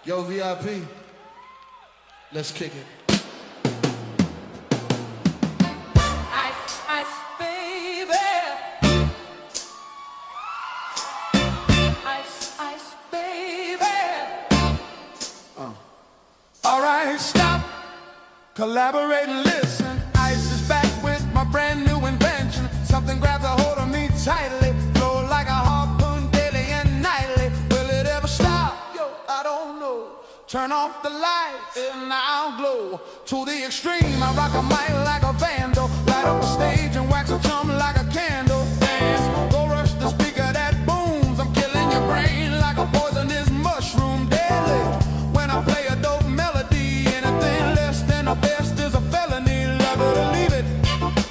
Yo, VIP, let's kick it. Ice, ice, baby. Ice, ice, baby. All right, stop, collaborate and listen. Ice is back with my brand new invention. Something grabs a hold of me tightly, flow like a harpoon daily and nightly. Will it ever stop? Yo, I don't know. Turn off the lights and I'll glow to the extreme. I rock a mic like a vandal, light up a stage and wax a chum like a candle. Dance, go rush the speaker that booms. I'm killing your brain like a poisonous mushroom deadly. When I play a dope melody, anything less than the best is a felony. Love it or leave it.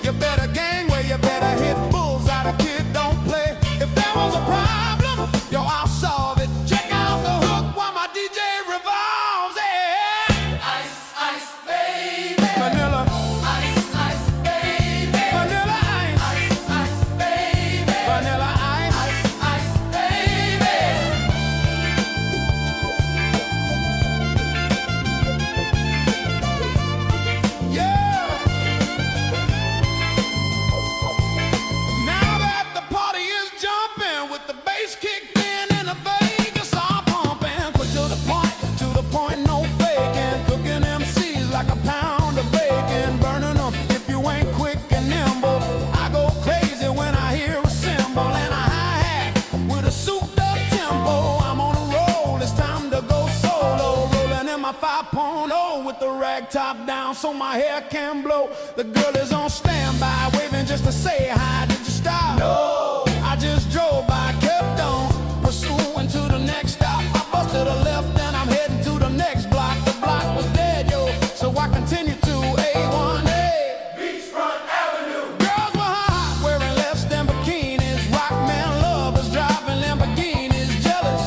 You better gangway, you better hit bullseye. The kid don't play. If there was a problem, yo, I'll solve it. Check out the hook while my DJ revolves it. Ice, ice, baby. Vanilla. Ice, ice, baby. Vanilla ice. Ice, ice, baby. Vanilla ice. Ice, ice, baby. Yeah. Now that the party is jumping with the bass kicked in and the Vegas are pumping. Quick to the point, no faking. Cooking MCs like a pound of bacon. Burning them if you ain't quick and nimble. I go crazy when I hear a cymbal and a hi-hat with a souped up tempo. I'm on a roll, it's time to go solo. Rolling in my 5.0 with the rag top down so my hair can blow. The girl is on standby, waving just to say hi. Did you stop? No, I just drove by, kept on pursuing to the next stop. I busted a left and I'm heading to the next block. The block was dead, yo, so I continued to A1A. Beachfront Avenue. Girls were hot, wearing less than bikinis. Rock man lovers driving Lamborghinis. Jealous,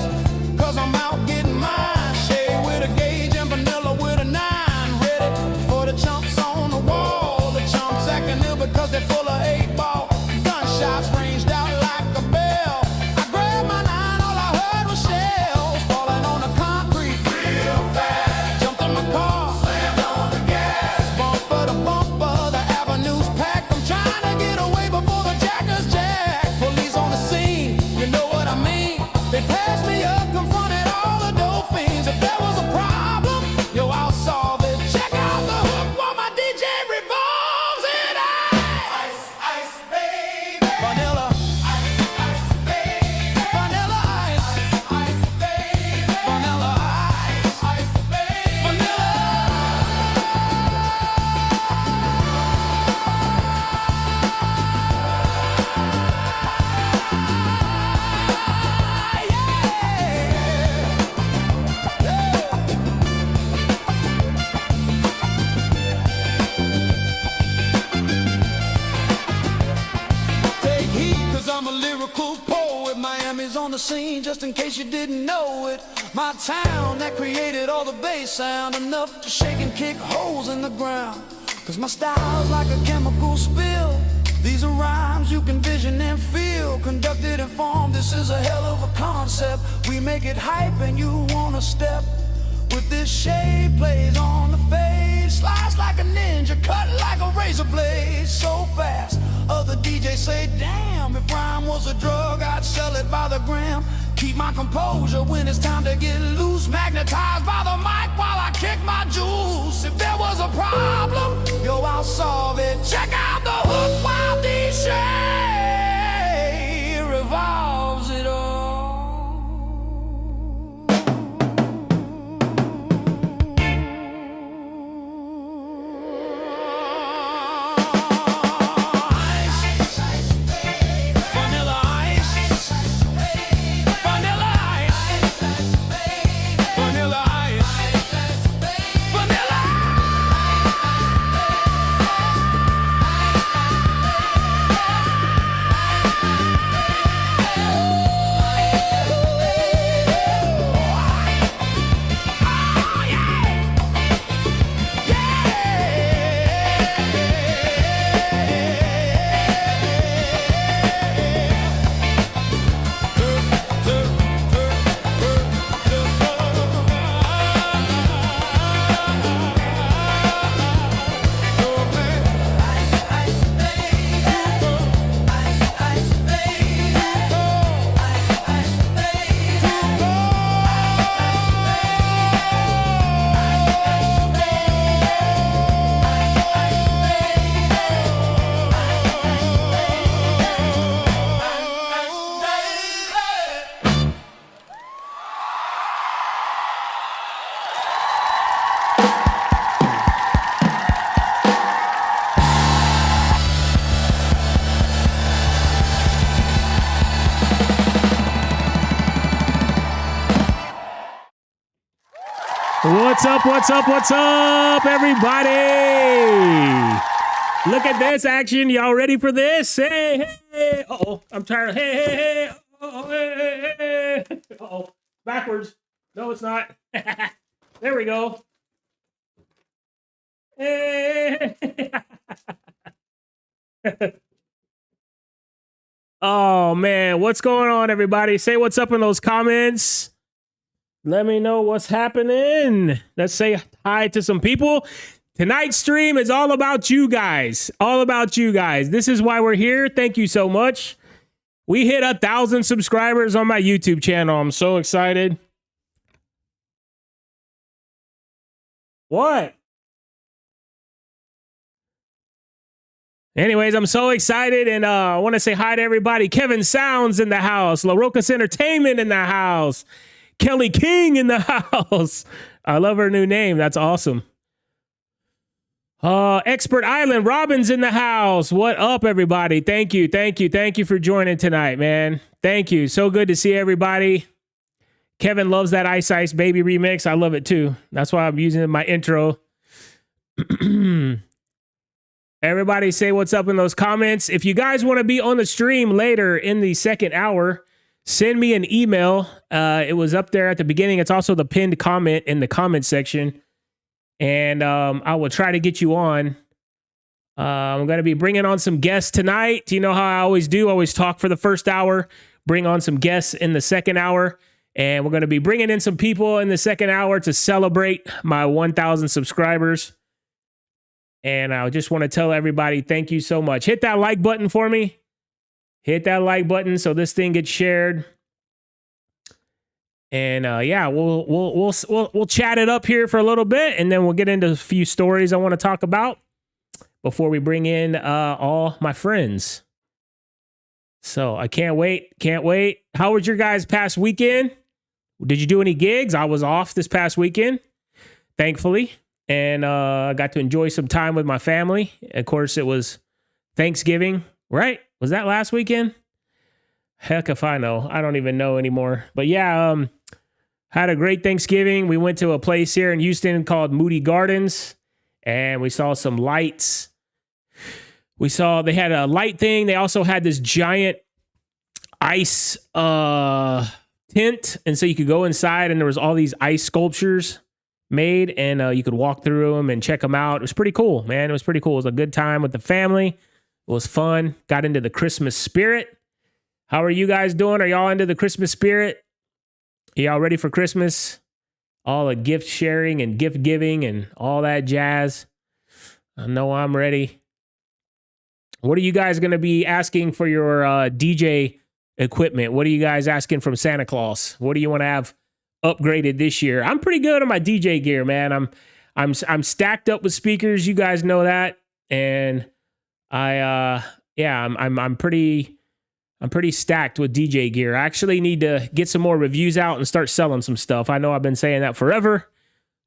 cause I'm out getting mine. Shade with a gauge and vanilla with a 9. Ready for the chumps on the wall. The chumps acting ill because they're full of 8-ball. Gunshots ranged out like a bell. I grabbed my 9, all I heard was shells falling on the concrete real fast. Jumped in my car, slammed on the gas. Bumper to bumper, the avenue's packed. I'm trying to get away before the jackers jack. Police on the scene, you know what I mean. They passed me up, confronted all the dope fiends. If there was a problem, yo, I'll solve it. Check out the hook while my DJ revolves it. Ice, ice, baby. Vanilla, Ice, ice, baby. vanilla ice, Ice, baby. vanilla ice, Ice, baby. vanilla. Take heed, cause I'm a lyrical poet. Miami's on the scene, just in case you didn't know it. My town that created all the bass sound, enough to shake and kick holes in the ground. Cause my style's like a chemical spill. These are rhymes you can vision and feel. Conducted and formed, this is a hell of a concept. We make it hype and you wanna step. With this shade plays on the face. Slice like a ninja, cut like a razor blade. So fast, other DJs say, damn, if rhyme was a drug, I'd sell it by the gram. Keep my composure when it's time to get loose. Magnetized by the mic while I kick my juice. If there was a problem, yo, I'll solve it. Check out the hook while DJ revolves it all. Vanilla ice, vanilla ice, vanilla ice, vanilla. What's up, everybody? Look at this action. Y'all ready for this? Hey, hey. Uh-oh, I'm tired. Hey, hey, hey. Uh-oh, hey, hey, hey. Uh-oh, backwards. No, it's not. There we go. Hey. Oh, man. What's going on, everybody? Say what's up in those comments. Let me know what's happening. Let's say hi to some people. Tonight's stream is all about you guys. All about you guys. This is why we're here. Thank you so much. We hit 1,000 subscribers on my YouTube channel. I'm so excited. What? Anyways, I'm so excited, and I want to say hi to everybody. Kevin Sounds in the house. LaRocas Entertainment in the house. Kellie King in the house. I love her new name. That's awesome. Expert Island Robbins in the house. What up, everybody? Thank you for joining tonight, man. Thank you. So good to see everybody. Kevin loves that Ice Ice Baby remix. I love it too. That's why I'm using it in my intro. Everybody say what's up in those comments. If you guys want to be on the stream later in the second hour, send me an email. It was up there at the beginning. It's also the pinned comment in the comment section. And I will try to get you on. I'm going to be bringing on some guests tonight. You know how I always do. I always talk for the first hour, bring on some guests in the second hour. And we're going to be bringing in some people in the second hour to celebrate my 1,000 subscribers. And I just want to tell everybody, thank you so much. Hit that like button for me. Hit that like button so this thing gets shared. And yeah, we'll chat it up here for a little bit, and then we'll get into a few stories I want to talk about before we bring in all my friends. So I can't wait. How was your guys' past weekend? Did you do any gigs? I was off this past weekend, thankfully, and I got to enjoy some time with my family. Of course, it was Thanksgiving, right? Was that last weekend? Heck if I know. I don't even know anymore. But yeah, had a great Thanksgiving. We went to a place here in Houston called Moody Gardens, and we saw some lights. They had a light thing. They also had this giant ice tent, and so you could go inside, and there was all these ice sculptures made, and you could walk through them and check them out. It was pretty cool, man. It was pretty cool. It was a good time with the family. It was fun. Got into the Christmas spirit. How are you guys doing? Are y'all into the Christmas spirit? Are y'all ready for Christmas? All the gift sharing and gift giving and all that jazz. I know I'm ready. What are you guys going to be asking for your DJ equipment? What are you guys asking from Santa Claus? What do you want to have upgraded this year? I'm pretty good on my DJ gear, man. I'm stacked up with speakers. You guys know that. And I'm pretty stacked with DJ gear. I actually need to get some more reviews out and start selling some stuff. I know I've been saying that forever,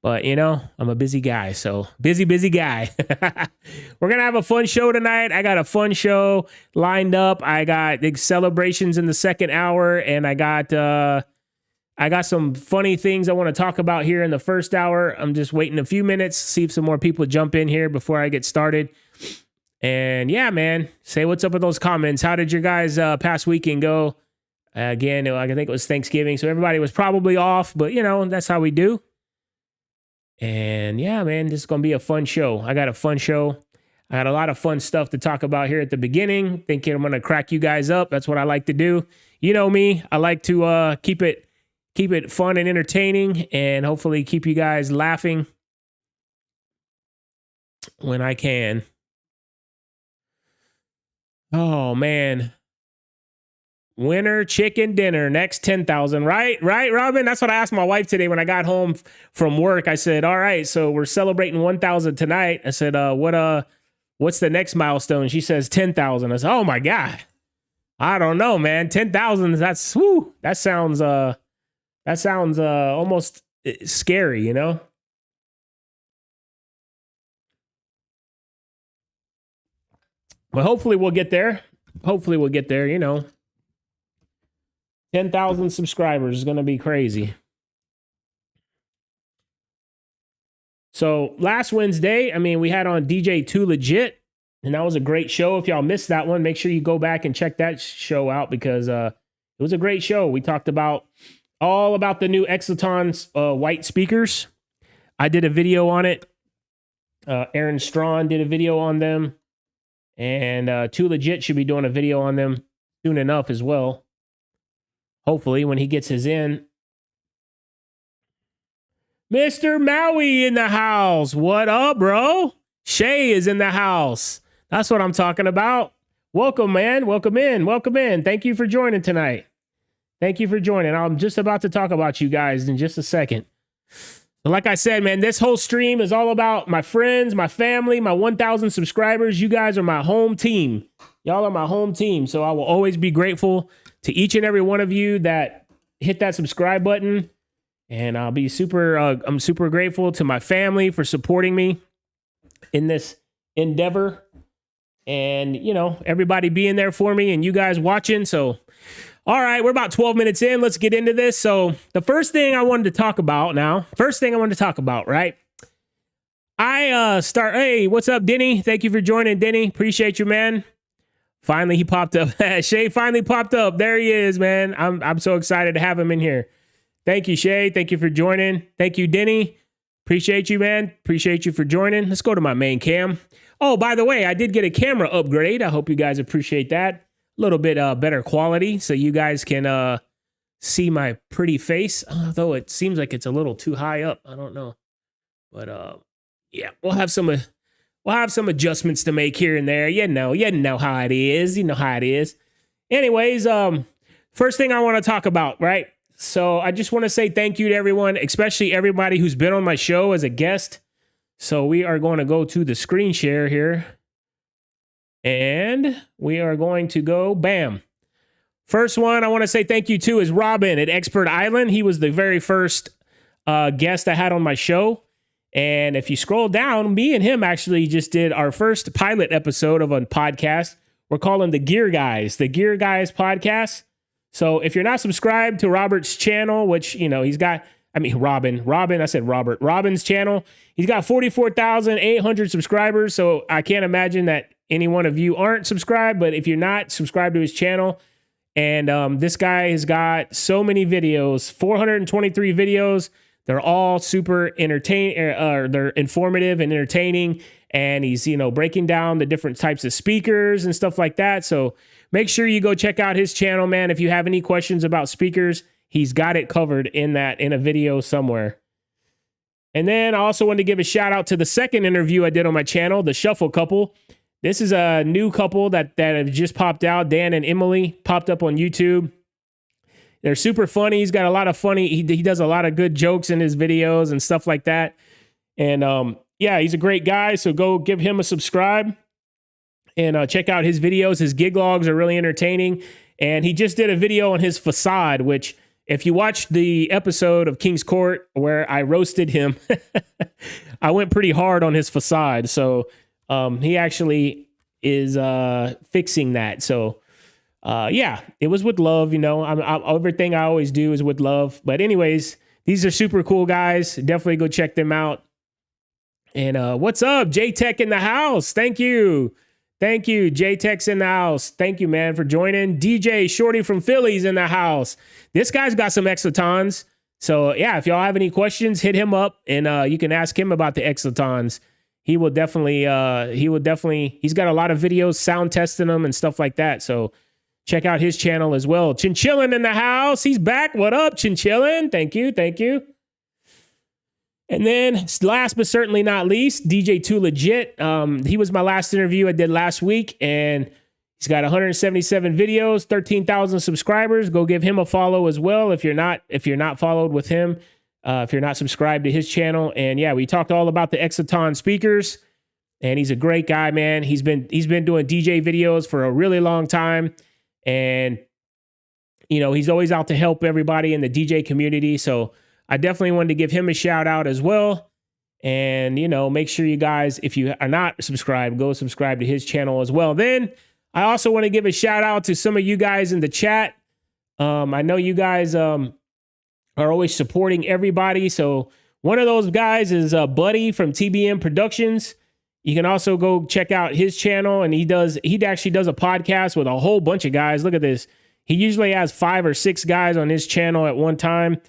but you know, I'm a busy guy. So busy guy. We're going to have a fun show tonight. I got a fun show lined up. I got big celebrations in the second hour, and I got some funny things I want to talk about here in the first hour. I'm just waiting a few minutes, see if some more people jump in here before I get started. And yeah, man, say what's up with those comments. How did your guys' past weekend go? Again, I think it was Thanksgiving, so everybody was probably off, but you know, that's how we do. And yeah, man, this is going to be a fun show. I got a fun show. I got a lot of fun stuff to talk about here at the beginning. Thinking I'm going to crack you guys up. That's what I like to do. You know me. I like to keep it fun and entertaining, and hopefully keep you guys laughing when I can. Oh, man. Winner chicken dinner, next 10,000, right? Right, Robin? That's what I asked my wife today when I got home from work. I said, all right, so we're celebrating 1,000 tonight. I said, what's the next milestone? She says 10,000. I said, oh my God. I don't know, man. 10,000, that sounds almost scary, you know? But hopefully we'll get there. You know. 10,000 subscribers is going to be crazy. So last Wednesday, I mean, we had on DJ Too Legit, and that was a great show. If y'all missed that one, make sure you go back and check that show out because it was a great show. We talked about all about the new Exoton's white speakers. I did a video on it. Aaron Strawn did a video on them. And Too Legit should be doing a video on them soon enough as well. Hopefully, when he gets his in. Mr. Maui in the house. What up, bro? Shay is in the house. That's what I'm talking about. Welcome, man. Welcome in. Welcome in. Thank you for joining tonight. Thank you for joining. I'm just about to talk about you guys in just a second. But like I said, man, this whole stream is all about my friends, my family, my 1,000 subscribers. You guys are my home team. Y'all are my home team. So I will always be grateful to each and every one of you that hit that subscribe button. And I'll be I'm super grateful to my family for supporting me in this endeavor. And, you know, everybody being there for me and you guys watching. So, all right, we're about 12 minutes in. Let's get into this. So the first thing I wanted to talk about, right? Hey, what's up, Denny? Thank you for joining, Denny. Appreciate you, man. Finally, he popped up. Shay finally popped up. There he is, man. I'm so excited to have him in here. Thank you, Shay. Thank you for joining. Thank you, Denny. Appreciate you, man. Appreciate you for joining. Let's go to my main cam. Oh, by the way, I did get a camera upgrade. I hope you guys appreciate that. A little bit better quality so you guys can see my pretty face. Although it seems like it's a little too high up. I don't know. But yeah, we'll have some adjustments to make here and there. You know how it is. You know how it is. Anyways, first thing I want to talk about, right? So I just want to say thank you to everyone, especially everybody who's been on my show as a guest. So we are going to go to the screen share here. And we are going to go, bam. First one I want to say thank you to is Robin at Expert Island. He was the very first guest I had on my show. And if you scroll down, me and him actually just did our first pilot episode of a podcast. We're calling the Gear Guys podcast. So if you're not subscribed to Robert's channel, which, you know, Robin's channel, he's got 44,800 subscribers. So I can't imagine that any one of you aren't subscribed, but if you're not, subscribe to his channel. And this guy has got so many videos, 423 videos. They're all super they're informative and entertaining. And he's, you know, breaking down the different types of speakers and stuff like that. So make sure you go check out his channel, man. If you have any questions about speakers, he's got it covered in a video somewhere. And then I also wanted to give a shout out to the second interview I did on my channel, the Shuffle Couple. This is a new couple that have just popped out. Dan and Emily popped up on YouTube. They're super funny. He's got a lot of funny. He does a lot of good jokes in his videos and stuff like that. And yeah, he's a great guy. So go give him a subscribe and check out his videos. His gig logs are really entertaining. And he just did a video on his facade, which if you watch the episode of King's Court where I roasted him, I went pretty hard on his facade. So he actually is fixing that. So yeah, it was with love. You know, everything I always do is with love. But anyways, these are super cool guys. Definitely go check them out. And what's up? J-Tech in the house. Thank you. Thank you. J-Tech's in the house. Thank you, man, for joining. DJ Shorty from Philly's in the house. This guy's got some Exotons. So yeah, if y'all have any questions, hit him up and you can ask him about the Exotons. He's got a lot of videos, sound testing them and stuff like that. So check out his channel as well. Chinchillin in the house. He's back. What up, Chinchillin? Thank you. Thank you. And then last but certainly not least, DJ Too Legit. He was my last interview I did last week, and he's got 177 videos, 13,000 subscribers. Go give him a follow as well if you're not followed with him. If you're not subscribed to his channel. And yeah, we talked all about the Exoton speakers, and he's a great guy, man. He's been doing DJ videos for a really long time, and you know, he's always out to help everybody in the DJ community. So I definitely wanted to give him a shout out as well. And, you know, make sure you guys, if you are not subscribed, go subscribe to his channel as well. Then I also want to give a shout out to some of you guys in the chat. I know you guys are always supporting everybody. So One of those guys is Buddy from TBM Productions. You can also go check out his channel, and he actually does a podcast with a whole bunch of guys. Look at this. He usually has 5 or 6 guys on his channel at one time,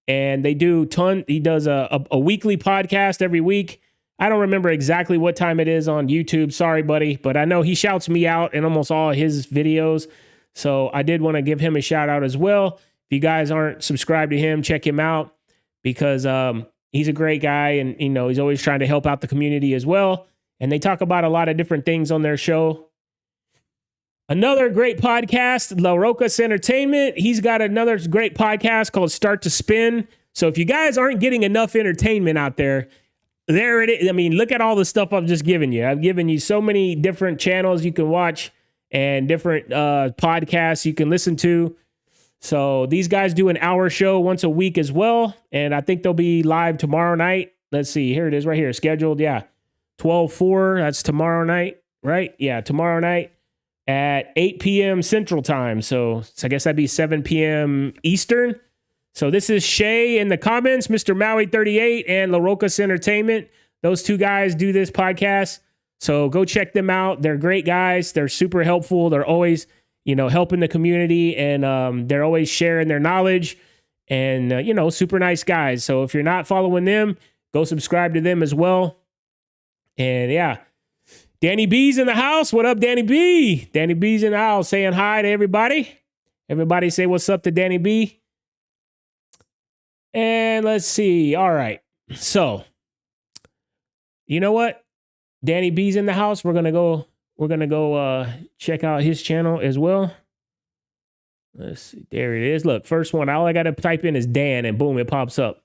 and they do he does a weekly podcast every week. I don't remember exactly what time it is on YouTube. Sorry, buddy, but I know he shouts me out in almost all his videos. So I did want to give him a shout out as well. If you guys aren't subscribed to him, check him out, because he's a great guy, and he's always trying to help out the community as well. And they talk about a lot of different things on their show. Another great podcast, La Rocas Entertainment. He's got another great podcast called Start to Spin. So if you guys aren't getting enough entertainment out there it is. I mean, look at all the stuff I've just given you. I've given you so many different channels you can watch and different podcasts you can listen to. So these guys do an hour show once a week as well. And I think they'll be live tomorrow night. Let's see. Here it is right here. Scheduled. Yeah. 12/4, that's tomorrow night, right? Yeah, tomorrow night at 8 p.m. Central Time. So I guess that'd be 7 p.m. Eastern. So this is Shay in the comments, Mr. Maui38 and La Rocas Entertainment. Those two guys do this podcast. So go check them out. They're great guys. They're super helpful. They're always, helping the community, and they're always sharing their knowledge, and, super nice guys. So if you're not following them, go subscribe to them as well. And yeah, Danny B's in the house. What up, Danny B? Danny B's in the house saying hi to everybody. Everybody say what's up to Danny B. And let's see. All right. So, you know what? Danny B's in the house. We're gonna go check out his channel as well. Let's see. There it is. Look, first one. All I gotta type in is Dan, and boom, it pops up.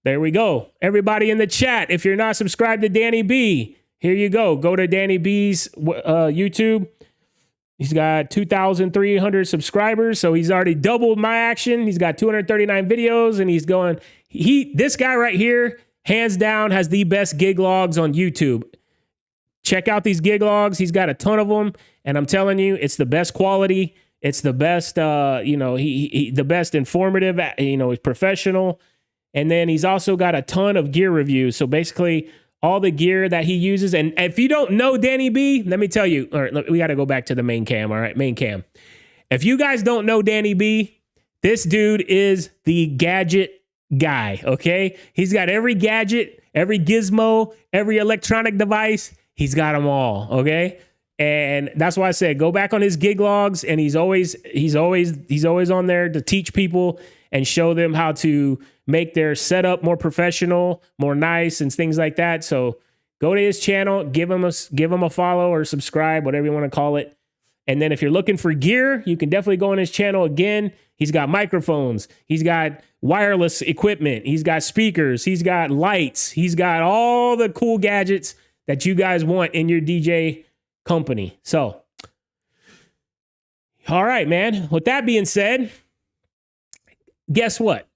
There we go. Everybody in the chat, if you're not subscribed to Danny B, here you go. Go to Danny B's YouTube. He's got 2,300 subscribers, so he's already doubled my action. He's got 239 videos, and he's going. This guy right here, hands down, has the best gig logs on YouTube. Check out these gig logs. He's got a ton of them, and I'm telling you, it's the best quality. It's the best, the best informative. He's professional. And then he's also got a ton of gear reviews. So basically all the gear that he uses. And if you don't know Danny B, let me tell you, all right, we got to go back to the main cam. All right, main cam. If you guys don't know Danny B, this dude is the gadget guy, okay? He's got every gadget, every gizmo, every electronic device. He's got them all, okay? And that's why I said go back on his gig logs, and he's always on there to teach people and show them how to make their setup more professional, more nice, and things like that. So go to his channel, give him a follow or subscribe, whatever you want to call it. And then if you're looking for gear, you can definitely go on his channel again. He's got microphones, he's got wireless equipment, he's got speakers, he's got lights, he's got all the cool gadgets that you guys want in your DJ company. So, all right, man. With that being said, guess what?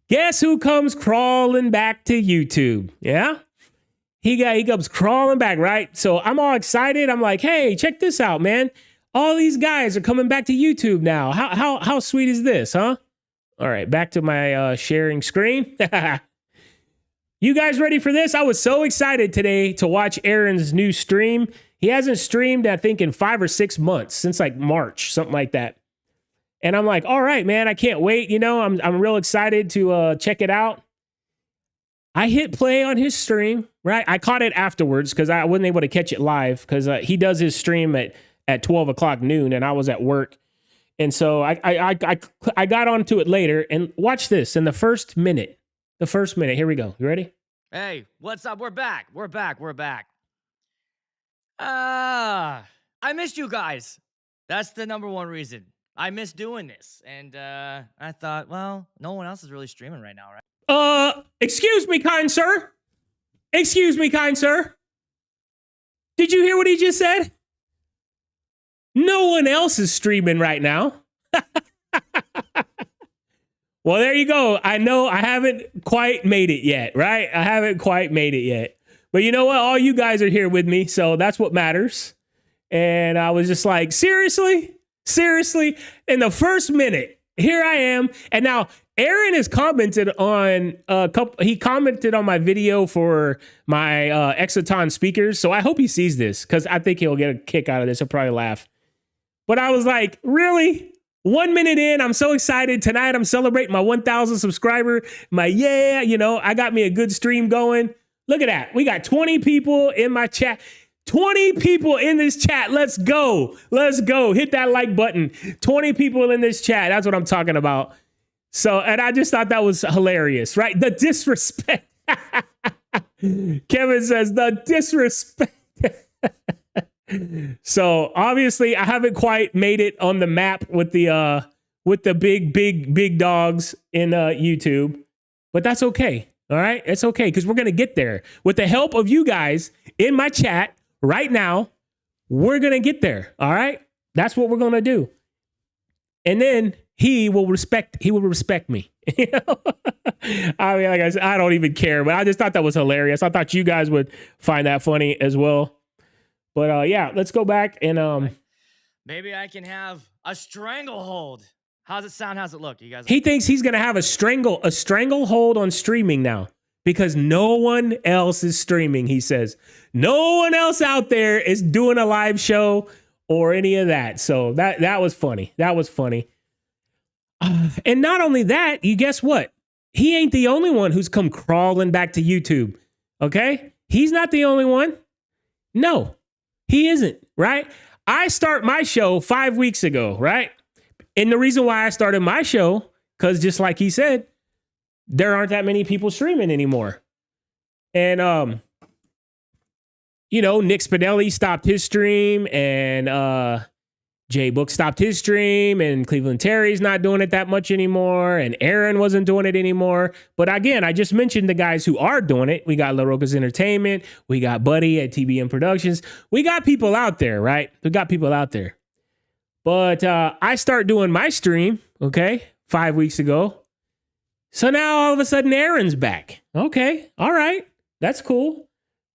Guess who comes crawling back to YouTube? Yeah? He comes crawling back, right? So I'm all excited. I'm like, hey, check this out, man. All these guys are coming back to YouTube now. How sweet is this, huh? All right, back to my sharing screen. You guys ready for this? I was so excited today to watch Aaron's new stream. He hasn't streamed, I think, in 5 or 6 months, since like March, something like that. And I'm like, all right, man, I can't wait. I'm real excited to check it out. I hit play on his stream, right? I caught it afterwards because I wasn't able to catch it live because he does his stream at 12 o'clock noon, and I was at work. And so I got onto it later, and watch this in the first minute. Here we go. You ready? Hey, what's up? We're back. I missed you guys. That's the number one reason. I miss doing this. And I thought, well, no one else is really streaming right now, right? Excuse me, kind sir. Did you hear what he just said? No one else is streaming right now. Well, there you go. I know I haven't quite made it yet, right? But you know what? All you guys are here with me, so that's what matters. And I was just like, seriously? In the first minute, here I am. And now Aaron has commented on he commented on my video for my Exoton speakers. So I hope he sees this because I think he'll get a kick out of this. He'll probably laugh. But I was like, really? 1 minute in, I'm so excited. Tonight, I'm celebrating my 1,000 subscriber. I got me a good stream going. Look at that. We got 20 people in my chat. 20 people in this chat. Let's go. Let's go. Hit that like button. 20 people in this chat. That's what I'm talking about. So, and I just thought that was hilarious, right? The disrespect. Kevin says the disrespect. So obviously I haven't quite made it on the map with the big dogs in YouTube, but that's okay. All right. It's okay. Cause we're going to get there with the help of you guys in my chat right now. We're going to get there. All right. That's what we're going to do. And then he will respect me. You know? I mean, like I said, I don't even care, but I just thought that was hilarious. I thought you guys would find that funny as well. But yeah, let's go back and maybe I can have a stranglehold. How's it sound? How's it look? You guys? He thinks he's gonna have a stranglehold on streaming now because no one else is streaming. He says no one else out there is doing a live show or any of that. So that was funny. That was funny. And not only that, you guess what? He ain't the only one who's come crawling back to YouTube. Okay, he's not the only one. No. He isn't, right? I start my show 5 weeks ago, right? And the reason why I started my show, because just like he said, there aren't that many people streaming anymore. And, Nick Spinelli stopped his stream and Jay Book stopped his stream and Cleveland Terry's not doing it that much anymore. And Aaron wasn't doing it anymore. But again, I just mentioned the guys who are doing it. We got La Roca's Entertainment. We got Buddy at TBM Productions. We got people out there, right? We got people out there. But I start doing my stream, okay, 5 weeks ago. So now all of a sudden Aaron's back. Okay, all right. That's cool.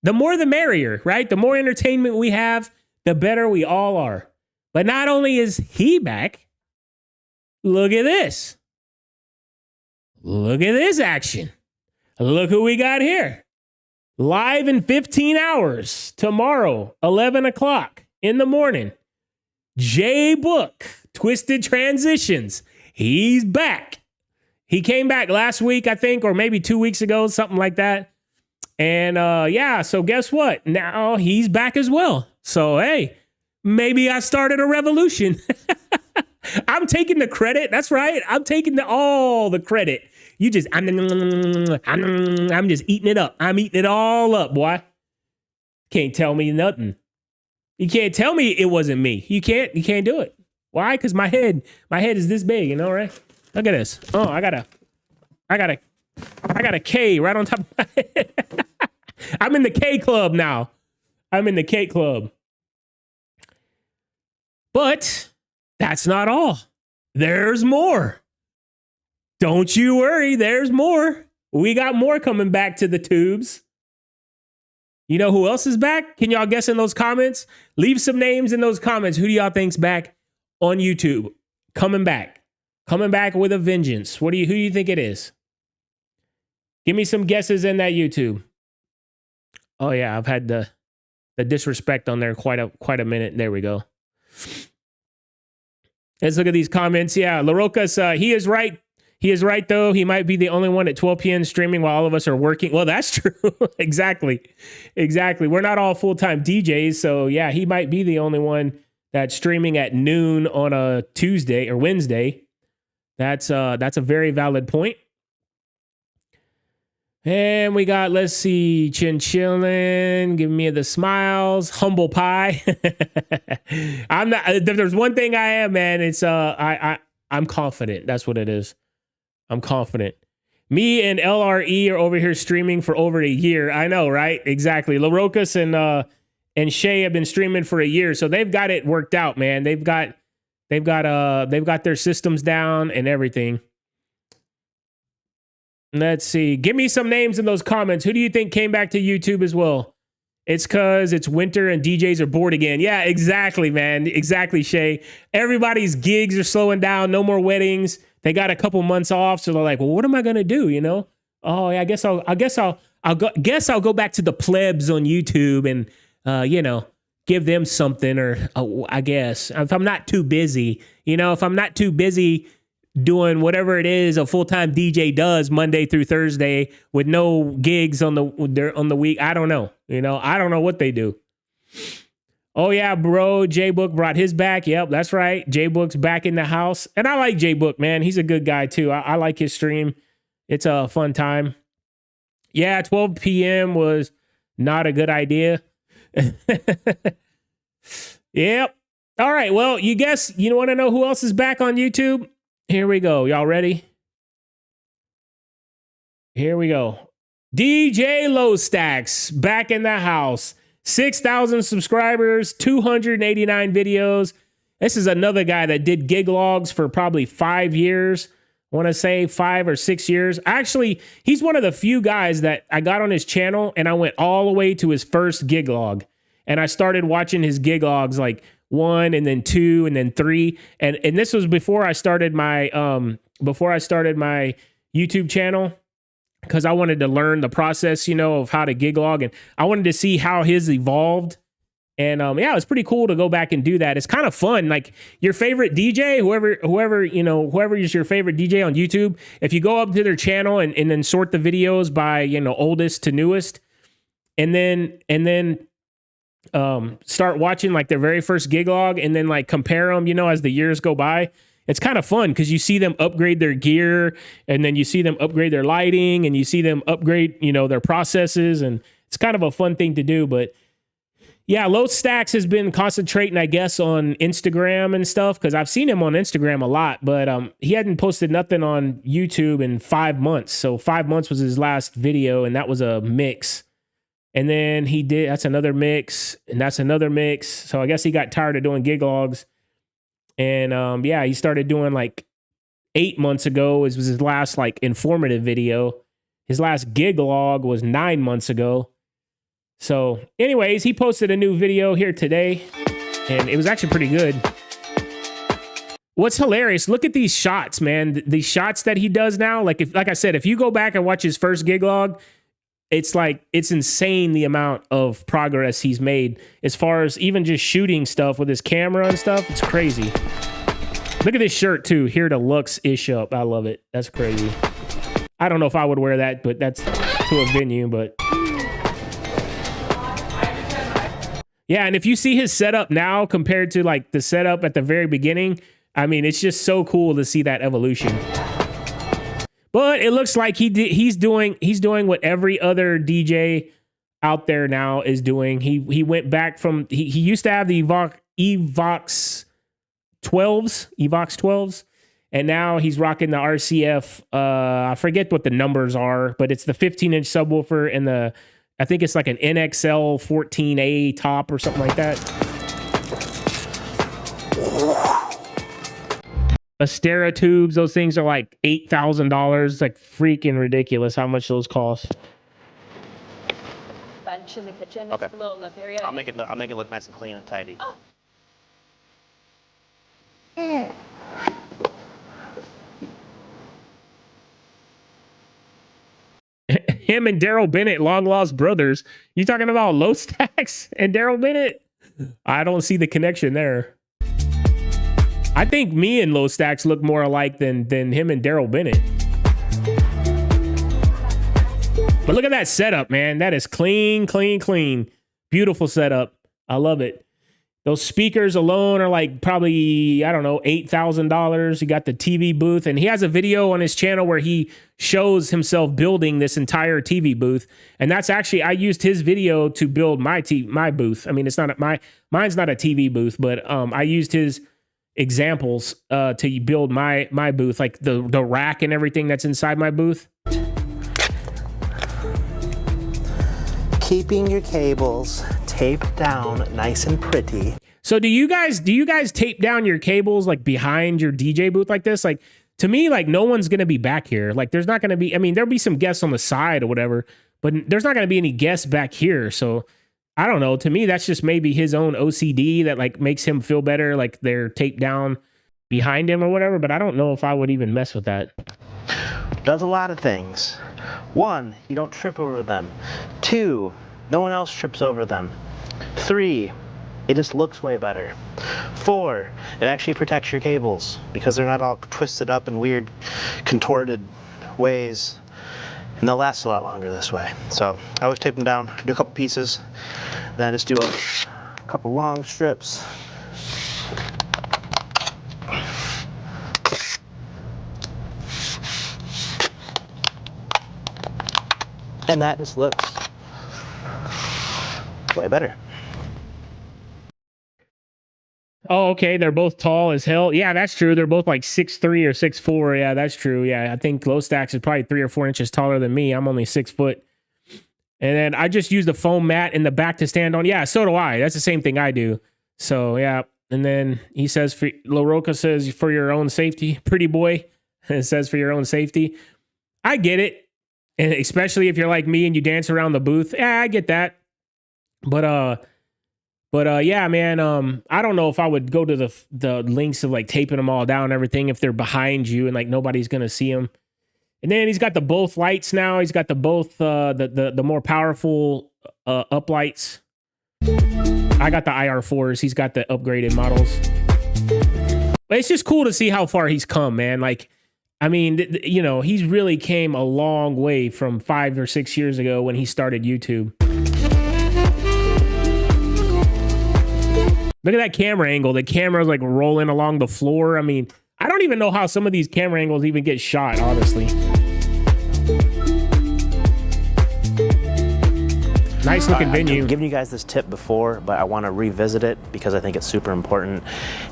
The more the merrier, right? The more entertainment we have, the better we all are. But not only is he back, look at this. Look at this action. Look who we got here. Live in 15 hours tomorrow, 11 o'clock in the morning. Jay Book, Twisted Transitions. He's back. He came back last week, I think, or maybe 2 weeks ago, something like that. And so guess what? Now he's back as well. So, hey. Maybe I started a revolution. I'm taking the credit. That's right. I'm taking all the credit. I'm just eating it up. I'm eating it all up, boy. Can't tell me nothing. You can't tell me it wasn't me. You can't do it. Why? Because my head is this big, right? Look at this. Oh, I got a K right on top of my head. I'm in the K club now. I'm in the K club. But that's not all. There's more. Don't you worry. There's more. We got more coming back to the tubes. You know who else is back? Can y'all guess in those comments? Leave some names in those comments. Who do y'all think's back on YouTube? Coming back. Coming back with a vengeance. Who do you think it is? Give me some guesses in that YouTube. Oh yeah, I've had the disrespect on there quite a minute. There we go. Let's look at these comments. Yeah, LaRocca's, he is right. He is right, though. He might be the only one at 12 p.m. streaming while all of us are working. Well, that's true. Exactly. We're not all full-time DJs. So, yeah, he might be the only one that's streaming at noon on a Tuesday or Wednesday. That's a very valid point. And we got, let's see, Chinchillin, give me the smiles, humble pie. I'm not. If there's one thing I am, man, it's I'm confident. That's what it is. I'm confident. Me and LRE are over here streaming for over a year. I know, right? Exactly. LaRocas and Shay have been streaming for a year, so they've got it worked out, man. They've got their systems down and everything. Let's see. Give me some names in those comments. Who do you think came back to YouTube as well? It's because it's winter and DJs are bored again. Yeah, exactly, man. Exactly, Shay. Everybody's gigs are slowing down. No more weddings. they got a couple months off, so they're like, well, what am I gonna do? You know? Oh, yeah, I guess I'll go back to the plebs on YouTube and you know, give them something, or I guess if I'm not too busy, you know, if I'm not too busy doing whatever it is a full-time DJ does Monday through Thursday with no gigs on the week. I don't know. You know, I don't know what they do. Oh yeah, bro. J-Book brought his back. Yep, that's right. J-Book's back in the house. And I like J-Book, man. He's a good guy too. I like his stream. It's a fun time. Yeah, 12 p.m. was not a good idea. Yep. All right. Well, you want to know who else is back on YouTube? Here we go. Y'all ready? Here we go. DJ Low Stacks back in the house. 6,000 subscribers, 289 videos. This is another guy that did gig logs for probably 5 years. I want to say 5 or 6 years. Actually, he's one of the few guys that I got on his channel and I went all the way to his first gig log. And I started watching his gig logs like 1 and then 2 and then 3. And this was before I started my YouTube channel, because I wanted to learn the process, you know, of how to gig log, and I wanted to see how his evolved. And yeah, it was pretty cool to go back and do that. It's kind of fun. Like your favorite DJ, whoever is your favorite DJ on YouTube, if you go up to their channel and then sort the videos by, you know, oldest to newest, and then start watching like their very first gig log and then like compare them, you know, as the years go by. It's kind of fun because you see them upgrade their gear, and then you see them upgrade their lighting, and you see them upgrade, you know, their processes, and it's kind of a fun thing to do. But yeah, Low Stacks has been concentrating, I guess, on Instagram and stuff, because I've seen him on Instagram a lot, but he hadn't posted nothing on YouTube in 5 months. So 5 months was his last video, and that was a mix. And then that's another mix, and that's another mix. So I guess he got tired of doing gig logs. And yeah, he started doing like 8 months ago. It was his last like informative video. His last gig log was 9 months ago. So anyways, he posted a new video here today, and it was actually pretty good. What's hilarious, look at these shots, man. These shots that he does now. Like I said, if you go back and watch his first gig log, it's insane the amount of progress he's made as far as even just shooting stuff with his camera and stuff. It's crazy. Look at this shirt too. Here to Lux Ish Up. I love it. That's crazy. I don't know if I would wear that, but that's to a venue. But yeah, and if you see his setup now compared to like the setup at the very beginning, I mean, it's just so cool to see that evolution. But it looks like he's doing what every other DJ out there now is doing. He went back from he used to have the Evox 12s, and now he's rocking the RCF. I forget what the numbers are, but it's the 15-inch subwoofer and I think it's like an NXL 14A top or something like that. Astera tubes, those things are like $8,000. Like freaking ridiculous how much those cost. Bench in the kitchen. Okay. It's a little lip area. I'll make it look nice and clean and tidy. Oh. Him and Daryl Bennett, long lost brothers. You talking about Low Stacks and Daryl Bennett? I don't see the connection there. I think me and Low Stacks look more alike than him and Daryl Bennett. But look at that setup, man. That is clean, clean, clean. Beautiful setup. I love it. Those speakers alone are like probably, I don't know, $8,000. You got the TV booth, and he has a video on his channel where he shows himself building this entire TV booth. And that's actually, I used his video to build my booth. I mean, it's not mine's not a TV booth, but I used his examples to build my booth, like the rack and everything that's inside my booth. Keeping your cables taped down nice and pretty. So do you guys tape down your cables like behind your DJ booth like this? Like, to me, like no one's gonna be back here. Like there's not gonna be, I mean, there'll be some guests on the side or whatever, but there's not gonna be any guests back here. So I don't know. To me, that's just maybe his own OCD that like makes him feel better. Like they're taped down behind him or whatever, but I don't know if I would even mess with that. Does a lot of things. 1, you don't trip over them. 2, no one else trips over them. 3, it just looks way better. 4, it actually protects your cables because they're not all twisted up in weird, contorted ways. And they'll last a lot longer this way. So I always tape them down, do a couple pieces, then I just do a couple long strips. And that just looks way better. Oh, okay. They're both tall as hell. Yeah, that's true. They're both like 6'3" or 6'4". Yeah, that's true. Yeah, I think Low Stacks is probably 3 or 4 inches taller than me. I'm only 6 foot. And then I just use the foam mat in the back to stand on. Yeah, so do I. That's the same thing I do. So, yeah. And then he says, LaRocca says, for your own safety, pretty boy. It says for your own safety. I get it. And especially if you're like me and you dance around the booth. Yeah, I get that. But yeah, man, I don't know if I would go to the lengths of like taping them all down and everything if they're behind you and like nobody's going to see them. And then he's got the both lights now. He's got the both the more powerful up lights. I got the IR4s. He's got the upgraded models. But it's just cool to see how far he's come, man. Like, I mean, you know, he's really came a long way from 5 or 6 years ago when he started YouTube. Look at that camera angle. The camera's like rolling along the floor. I mean, I don't even know how some of these camera angles even get shot, honestly. Nice looking venue. I've given you guys this tip before, but I want to revisit it because I think it's super important.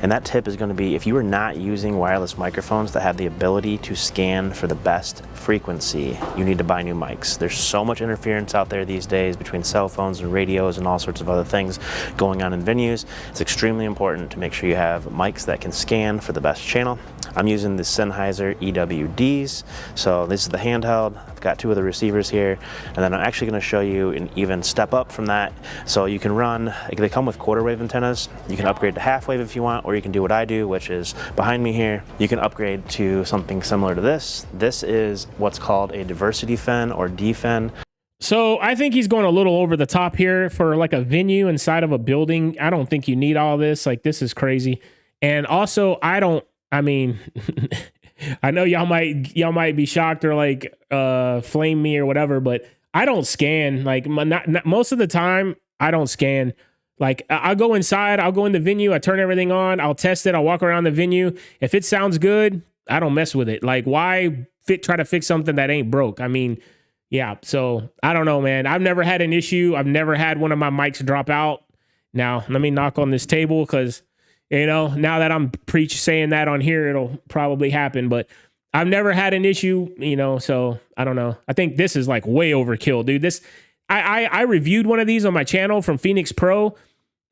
And that tip is going to be if you are not using wireless microphones that have the ability to scan for the best frequency, you need to buy new mics. There's so much interference out there these days between cell phones and radios and all sorts of other things going on in venues. It's extremely important to make sure you have mics that can scan for the best channel. I'm using the Sennheiser EWDs. So this is the handheld. I've got 2 of the receivers here, and then I'm actually going to show you an even step up from that. So you can run, they come with quarter wave antennas. You can upgrade to half wave if you want, or you can do what I do, which is behind me here. You can upgrade to something similar to this. This is what's called a diversity fin or DFin. So I think he's going a little over the top here for like a venue inside of a building. I don't think you need all this. Like, this is crazy. And also, I mean, I know y'all might be shocked or like flame me or whatever, but I don't scan. Like, most of the time, I don't scan. Like, I'll go inside, I'll go in the venue, I turn everything on, I'll test it, I'll walk around the venue. If it sounds good, I don't mess with it. Like, why try to fix something that ain't broke? I mean, yeah. So I don't know, man. I've never had an issue. I've never had one of my mics drop out. Now, let me knock on this table because, you know, now that I'm saying that on here, it'll probably happen. But I've never had an issue, you know, so I don't know. I think this is like way overkill, dude. I reviewed one of these on my channel from Phoenix Pro,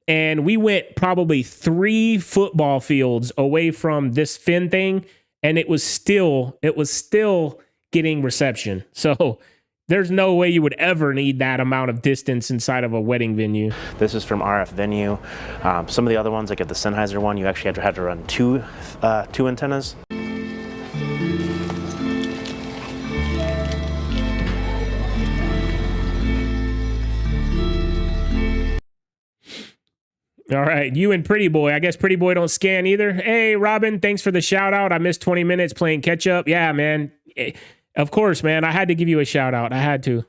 and we went probably 3 football fields away from this fin thing, and it was still getting reception. So there's no way you would ever need that amount of distance inside of a wedding venue. This is from RF Venue. Some of the other ones, like at the Sennheiser one, you actually have to run two antennas. All right, you and Pretty Boy. I guess Pretty Boy don't scan either. Hey, Robin, thanks for the shout out. I missed 20 minutes playing catch up. Yeah, man. Of course, man. I had to give you a shout out. I had to.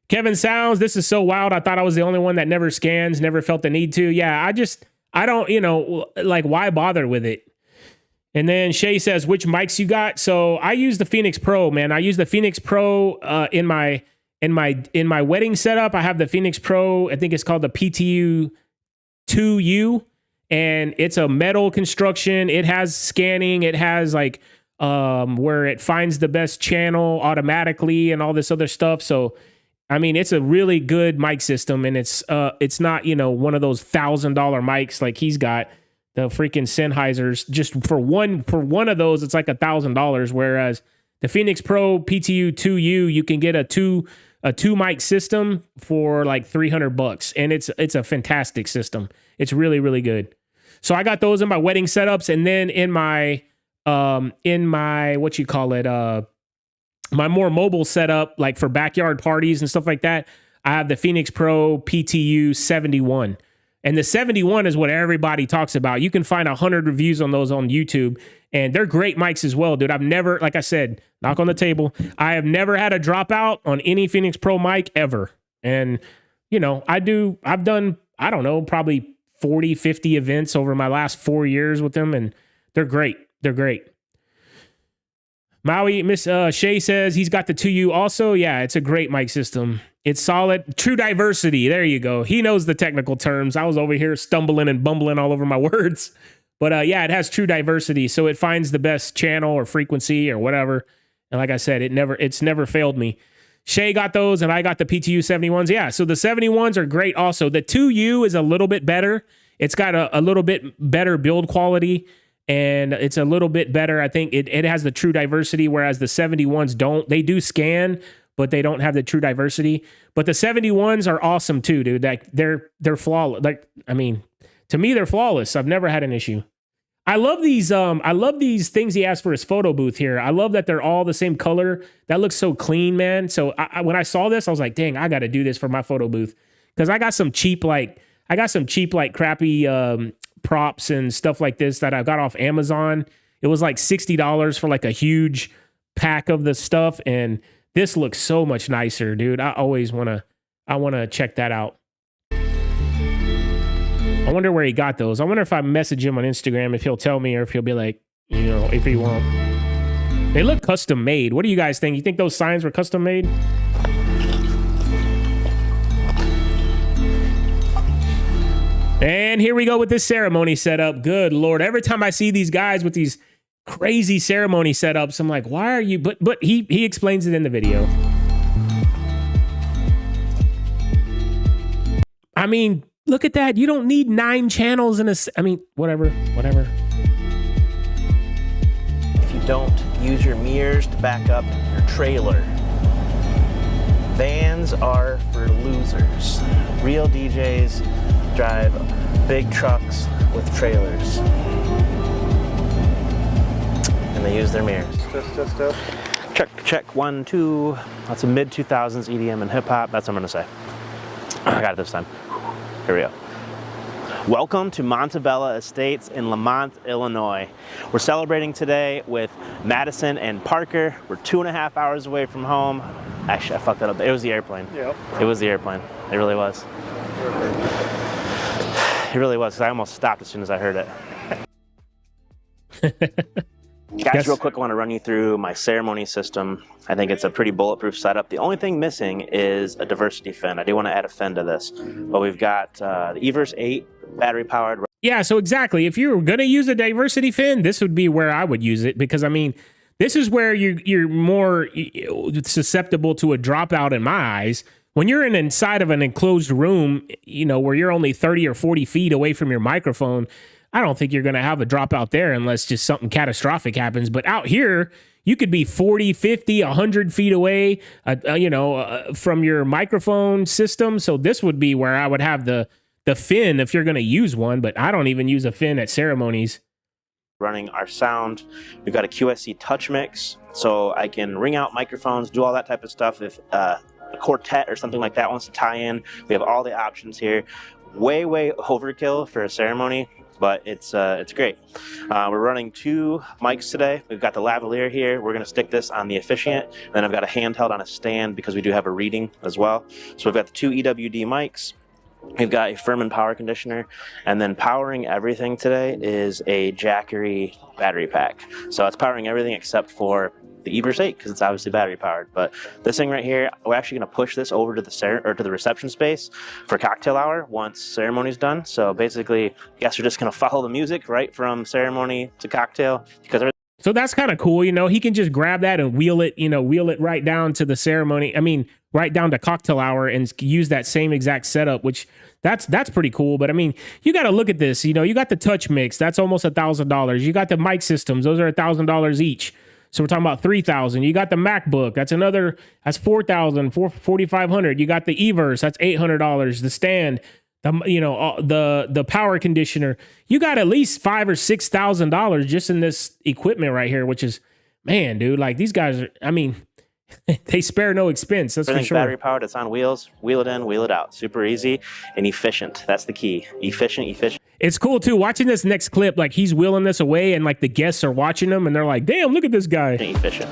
Kevin Sounds, this is so wild. I thought I was the only one that never scans, never felt the need to. Yeah, I don't, you know, like, why bother with it? And then Shay says, which mics you got? So I use the Phoenix Pro, man. I use the Phoenix Pro in my wedding setup. I have the Phoenix Pro. I think it's called the PTU 2U, and it's a metal construction. It has scanning. It has like where it finds the best channel automatically and all this other stuff. So I mean, it's a really good mic system, and it's not, you know, one of those $1,000 mics like he's got. The freaking Sennheisers, just for one of those, it's like $1,000. Whereas the Phoenix Pro PTU 2U, you can get a two mic system for like $300, and it's a fantastic system. It's really, really good. So I got those in my wedding setups, and then in my what you call it, my more mobile setup, like for backyard parties and stuff like that, I have the Phoenix Pro PTU 71. And the 71 is what everybody talks about. You can find 100 reviews on those on YouTube, and they're great mics as well, dude. I've never, like I said, knock on the table, I have never had a dropout on any Phoenix Pro mic ever. And, you know, I've done, I don't know, probably 40, 50 events over my last 4 years with them, and they're great. They're great. Maui, Miss Shay says he's got the 2U also. Yeah, it's a great mic system. It's solid. True diversity. There you go. He knows the technical terms. I was over here stumbling and bumbling all over my words. But yeah, it has true diversity. So it finds the best channel or frequency or whatever. And like I said, it's never failed me. Shay got those and I got the PTU 71s. Yeah, so the 71s are great also. The 2U is a little bit better. It's got a little bit better build quality. And it's a little bit better. I think it has the true diversity, whereas the 71s don't. They do scan, but they don't have the true diversity. But the 71s are awesome too, dude. Like they're flawless. Like, I mean, to me, they're flawless. I've never had an issue. I love these things he has for his photo booth here. I love that they're all the same color. That looks so clean, man. So when I saw this, I was like, dang, I got to do this for my photo booth. Because I got some cheap, crappy props and stuff like this that I got off Amazon. It was like $60 for like a huge pack of the stuff, and this looks so much nicer, dude. I want to check that out. I wonder where he got those. I wonder if I message him on Instagram if he'll tell me, or if he'll be like, you know, if he won't. They look custom made. What do you guys think? You think those signs were custom made? And here we go with this ceremony setup. Good Lord. Every time I see these guys with these crazy ceremony setups, I'm like, why are you? But he explains it in the video. I mean, look at that. You don't need 9 channels in a, I mean, whatever. If you don't use your mirrors to back up your trailer, vans are for losers. Real DJs drive big trucks with trailers, and they use their mirrors. Check 1, 2. That's a mid 2000s EDM and hip hop. That's what I'm gonna say. I got it this time. Here we go. Welcome to Montebello Estates in Lamont, Illinois. We're celebrating today with Madison and Parker. We're 2.5 hours away from home. Actually, I fucked that up. It was the airplane. Yep. It was the airplane. It really was. It really was, because I almost stopped as soon as I heard it. Guys, real quick, I want to run you through my ceremony system. I think it's a pretty bulletproof setup. The only thing missing is a diversity fin. I do want to add a fin to this, but we've got the eVerse 8 battery powered. Yeah, so exactly. If you're going to use a diversity fin, this would be where I would use it, because I mean, this is where you're more susceptible to a dropout in my eyes. When you're inside of an enclosed room, you know, where you're only 30 or 40 feet away from your microphone, I don't think you're going to have a dropout there unless just something catastrophic happens. But out here, you could be 40, 50, 100 feet away, from your microphone system. So this would be where I would have the fin if you're going to use one. But I don't even use a fin at ceremonies. Running our sound. We've got a QSC touch mix, so I can ring out microphones, do all that type of stuff. If a quartet or something like that wants to tie in, we have all the options here. Way overkill for a ceremony, but it's great. We're running 2 mics today. We've got the lavalier here. We're going to stick this on the officiant. And then I've got a handheld on a stand because we do have a reading as well. So we've got the 2 EWD mics. We've got a Furman power conditioner, and then powering everything today is a Jackery battery pack. So it's powering everything except for the eVerse 8 because it's obviously battery powered. But this thing right here, we're actually going to push this over to the reception space for cocktail hour once ceremony's done. So basically, guests are just going to follow the music right from ceremony to cocktail because. So that's kind of cool, you know. He can just grab that and wheel it right down to the ceremony. I mean, right down to cocktail hour and use that same exact setup, which that's pretty cool. But I mean, you got to look at this. You know, you got the touch mix. That's almost $1,000. You got the mic systems. Those are $1,000 each. So we're talking about $3,000. You got the MacBook. That's $4,000, $4,500. You got the eVerse. That's $800. The stand. The power conditioner. You got at least $5,000 or $6,000 just in this equipment right here, which is, man, dude, like these guys are, I mean, they spare no expense. That's Everything's for sure. battery powered. It's on wheels. Wheel it in, wheel it out. Super easy and efficient. That's the key. Efficient. It's cool too. Watching this next clip, like he's wheeling this away and like the guests are watching him and they're like, damn, look at this guy. Efficient.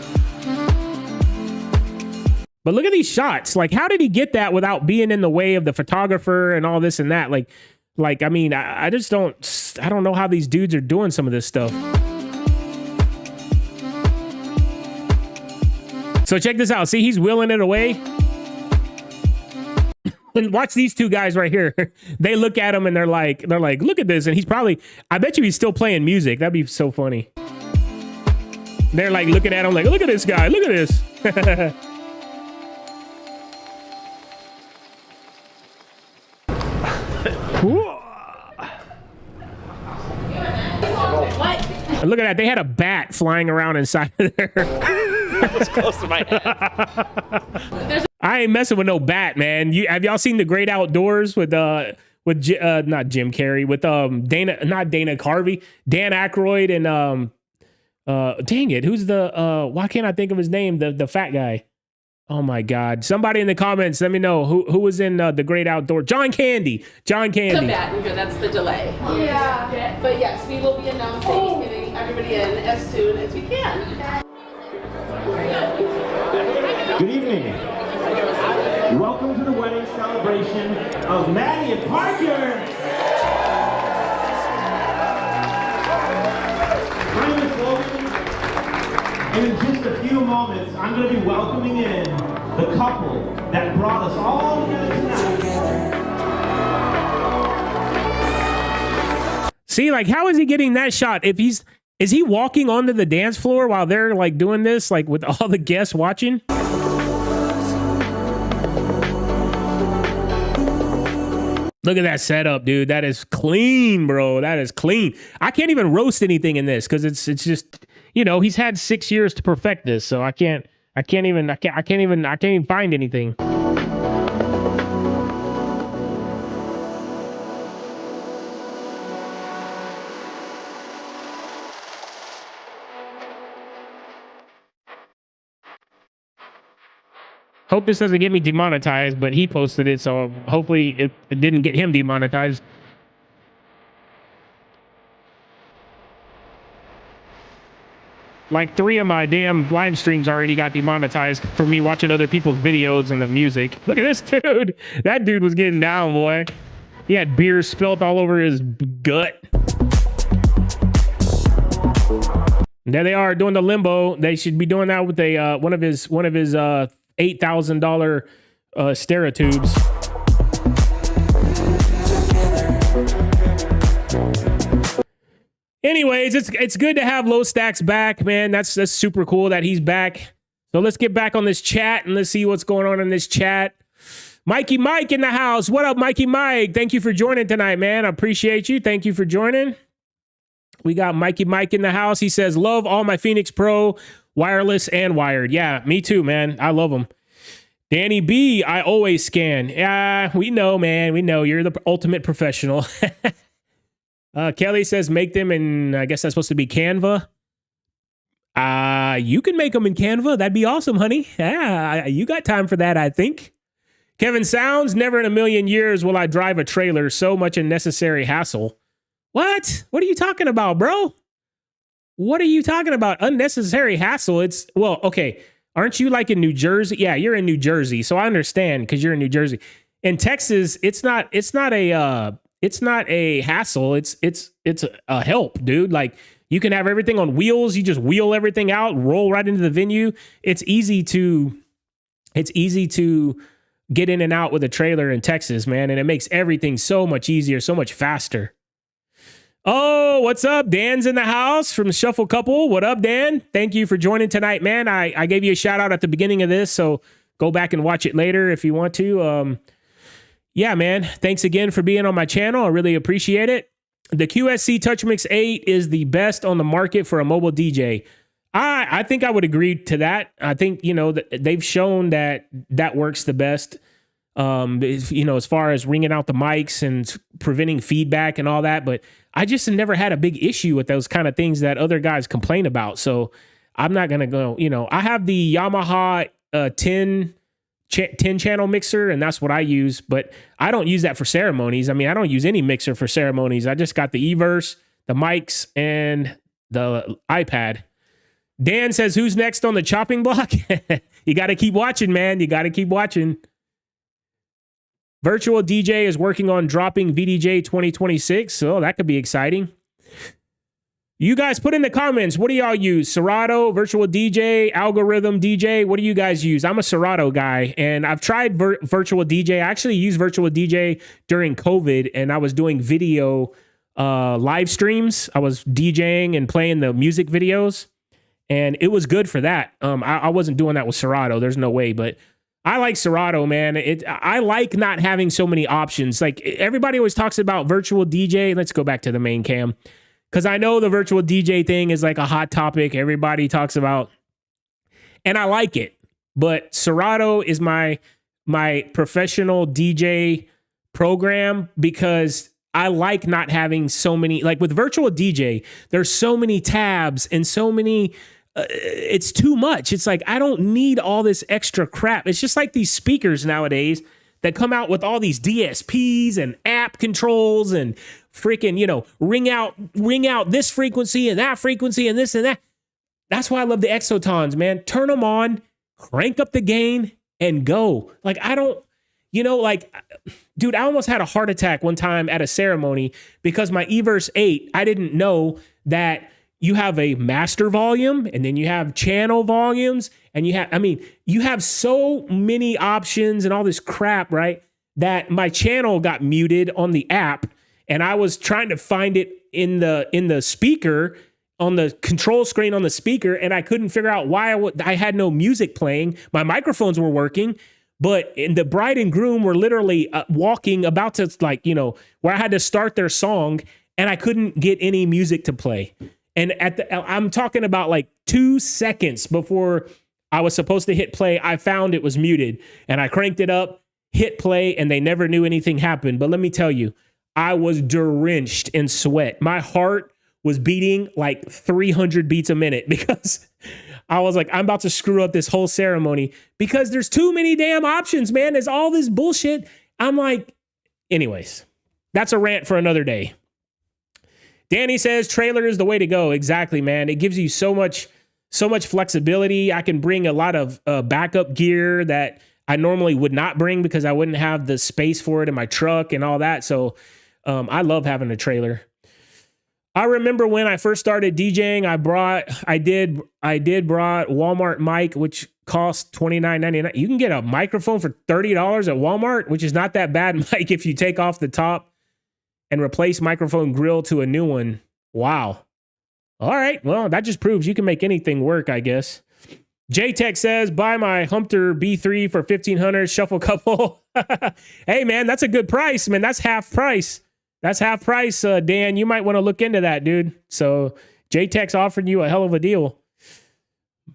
But look at these shots. Like, how did he get that without being in the way of the photographer and all this and that? Like, I mean, I just don't know how these dudes are doing some of this stuff. So check this out. See, he's wheeling it away. And watch these two guys right here. They look at him and they're like, look at this. And he's probably, I bet you he's still playing music. That'd be so funny. They're like looking at him like, look at this guy. Look at this. And look at that. They had a bat flying around inside of there. That was close to my head. I ain't messing with no bat, man. Have y'all seen The Great Outdoors with not Jim Carrey, with Dana Carvey, Dan Aykroyd, and dang it, who's the why can't I think of his name? The fat guy. Oh my God! Somebody in the comments, let me know who was in The Great Outdoor. John Candy. The bat, that's the delay. Yeah. But yes, we will be announcing, getting everybody in as soon as we can. Good evening. Welcome to the wedding celebration of Maddie and Parker. My name is Logan, and in just a few moments, I'm going to be welcoming in the couple that brought us all together tonight. See, like, how is he getting that shot? Is he walking onto the dance floor while they're like doing this, like with all the guests watching? Look at that setup, dude. That is clean, bro. That is clean. I can't even roast anything in this because it's just, he's had 6 years to perfect this, so I can't even find anything. Hope this doesn't get me demonetized, but he posted it, so hopefully it didn't get him demonetized. Like 3 of my damn live streams already got demonetized for me watching other people's videos and the music. Look at this dude. That dude was getting down, boy. He had beer spilled all over his gut. There they are doing the limbo. They should be doing that with a one of his $8,000 Stereotubes. Anyways, it's good to have Low Stacks back, man. That's super cool that he's back. So let's get back on this chat and let's see what's going on in this chat. Mikey Mike in the house. What up, Mikey Mike? Thank you for joining tonight, man. I appreciate you. Thank you for joining. We got Mikey Mike in the house. He says, love all my Phoenix Pro wireless and wired. Yeah, me too, man. I love them. Danny B, I always scan. Yeah, we know, man. We know you're the ultimate professional. Kelly says, make them in, I guess that's supposed to be Canva. You can make them in Canva. That'd be awesome, honey. Yeah, you got time for that, I think. Kevin Sounds, never in a million years will I drive a trailer. So much unnecessary hassle. What? What are you talking about, bro? What are you talking about? Unnecessary hassle? Well, okay. Aren't you like in New Jersey? Yeah, you're in New Jersey. So I understand because you're in New Jersey. In Texas, it's not a hassle. It's a help, dude. Like you can have everything on wheels. You just wheel everything out, roll right into the venue. It's easy to get in and out with a trailer in Texas, man. And it makes everything so much easier, so much faster. Oh, what's up? Dan's in the house from Shuffle Couple. What up, Dan? Thank you for joining tonight, man. I gave you a shout out at the beginning of this, so go back and watch it later if you want to. Yeah, man. Thanks again for being on my channel. I really appreciate it. The QSC TouchMix 8 is the best on the market for a mobile DJ. I think I would agree to that. I think, they've shown that works the best. as far as ringing out the mics and preventing feedback and all that. But I just never had a big issue with those kind of things that other guys complain about. So I'm not going to go, I have the Yamaha 10 channel mixer, and that's what I use, but I don't use that for ceremonies. I mean, I don't use any mixer for ceremonies. I just got the Everse, the mics, and the iPad. Dan says, who's next on the chopping block? You got to keep watching, man. You got to keep watching. Virtual DJ is working on dropping VDJ 2026, so that could be exciting. You guys put in the comments, what do y'all use? Serato, Virtual DJ, Algorithm DJ, what do you guys use? I'm a Serato guy, and I've tried Virtual DJ. I actually used Virtual DJ during COVID, and I was doing video live streams. I was DJing and playing the music videos, and it was good for that. I wasn't doing that with Serato. There's no way, but I like Serato, man. I like not having so many options. Like, everybody always talks about Virtual DJ. Let's go back to the main cam, because I know the Virtual DJ thing is like a hot topic. Everybody talks about, and I like it. But Serato is my professional DJ program, because I like not having so many. Like with Virtual DJ, there's so many tabs and so many. It's too much. It's like, I don't need all this extra crap. It's just like these speakers nowadays that come out with all these DSPs and app controls and freaking, ring out this frequency and that frequency and this and that. That's why I love the Exotons, man. Turn them on, crank up the gain, and go. Like, I don't, dude, I almost had a heart attack one time at a ceremony because my Everse 8, I didn't know that you have a master volume, and then you have channel volumes, and you have so many options and all this crap, right? That my channel got muted on the app, and I was trying to find it in the speaker, on the control screen on the speaker, and I couldn't figure out why I had no music playing. My microphones were working, but the bride and groom were literally walking about to, where I had to start their song, and I couldn't get any music to play. And I'm talking about like 2 seconds before I was supposed to hit play, I found it was muted, and I cranked it up, hit play, and they never knew anything happened. But let me tell you, I was drenched in sweat. My heart was beating like 300 beats a minute, because I was like, I'm about to screw up this whole ceremony because there's too many damn options, man. There's all this bullshit. I'm like, anyways, that's a rant for another day. Danny says trailer is the way to go. Exactly, man. It gives you so much flexibility. I can bring a lot of backup gear that I normally would not bring because I wouldn't have the space for it in my truck and all that. So I love having a trailer. I remember when I first started DJing, I did brought Walmart mic, which cost $29.99. You can get a microphone for $30 at Walmart, which is not that bad mic if you take off the top and replace microphone grill to a new one. Wow. All right. Well, that just proves you can make anything work, I guess. J-Tech says, buy my Humpter B3 for $1,500, shuffle couple. Hey, man, that's a good price, man. That's half price. That's half price, Dan. You might want to look into that, dude. So J-Tech's offering you a hell of a deal.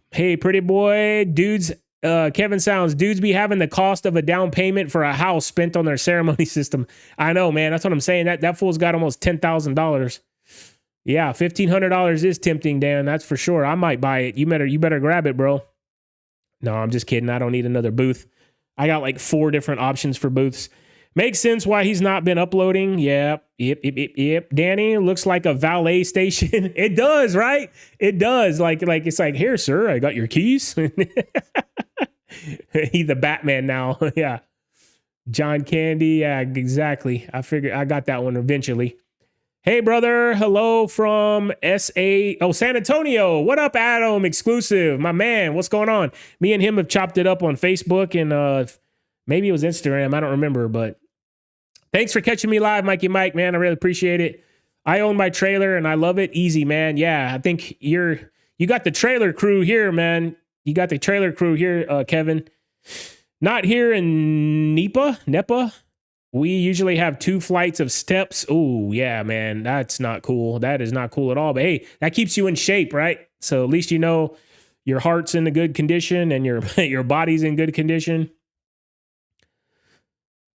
Hey, pretty boy, dudes. Kevin Sounds, dudes be having the cost of a down payment for a house spent on their ceremony system. I know, man. That's what I'm saying. That fool's got almost $10,000. Yeah, $1,500 is tempting, Dan. That's for sure. I might buy it. You better grab it, bro. No, I'm just kidding. I don't need another booth. I got like 4 different options for booths. Makes sense why he's not been uploading. Yep. Danny, looks like a valet station. It does, right? It does. Like it's like, here, sir, I got your keys. He's the Batman now. Yeah. John Candy. Yeah, exactly. I figured I got that one eventually. Hey, brother. Hello from San Antonio. What up, Adam? Exclusive. My man. What's going on? Me and him have chopped it up on Facebook and maybe it was Instagram. I don't remember, but thanks for catching me live, Mikey Mike, man. I really appreciate it. I own my trailer and I love it. Easy, man. Yeah, I think you got the trailer crew here, man. You got the trailer crew here, Kevin. Not here in NEPA. We usually have 2 flights of steps. Oh, yeah, man. That's not cool. That is not cool at all. But hey, that keeps you in shape, right? So at least you know your heart's in a good condition and your body's in good condition.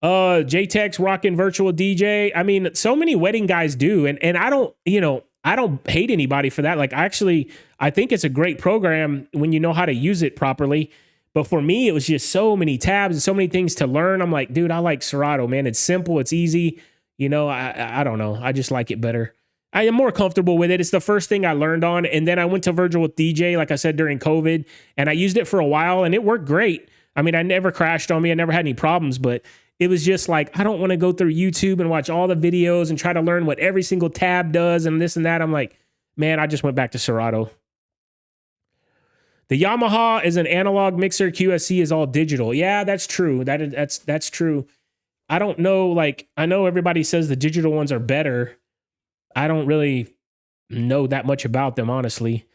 JTEX rocking virtual DJ. I mean, so many wedding guys do. And I don't, I don't hate anybody for that. Like, actually, I think it's a great program when you know how to use it properly. But for me, it was just so many tabs and so many things to learn. I'm like, dude, I like Serato, man. It's simple. It's easy. I don't know. I just like it better. I am more comfortable with it. It's the first thing I learned on. And then I went to virtual DJ, like I said, during COVID, and I used it for a while and it worked great. I mean, I never crashed on me. I never had any problems, but it was just like, I don't want to go through YouTube and watch all the videos and try to learn what every single tab does and this and that. I'm like, man, I just went back to Serato. The Yamaha is an analog mixer. QSC is all digital. Yeah, that's true. That's true. I don't know. Like, I know everybody says the digital ones are better. I don't really know that much about them, honestly.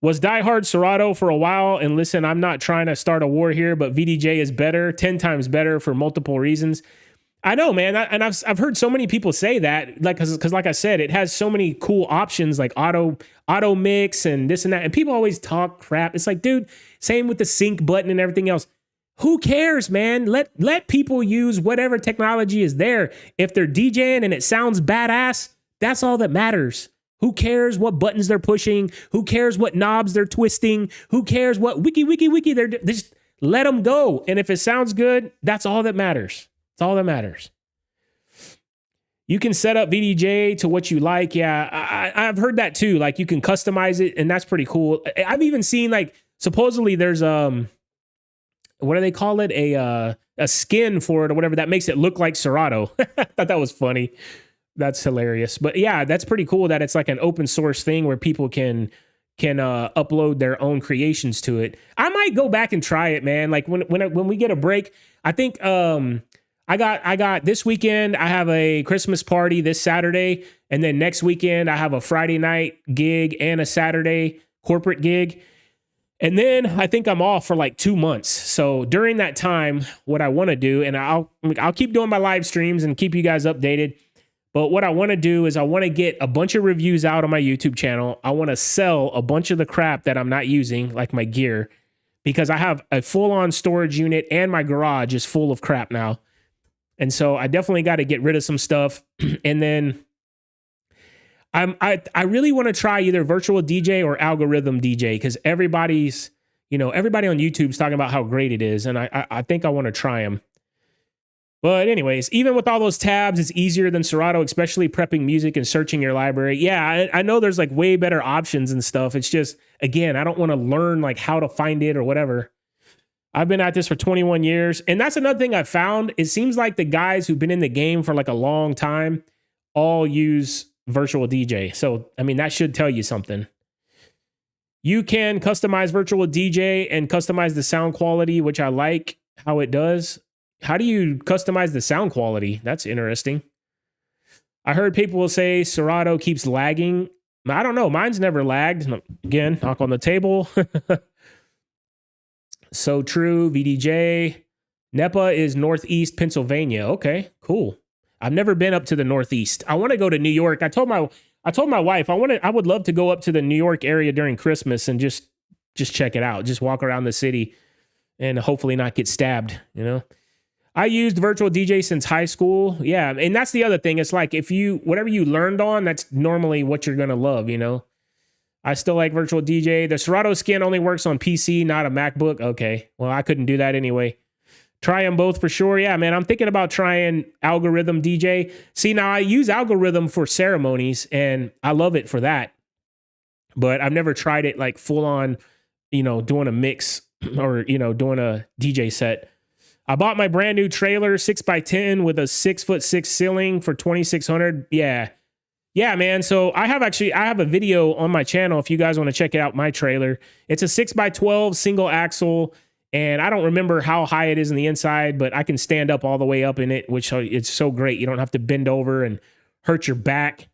Was diehard Serato for a while. And listen, I'm not trying to start a war here, but VDJ is better, 10 times better for multiple reasons. I know, man. I've heard so many people say that, like, because like I said, it has so many cool options like auto mix and this and that. And people always talk crap. It's like, dude, same with the sync button and everything else. Who cares, man? Let people use whatever technology is there. If they're DJing and it sounds badass, that's all that matters. Who cares what buttons they're pushing? Who cares what knobs they're twisting? Who cares what wiki they're just let them go. And if it sounds good, that's all that matters. It's all that matters. You can set up VDJ to what you like. Yeah, I've heard that too. Like, you can customize it, and that's pretty cool. I've even seen, like, supposedly there's what do they call it? A skin for it or whatever that makes it look like Serato. I thought that was funny. That's hilarious. But yeah, that's pretty cool that it's like an open source thing where people can upload their own creations to it. I might go back and try it, man. Like when we get a break, I think I got this weekend, I have a Christmas party this Saturday, and then next weekend I have a Friday night gig and a Saturday corporate gig. And then I think I'm off for like 2 months. So during that time, what I want to do, and I'll keep doing my live streams and keep you guys updated. But what I want to do is I want to get a bunch of reviews out on my YouTube channel. I want to sell a bunch of the crap that I'm not using, like my gear, because I have a full-on storage unit and my garage is full of crap now. And so I definitely got to get rid of some stuff. And then I really want to try either virtual DJ or algorithm DJ, because everybody on YouTube's talking about how great it is. And I think I want to try them. But anyways, even with all those tabs, it's easier than Serato, especially prepping music and searching your library. Yeah, I know there's like way better options and stuff. It's just, again, I don't want to learn like how to find it or whatever. I've been at this for 21 years. And that's another thing I've found. It seems like the guys who've been in the game for like a long time all use virtual DJ. So, I mean, that should tell you something. You can customize virtual DJ and customize the sound quality, which I like how it does. How do you customize the sound quality? That's interesting. I heard people will say Serato keeps lagging. I don't know. Mine's never lagged. Again, knock on the table. So true. VDJ. NEPA is Northeast Pennsylvania. Okay, cool. I've never been up to the Northeast. I want to go to New York. I told my wife I would love to go up to the New York area during Christmas and just check it out. Just walk around the city and hopefully not get stabbed, you know? I used virtual DJ since high school. Yeah, and that's the other thing. It's like whatever you learned on, that's normally what you're going to love, you know? I still like virtual DJ. The Serato skin only works on PC, not a MacBook. Okay, well, I couldn't do that anyway. Try them both for sure. Yeah, man, I'm thinking about trying algorithm DJ. See, now I use algorithm for ceremonies, and I love it for that. But I've never tried it like full on, doing a mix or, doing a DJ set. I bought my brand new trailer, 6x10 with a 6'6" ceiling for $2,600. Yeah, man. So I have a video on my channel if you guys want to check out my trailer. It's a 6x12 single axle, and I don't remember how high it is in the inside, but I can stand up all the way up in it, which it's so great. You don't have to bend over and hurt your back.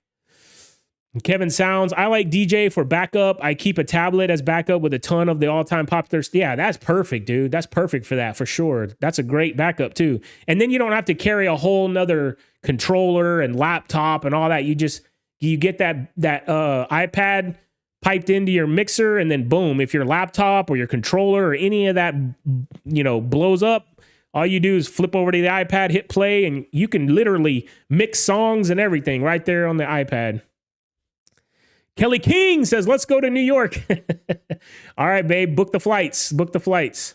Kevin Sounds, I like DJ for backup. I keep a tablet as backup with a ton of the all-time popular. Yeah, that's perfect, dude. That's perfect for that, for sure. That's a great backup, too. And then you don't have to carry a whole nother controller and laptop and all that. You get that iPad piped into your mixer, and then boom, if your laptop or your controller or any of that, blows up, All you do is flip over to the iPad, hit play, and you can literally mix songs and everything right there on the iPad. Kellie King says, let's go to New York. All right, babe, book the flights. Book the flights.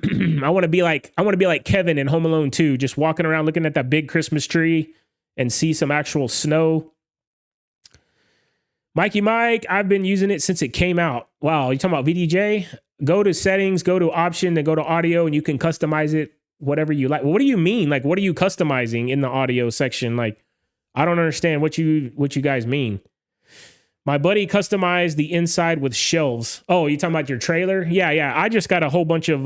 I want to be like Kevin in Home Alone 2, just walking around looking at that big Christmas tree and see some actual snow. Mikey Mike, I've been using it since it came out. Wow, you talking about VDJ? Go to settings, go to option, then go to audio, and you can customize it whatever you like. Well, what do you mean? Like, what are you customizing in the audio section? Like, I don't understand what you guys mean. My buddy customized the inside with shelves. Oh, you talking about your trailer? Yeah. I just got a whole bunch of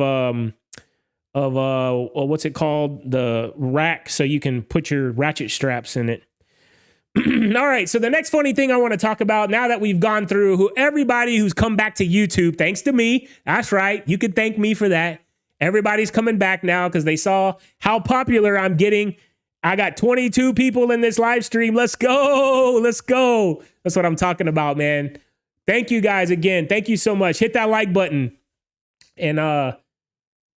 what's it called? The rack, so you can put your ratchet straps in it. All right, so the next funny thing I want to talk about, now that we've gone through everybody who's come back to YouTube, thanks to me. That's right. You can thank me for that. Everybody's coming back now because they saw how popular I'm getting. I got 22 people in this live stream. Let's go. Let's go. That's what I'm talking about, man. Thank you guys again. Thank you so much. Hit that like button. And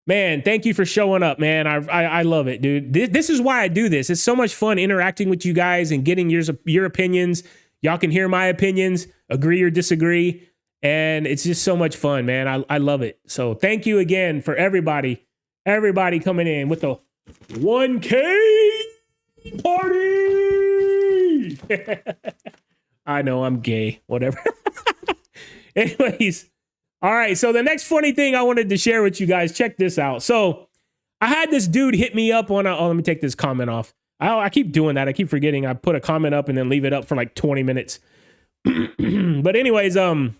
man, thank you for showing up, man. I love it, dude. This is why I do this. It's so much fun interacting with you guys and getting your opinions. Y'all can hear my opinions, agree or disagree. And it's just so much fun, man. I love it. So thank you again for everybody coming in with the 1K party. I know I'm gay, whatever. Anyways. All right, so the next funny thing I wanted to share with you guys, check this out. So I had this dude hit me up on let me take this comment off. I keep doing that. I keep forgetting. I put a comment up and then leave it up for like 20 minutes. But anyways, I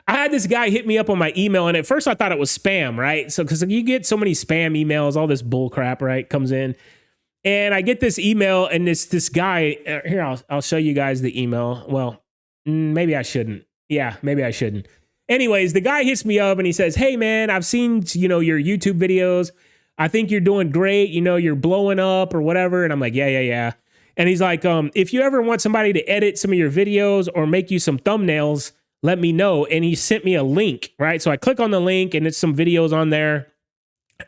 had this guy hit me up on my email, and at first I thought it was spam, right? So because you get so many spam emails, all this bull crap, right, comes in. And I get this email, and this guy, here, I'll show you guys the email. Well, maybe I shouldn't. Yeah, maybe I shouldn't. Anyways, the guy hits me up and he says, hey, man, I've seen, your YouTube videos. I think you're doing great. You're blowing up or whatever. And I'm like, yeah. And he's like, if you ever want somebody to edit some of your videos or make you some thumbnails, let me know. And he sent me a link, right? So I click on the link and it's some videos on there.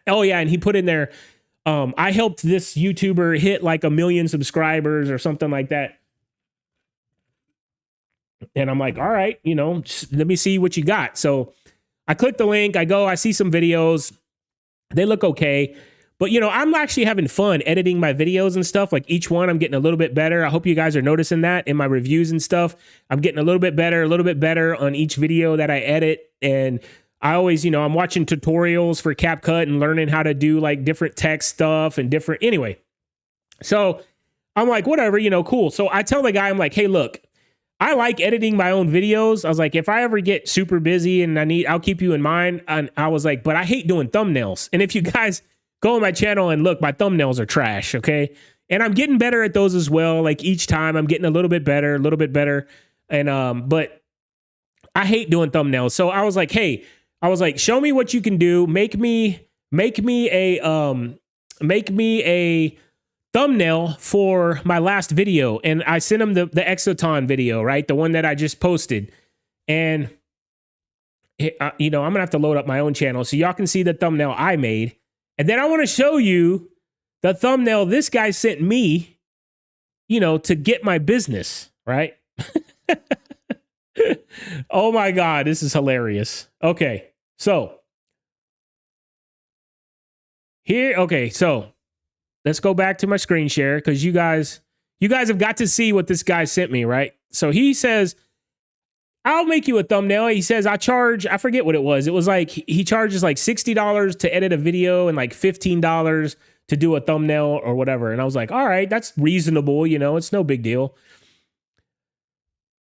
Oh, yeah. And he put in there, I helped this YouTuber hit like 1 million subscribers or something like that. And I'm like, all right, let me see what you got. So I click the link. I see some videos. They look okay. But, I'm actually having fun editing my videos and stuff. Like each one, I'm getting a little bit better. I hope you guys are noticing that in my reviews and stuff. I'm getting a little bit better on each video that I edit. And I always, I'm watching tutorials for CapCut and learning how to do like different text stuff and different. Anyway, so I'm like, whatever, cool. So I tell the guy, I'm like, hey, look. I like editing my own videos. I was like, if I ever get super busy and I'll keep you in mind. And I was like, but I hate doing thumbnails. And if you guys go on my channel and look, my thumbnails are trash. Okay. And I'm getting better at those as well. Like each time I'm getting a little bit better. And, but I hate doing thumbnails. So I was like, hey, show me what you can do. Make me a thumbnail for my last video. And I sent him the Exoton video, right? The one that I just posted. And, I'm going to have to load up my own channel so y'all can see the thumbnail I made. And then I want to show you the thumbnail this guy sent me, to get my business, right? Oh my God, this is hilarious. Okay, so let's go back to my screen share because you guys have got to see what this guy sent me, right? So he says, I'll make you a thumbnail. He says, I forget what it was. It was like, he charges like $60 to edit a video and like $15 to do a thumbnail or whatever. And I was like, all right, that's reasonable. It's no big deal.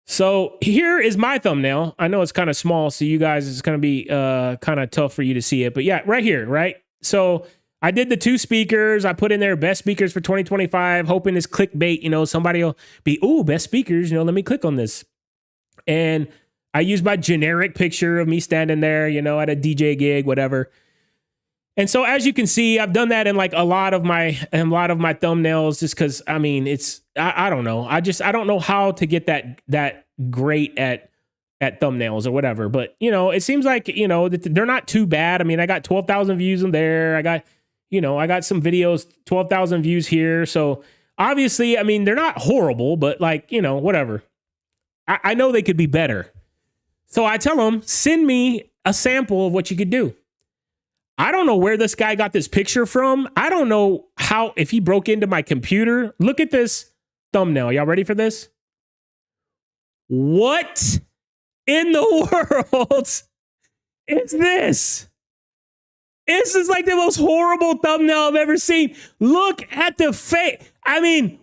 So here is my thumbnail. I know it's kind of small, so you guys, it's going to be kind of tough for you to see it. But yeah, right here, right? So I did the 2 speakers. I put in there best speakers for 2025, hoping it's clickbait. Somebody will be, ooh, best speakers. Let me click on this. And I used my generic picture of me standing there, at a DJ gig, whatever. And so as you can see, I've done that in like a lot of my thumbnails just because, I don't know. I don't know how to get that great at at thumbnails or whatever. But, you know, it seems like, you know, that they're not too bad. I mean, I got 12,000 views in there. I got, you know, I got some videos, 12,000 views here. So obviously, I mean, they're not horrible, but like, you know, whatever. I know they could be better. So I tell them, send me a sample of what you could do. I don't know where this guy got this picture from. I don't know how, if he broke into my computer. Look at this thumbnail. Y'all ready for this? What in the world is this? This is like the most horrible thumbnail I've ever seen. Look at the face. I mean,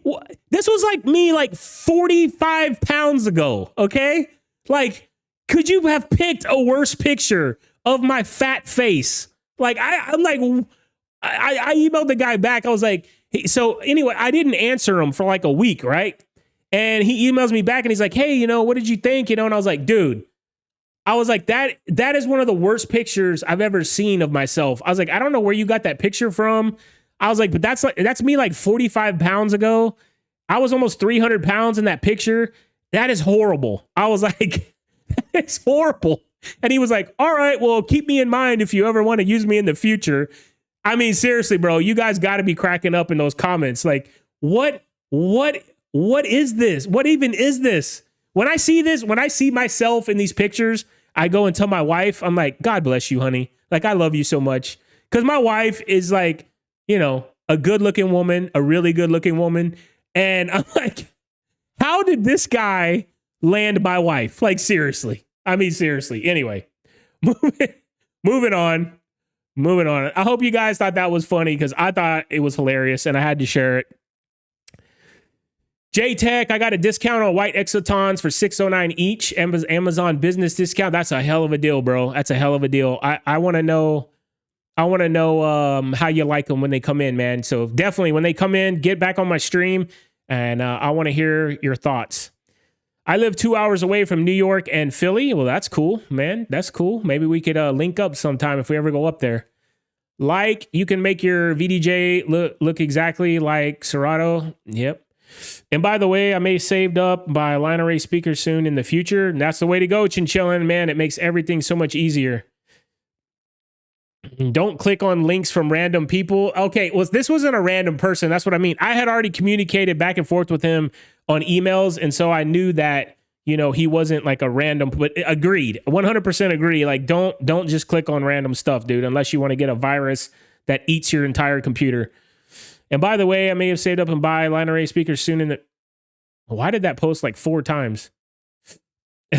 this was like me like 45 pounds ago, okay? Like, could you have picked a worse picture of my fat face? Like, I'm like, I emailed the guy back. I was like, so anyway, I didn't answer him for like a week, right? And he emails me back and he's like, hey, you know, what did you think? You know, and I was like, dude, I was like, that is one of the worst pictures I've ever seen of myself. I was like, I don't know where you got that picture from. I was like, but that's me like 45 pounds ago. I was almost 300 pounds in that picture. That is horrible. I was like, it's horrible. And he was like, all right, well, keep me in mind if you ever want to use me in the future. I mean, seriously, bro, you guys got to be cracking up in those comments. Like, what is this? What even is this? When I see this, when I see myself in these pictures, I go and tell my wife, I'm like, God bless you, honey. Like, I love you so much. Because my wife is like, you know, a good looking woman, a really good looking woman. And I'm like, how did this guy land my wife? Like, seriously. I mean, seriously. Anyway, moving on. I hope you guys thought that was funny because I thought it was hilarious and I had to share it. J-Tech, I got a discount on white Exotons for $609 each. Amazon business discount. That's a hell of a deal, bro. That's a hell of a deal. I want to know. I want to know how you like them when they come in, man. So definitely when they come in, get back on my stream and I want to hear your thoughts. I live 2 hours away from New York and Philly. Well, that's cool, man. That's cool. Maybe we could link up sometime if we ever go up there. Like, you can make your VDJ look exactly like Serato. Yep. And by the way, I may saved up by a line array speaker soon in the future. And that's the way to go, Chinchillin, man. It makes everything so much easier. Don't click on links from random people. Okay, well, this wasn't a random person. That's what I mean. I had already communicated back and forth with him on emails. And so I knew that, you know, he wasn't like a random, but agreed. 100% agree. Like, don't just click on random stuff, dude, unless you want to get a virus that eats your entire computer. And by the way, I may have saved up and buy line array speakers soon in the... Why did that post like 4 times?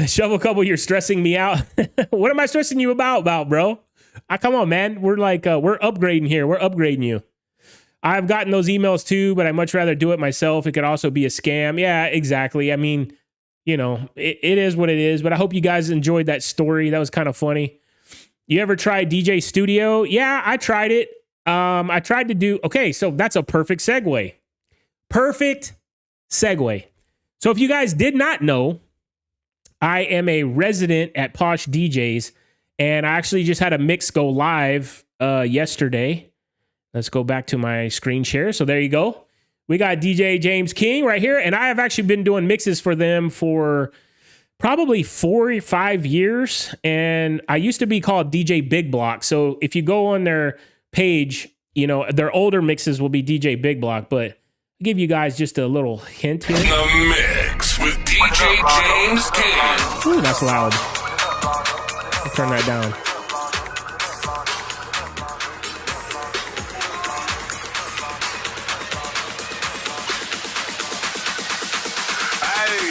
Shovel Couple, you're stressing me out. What am I stressing you about, bro? Come on, man. We're like, we're upgrading here. We're upgrading you. I've gotten those emails too, but I'd much rather do it myself. It could also be a scam. Yeah, exactly. I mean, you know, it is what it is, but I hope you guys enjoyed that story. That was kind of funny. You ever tried DJ Studio? Yeah, I tried it. I tried to do, okay, so that's a perfect segue. Perfect segue. So if you guys did not know, I am a resident at Posh DJs, and I actually just had a mix go live yesterday. Let's go back to my screen share. So there you go. We got DJ James King right here, and I have actually been doing mixes for them for probably 4 or 5 years, and I used to be called DJ Big Block. So if you go on their page, you know, their older mixes will be DJ Big Block, but I'll give you guys just a little hint here. The mix with DJ James King. Ooh, that's loud. I'll turn that down. Hey,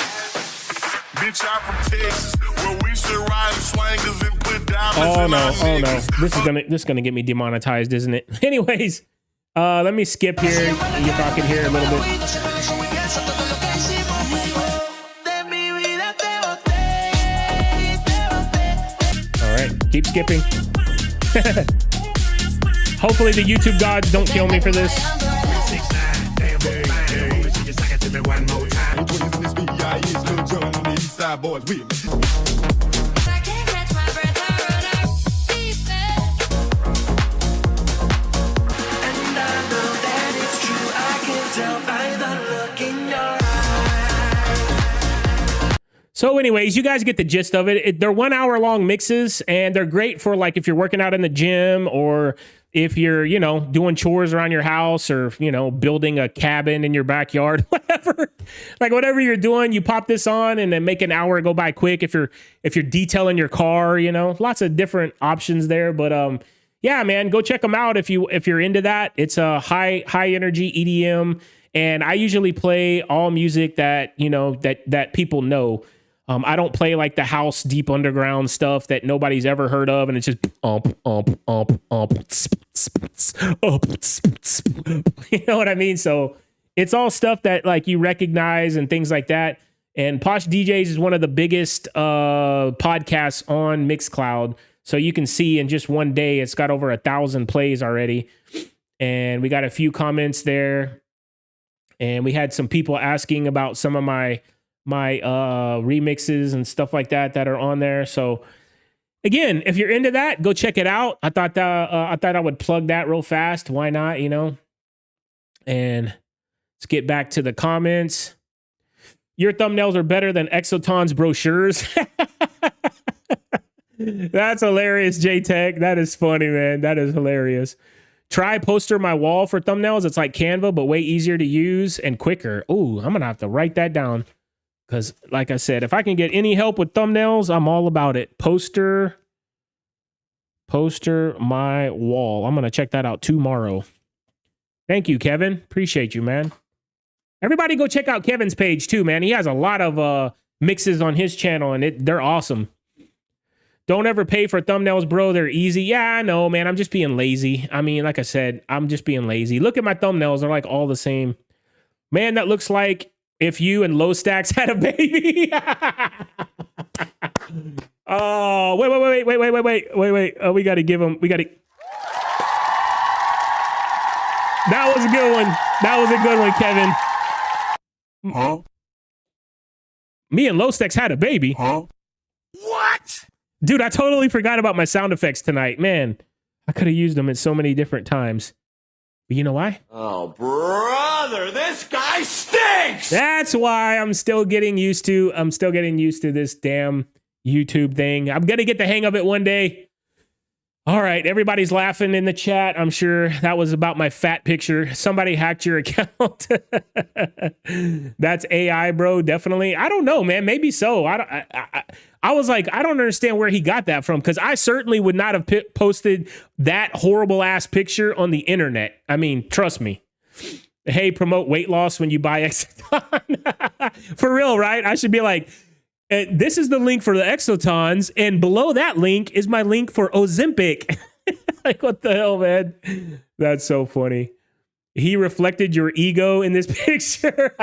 bitch, I'm from Texas, where we should ride swangers and put diamonds in our niggas. This is gonna get me demonetized, isn't it? Anyways, let me skip here. You're talking here a little bit. All right, keep skipping. Hopefully the YouTube gods don't kill me for this. So anyways, you guys get the gist of it. They're 1 hour long mixes, and they're great for like if you're working out in the gym, or if you're, you know, doing chores around your house, or, you know, building a cabin in your backyard, whatever. Like whatever you're doing, you pop this on and then make an hour go by quick. If you're detailing your car, you know, lots of different options there. But yeah, man, go check them out if you're into that. It's a high energy EDM, and I usually play all music that, you know, that people know. I don't play like the house deep underground stuff that nobody's ever heard of, and it's just you know what I mean? So it's all stuff that like you recognize and things like that. And Posh DJs is one of the biggest podcasts on Mixcloud. So you can see in just one day, it's got over 1,000 plays already. And we got a few comments there. And we had some people asking about some of my remixes and stuff like that are on there. So again, if you're into that, go check it out. I thought I would plug that real fast. Why not, you know? And let's get back to the comments. Your thumbnails are better than Exoton's brochures. That's hilarious, J-Tech. That is funny, man. That is hilarious. Try Poster My Wall for thumbnails. It's like Canva, but way easier to use and quicker. Ooh, I'm going to have to write that down. Because, like I said, if I can get any help with thumbnails, I'm all about it. Poster My Wall. I'm going to check that out tomorrow. Thank you, Kevin. Appreciate you, man. Everybody go check out Kevin's page, too, man. He has a lot of mixes on his channel, and they're awesome. Don't ever pay for thumbnails, bro. They're easy. Yeah, I know, man. I'm just being lazy. I mean, like I said, I'm just being lazy. Look at my thumbnails. They're like all the same. Man, that looks like if you and Low Stacks had a baby. Oh, wait. Oh, we got to give him. That was a good one. That was a good one, Kevin. Huh? Me and Low Stacks had a baby. Huh? What? Dude, I totally forgot about my sound effects tonight. Man, I could have used them at so many different times. But you know why? Oh, brother, this guy stinks! That's why I'm still getting used to this damn YouTube thing. I'm going to get the hang of it one day. All right, everybody's laughing in the chat. I'm sure that was about my fat picture. Somebody hacked your account. That's AI, bro, definitely. I don't know, man. Maybe so. I was like, I don't understand where he got that from, because I certainly would not have posted that horrible ass picture on the internet. I mean, trust me. Hey, promote weight loss when you buy Exoton. For real, right? I should be like, this is the link for the Exotons, and below that link is my link for Ozempic. Like, what the hell, man? That's so funny. He reflected your ego in this picture.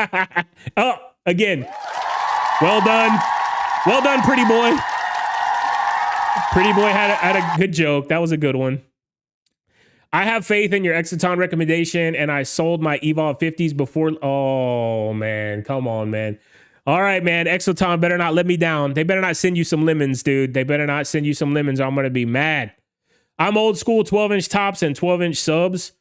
Oh, again. Well done. Well done, pretty boy. Pretty boy had a good joke. That was a good one. I have faith in your Exoton recommendation, and I sold my Evolve 50s before. Oh, man. Come on, man. All right, man. Exoton better not let me down. They better not send you some lemons, dude. They better not send you some lemons, or I'm going to be mad. I'm old school 12-inch tops and 12-inch subs.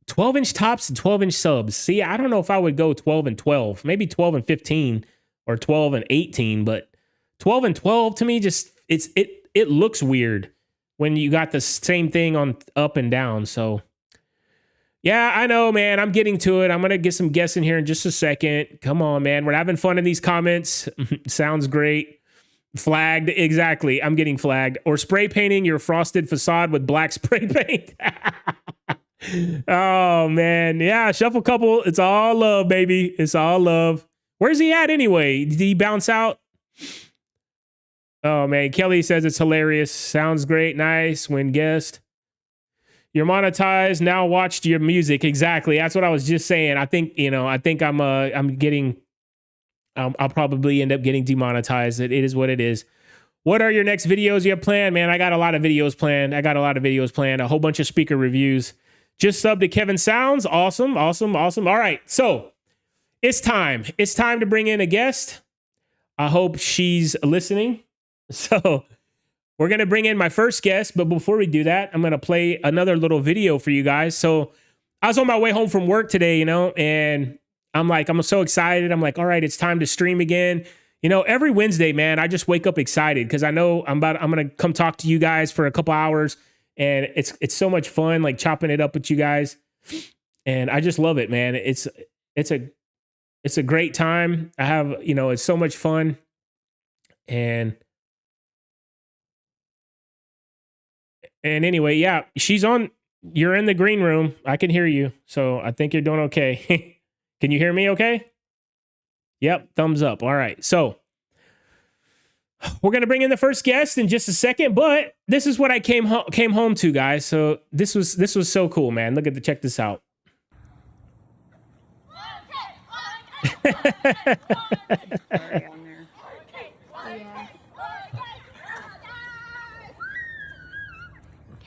12-inch tops and 12-inch subs. See, I don't know if I would go 12 and 12. Maybe 12 and 15 or 12 and 18. But 12 and 12 to me, just it looks weird when you got the same thing on up and down. So yeah, I know, man. I'm getting to it. I'm going to get some guests in here in just a second. Come on, man. We're having fun in these comments. Sounds great. Flagged. Exactly. I'm getting flagged. Or spray painting your frosted facade with black spray paint. Oh, man. Yeah, Shuffle Couple. It's all love, baby. It's all love. Where's he at anyway? Did he bounce out? Oh, man. Kelly says it's hilarious. Sounds great. Nice. Win guest. You're monetized. Now watched your music. Exactly. That's what I was just saying. I think I'm getting, I'll probably end up getting demonetized. It is what it is. What are your next videos you have planned? Man, I got a lot of videos planned. A whole bunch of speaker reviews. Just sub to Kevin Sounds. Awesome. All right. So it's time. It's time to bring in a guest. I hope she's listening. So we're going to bring in my first guest, but before we do that, I'm going to play another little video for you guys. So I was on my way home from work today, and I'm so excited. I'm like, all right, it's time to stream again. You know, every Wednesday, man, I just wake up excited because I know I'm gonna come talk to you guys for a couple hours, and it's so much fun, like chopping it up with you guys, and I just love it, man. It's a great time. I have, you know, it's so much fun, and anyway, yeah, she's on. You're in the green room. I can hear you, so I think you're doing okay. Can you hear me? Okay. Yep, thumbs up. All right. So we're going to bring in the first guest in just a second, but this is what I came home to, guys. So this was so cool, man. Check this out.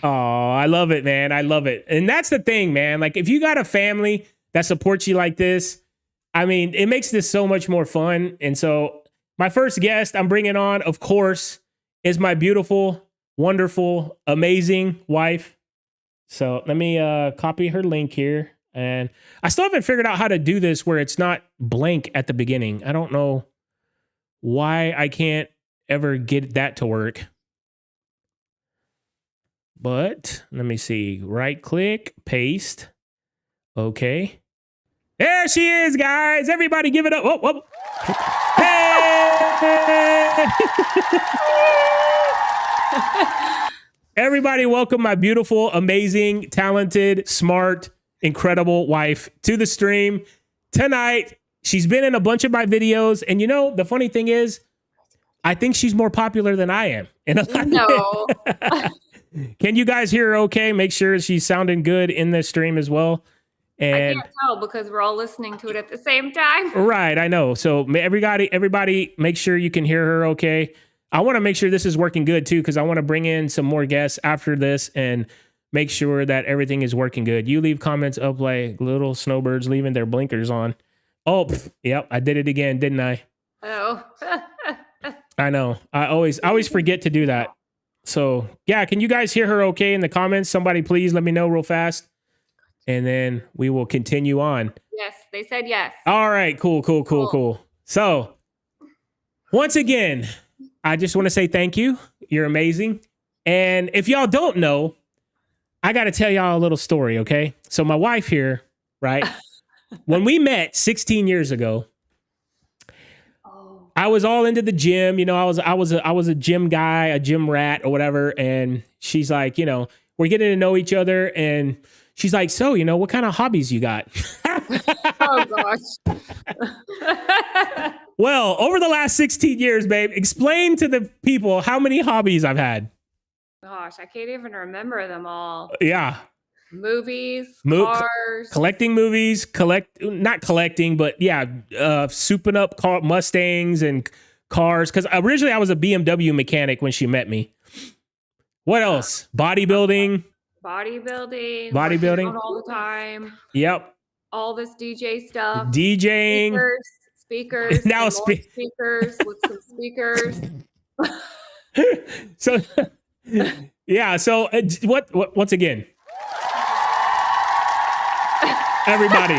Oh, I love it, man. I love it. And that's the thing, man. Like, if you got a family that supports you like this, I mean, it makes this so much more fun. And so my first guest I'm bringing on, of course, is my beautiful, wonderful, amazing wife. So let me copy her link here. And I still haven't figured out how to do this where it's not blank at the beginning. I don't know why I can't ever get that to work. But let me see. Right click, paste. Okay. There she is, guys. Everybody give it up. Whoa, whoa. Hey! Everybody welcome my beautiful, amazing, talented, smart, incredible wife to the stream tonight. She's been in a bunch of my videos. And you know, the funny thing is, I think she's more popular than I am. No. Can you guys hear her okay? Make sure she's sounding good in the stream as well. And I can't tell because we're all listening to it at the same time. Right, I know. So everybody, make sure you can hear her okay. I want to make sure this is working good too, because I want to bring in some more guests after this and make sure that everything is working good. You leave comments up like little snowbirds leaving their blinkers on. Oh, yep, I did it again, didn't I? Oh. I know. I always forget to do that. So yeah, can you guys hear her okay in the comments? Somebody please let me know real fast. And then we will continue on. Yes, they said yes. All right, cool. So once again, I just want to say thank you. You're amazing. And if y'all don't know, I got to tell y'all a little story, okay? So my wife here, right? When we met 16 years ago, I was all into the gym. You know, I was a gym guy, a gym rat or whatever. And she's like, you know, we're getting to know each other. And she's like, so, you know, what kind of hobbies you got? Oh, gosh. Well, over the last 16 years, babe, explain to the people how many hobbies I've had. Gosh, I can't even remember them all. Yeah. Movies, cars. Collecting movies, not collecting, but yeah, souping up Mustangs and cars. Because originally I was a BMW mechanic when she met me. What else? Bodybuilding. Bodybuilding all the time. Yep. All this DJ stuff. DJing. Speakers. Now speakers with some speakers. So, yeah. So what? Once again, everybody,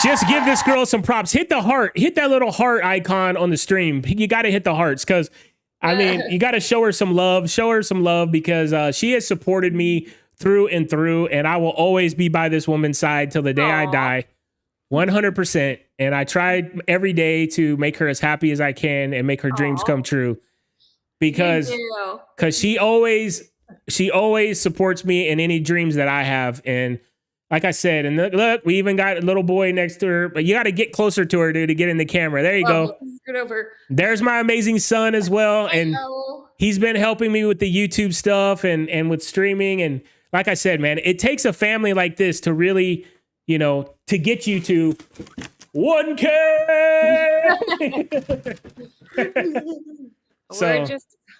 just give this girl some props. Hit the heart. Hit that little heart icon on the stream. You got to hit the hearts because. I mean, you got to show her some love because she has supported me through and through, and I will always be by this woman's side till the day I die, 100%. And I try every day to make her as happy as I can and make her dreams come true because she always supports me in any dreams that I have. And like I said, and look, we even got a little boy next to her, but you got to get closer to her, dude, to get in the camera. There you go. Over. There's my amazing son as well. And he's been helping me with the YouTube stuff and with streaming. And like I said, man, it takes a family like this to really, you know, to get you to 1K.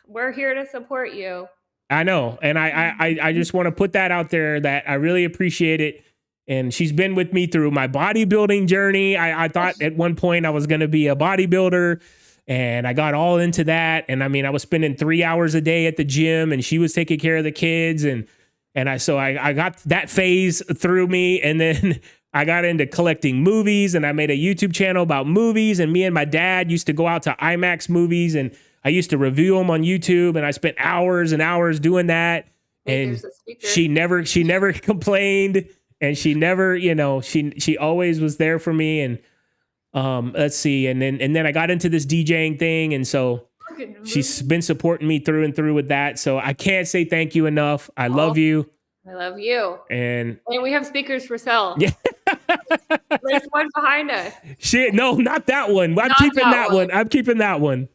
We're here to support you. I know. And I just want to put that out there that I really appreciate it. And she's been with me through my bodybuilding journey. I thought at one point I was going to be a bodybuilder and I got all into that. And I mean, I was spending 3 hours a day at the gym and she was taking care of the kids. And I got that phase through me. And then I got into collecting movies, and I made a YouTube channel about movies, and me and my dad used to go out to IMAX movies, and I used to review them on YouTube, and I spent hours and hours doing that. And she never complained, and she never, she always was there for me. And let's see, and then I got into this DJing thing, and so she's been supporting me through and through with that. So I can't say thank you enough. I love you. I love you. And we have speakers for sale. Yeah. There's one behind us. No, not that one. I'm keeping that one. I'm keeping that one.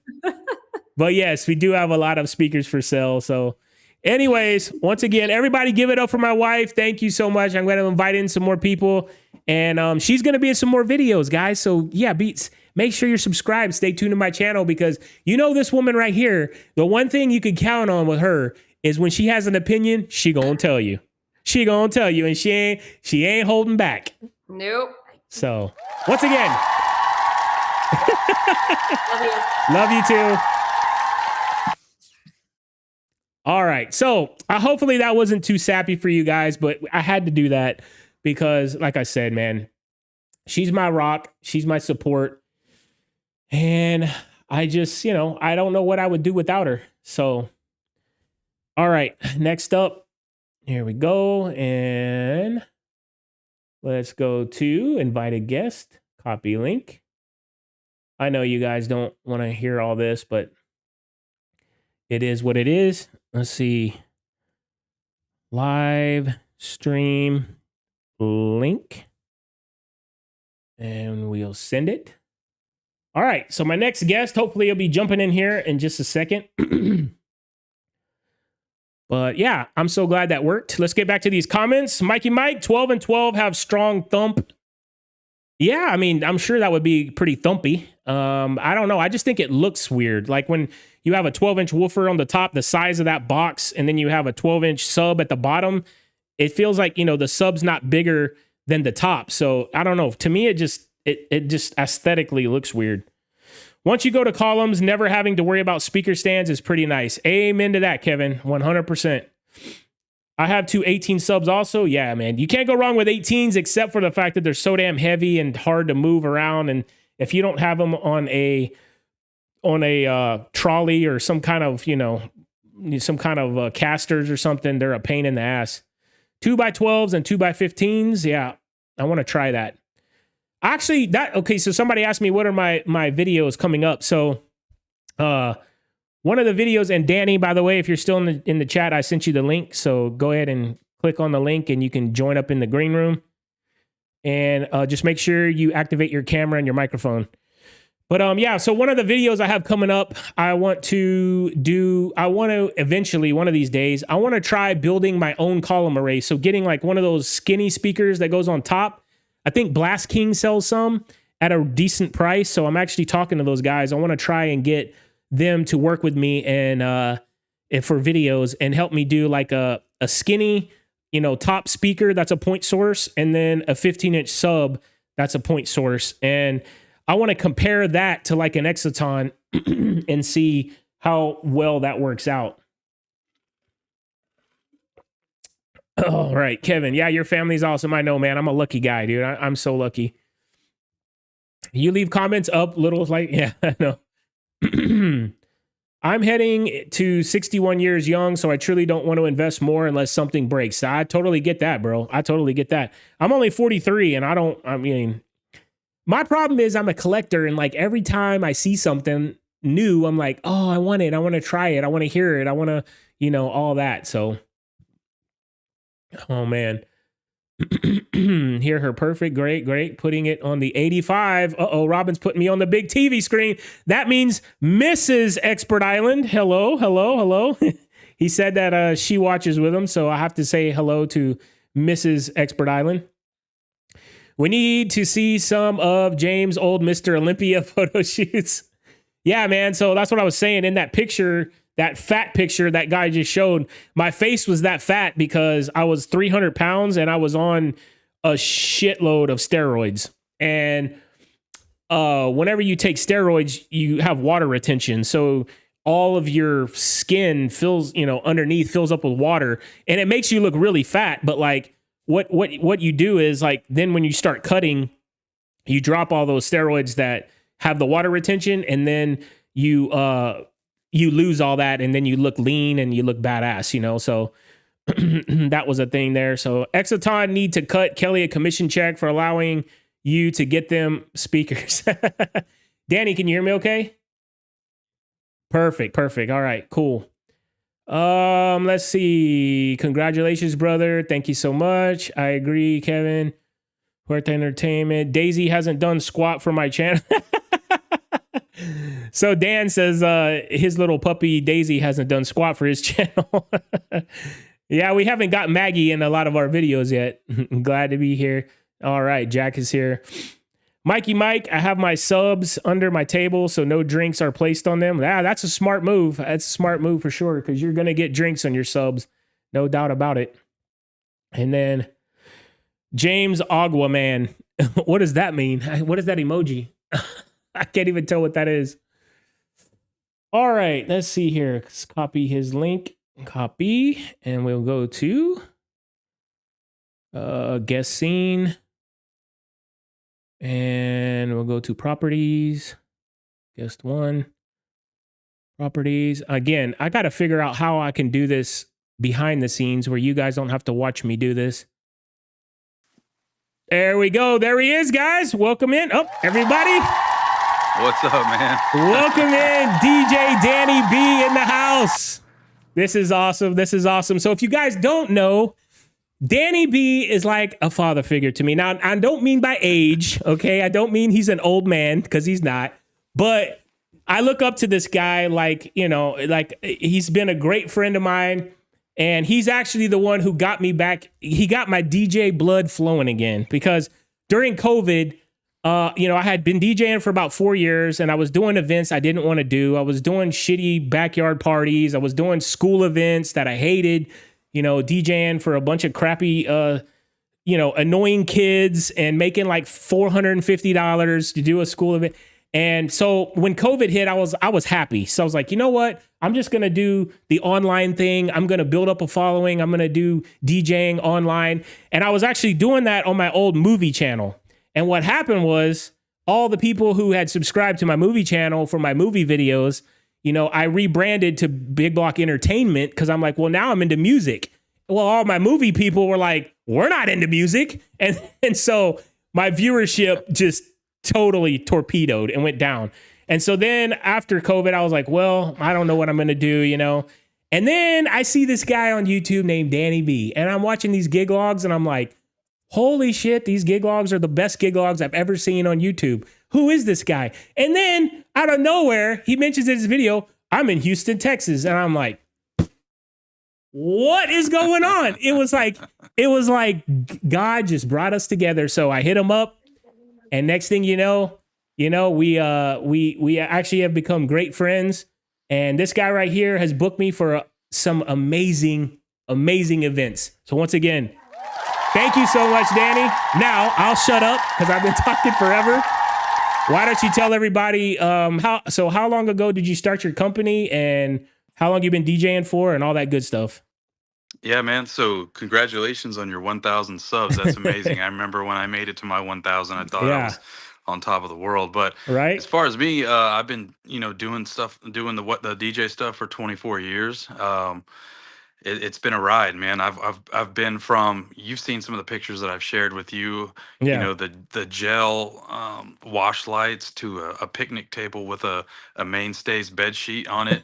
But yes, we do have a lot of speakers for sale. So anyways, once again, everybody give it up for my wife. Thank you so much. I'm going to invite in some more people, and she's going to be in some more videos, guys. So yeah, make sure you're subscribed. Stay tuned to my channel, because this woman right here, the one thing you can count on with her is when she has an opinion, she gonna tell you. She gonna tell you, and she ain't holding back. Nope. So once again, Love you. Love you too. All right. So hopefully that wasn't too sappy for you guys, but I had to do that because, like I said, man, she's my rock. She's my support. And I just, I don't know what I would do without her. So, all right. Next up, here we go. And let's go to invited guest, copy link. I know you guys don't want to hear all this, but it is what it is. Let's see. Live stream link. And we'll send it. All right. So my next guest, hopefully he'll be jumping in here in just a second. But yeah, I'm so glad that worked. Let's get back to these comments. Mikey Mike, 12 and 12 have strong thump. Yeah, I mean, I'm sure that would be pretty thumpy. I don't know. I just think it looks weird. Like when you have a 12-inch woofer on the top, the size of that box, and then you have a 12-inch sub at the bottom, it feels like, the sub's not bigger than the top. So I don't know. To me, it just aesthetically looks weird. Once you go to columns, never having to worry about speaker stands is pretty nice. Amen to that, Kevin. 100%. I have 2 18 subs also. Yeah, man. You can't go wrong with 18s except for the fact that they're so damn heavy and hard to move around. And if you don't have them on a trolley or some kind of, casters or something, they're a pain in the ass. 2x12s and 2x15s. Yeah, I want to try that. Actually, so somebody asked me what are my videos coming up. So one of the videos, and Danny, by the way, if you're still in the chat, I sent you the link. So go ahead and click on the link and you can join up in the green room. And just make sure you activate your camera and your microphone. But yeah, so one of the videos I have coming up, I want to eventually, one of these days, I want to try building my own column array. So getting like one of those skinny speakers that goes on top. I think Blast King sells some at a decent price. So I'm actually talking to those guys. I want to try and get them to work with me and for videos and help me do like a skinny, top speaker that's a point source, and then a 15-inch sub that's a point source. And I want to compare that to like an Exciton and see how well that works out. All right, Kevin. Yeah, your family's awesome. I know, man. I'm a lucky guy, dude. I'm so lucky. You leave comments up, little like, yeah, I know. I'm heading to 61 years young, so I truly don't want to invest more unless something breaks. I totally get that, bro. I totally get that. I'm only 43, and my problem is I'm a collector, and like every time I see something new, I'm like, oh, I want it. I want to try it. I want to hear it. I want to, all that. So. Oh, man. Hear her perfect. Great. Putting it on the 85. Uh-oh, Robin's putting me on the big TV screen. That means Mrs. Expert Island. Hello. He said that she watches with him, so I have to say hello to Mrs. Expert Island. We need to see some of James' old Mr. Olympia photo shoots. Yeah, man. So that's what I was saying in that picture. That fat picture that guy just showed, my face was that fat because I was 300 pounds and I was on a shitload of steroids. And whenever you take steroids, you have water retention. So all of your skin fills, underneath fills up with water, and it makes you look really fat. But like what you do is like, then when you start cutting, you drop all those steroids that have the water retention, and then you lose all that, and then you look lean and you look badass, you know? So that was a thing there. So Exoton need to cut Kellie a commission check for allowing you to get them speakers. Danny, can you hear me okay? Perfect. All right, cool. Let's see. Congratulations, brother. Thank you so much. I agree, Kevin. Huerta Entertainment. Daisy hasn't done squat for my channel. So Dan says his little puppy Daisy hasn't done squat for his channel. Yeah, we haven't got Maggie in a lot of our videos yet. Glad to be here. All right, Jack is here. Mikey Mike, I have my subs under my table, so no drinks are placed on them. Yeah, that's a smart move. That's a smart move for sure, because you're going to get drinks on your subs. No doubt about it. And then James Aguaman. What does that mean? What is that emoji? I can't even tell what that is. All right, let's see here. Let's copy his link. Copy. And we'll go to guest scene. And we'll go to properties. Guest one. Properties. Again, I got to figure out how I can do this behind the scenes where you guys don't have to watch me do this. There we go. There he is, guys. Welcome in. Oh, everybody. What's up, man? Welcome in, DJ Danny B in the house. This is awesome. This is awesome. So if you guys don't know, Danny B is like a father figure to me. Now, I don't mean by age, okay? I don't mean he's an old man, because he's not. But I look up to this guy like, you know, like he's been a great friend of mine. And he's actually the one who got me back. He got my DJ blood flowing again, because during COVID, you know, I had been DJing for about 4 years, and I was doing events I didn't want to do. I was doing shitty backyard parties. I was doing school events that I hated, you know, DJing for a bunch of crappy, you know, annoying kids, and making like $450 to do a school event. And so when COVID hit, I was happy. So I was like, you know what? I'm just going to do the online thing. I'm going to build up a following. I'm going to do DJing online. And I was actually doing that on my old movie channel. And what happened was, all the people who had subscribed to my movie channel for my movie videos, you know, I rebranded to Big Block Entertainment, because I'm like, well, now I'm into music. Well, all my movie people were like, we're not into music. And so my viewership just totally torpedoed and went down. And so then after COVID, I was like, well, I don't know what I'm going to do, you know? And then I see this guy on YouTube named Danny B, and I'm watching these gig logs, and I'm like, holy shit, these gig logs are the best gig logs I've ever seen on YouTube. Who is this guy? And then out of nowhere, he mentions in his video, I'm in Houston, Texas. And I'm like, what is going on? It was like God just brought us together. So I hit him up. And next thing you know, we actually have become great friends. And this guy right here has booked me for some amazing events. So once again, thank you so much, Danny. Now I'll shut up, because I've been talking forever. Why don't you tell everybody how long ago did you start your company, and how long you been DJing for, and all that good stuff? Yeah, man. So congratulations on your 1,000 subs. That's amazing. I remember when I made it to my 1,000, I thought I was on top of the world. But as far as me, I've been, you know, doing the DJ stuff for 24 years. It's been a ride, man. I've been from, you've seen some of the pictures that I've shared with you. You know, the gel wash lights to a picnic table with a mainstays bed sheet on it.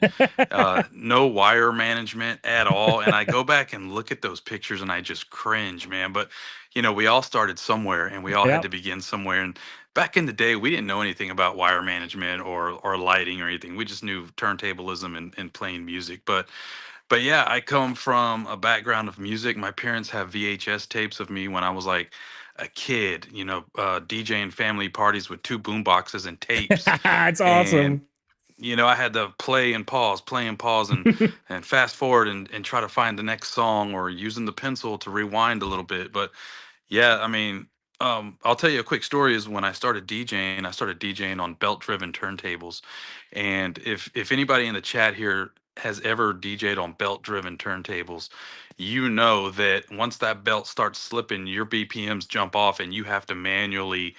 No wire management at all. And I go back and look at those pictures and I just cringe, man. But you know, we all started somewhere, and we all had to begin somewhere. And back in the day, we didn't know anything about wire management or lighting or anything. We just knew turntablism and playing music. But yeah, I come from a background of music. My parents have VHS tapes of me when I was like a kid, you know, DJing family parties with 2 boom boxes and tapes. It's awesome. And, you know, I had to play and pause, and and fast forward and try to find the next song, or using the pencil to rewind a little bit. But yeah, I mean, I'll tell you a quick story. Is when I started DJing on belt-driven turntables. And if anybody in the chat here has ever DJ'd on belt-driven turntables, you know that once that belt starts slipping, your BPMs jump off, and you have to manually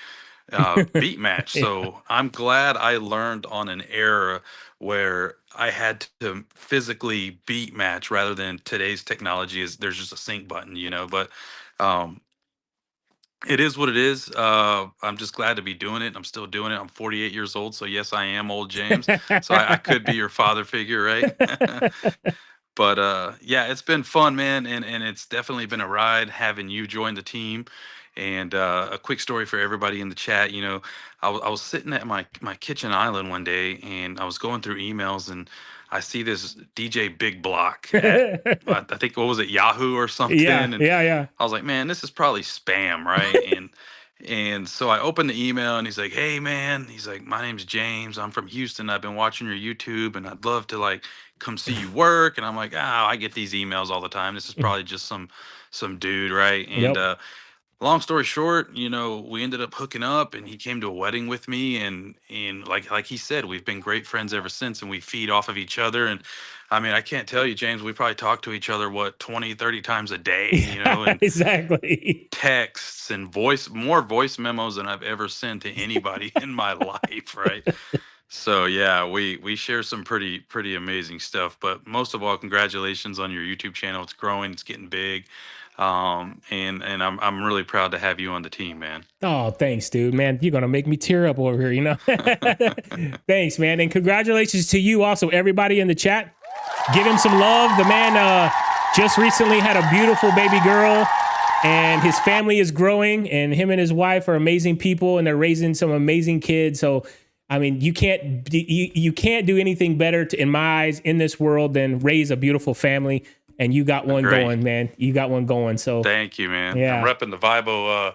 beat match. Yeah. So I'm glad I learned on an era where I had to physically beat match rather than today's technology is there's just a sync button, you know. But um, it is what it is. I'm just glad to be doing it. I'm still doing it. I'm 48 years old, so yes, I am old James. So I could be your father figure, right? But yeah, it's been fun, man, and it's definitely been a ride having you join the team. And a quick story for everybody in the chat. You know, I was sitting at my kitchen island one day, and I was going through emails, and I see this DJ Big Block at I think what was it, Yahoo or something? Yeah, And yeah. I was like, man, this is probably spam, right? And so I opened the email, and he's like, hey man, he's like, my name's James. I'm from Houston. I've been watching your YouTube, and I'd love to like come see you work. And I'm like, I get these emails all the time. This is probably just some dude, right? And Yep. long story short, you know, we ended up hooking up, and he came to a wedding with me, and like he said, we've been great friends ever since, and we feed off of each other. And I mean, I can't tell you, James, we probably talk to each other 20, 30 times a day, you know, and Exactly. texts and more voice memos than I've ever sent to anybody in my life, right? So yeah, we share some pretty amazing stuff. But most of all, congratulations on your YouTube channel. It's growing, it's getting big. And I'm really proud to have you on the team, man. Oh, thanks, dude. Man, you're gonna make me tear up over here, you know. Thanks, man. And congratulations to you also, everybody in the chat. Give him some love. The man just recently had a beautiful baby girl, and his family is growing, and him and his wife are amazing people, and they're raising some amazing kids. So I mean, you can't do anything better in my eyes in this world than raise a beautiful family. And you got one going, man. You got one going. So thank you, man. Yeah. I'm repping the Vibo.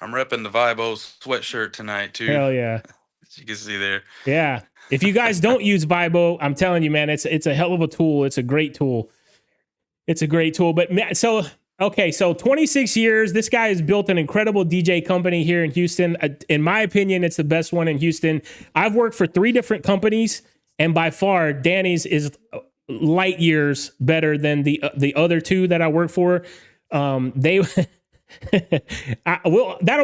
I'm repping the Vibo sweatshirt tonight too. Hell yeah. As you can see there. Yeah. If you guys don't use Vibo, I'm telling you, man, it's a hell of a tool. It's a great tool. It's a great tool. But so 26 years, this guy has built an incredible DJ company here in Houston. In my opinion, it's the best one in Houston. I've worked for 3 different companies, and by far, Danny's is light years better than the other 2 that I work for. That'll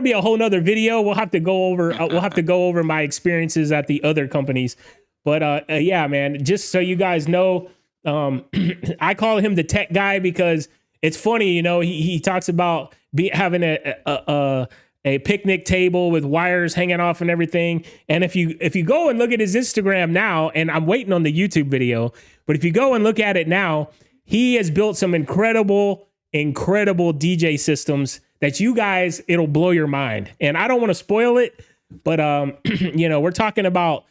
be a whole nother video. We'll have to go over my experiences at the other companies. But yeah, man, just so you guys know, I call him the tech guy because it's funny, you know, he talks about having a picnic table with wires hanging off and everything. And if you go and look at his Instagram now, and I'm waiting on the YouTube video, but if you go and look at it now, he has built some incredible DJ systems that you guys, it'll blow your mind. And I don't want to spoil it, but you know, we're talking about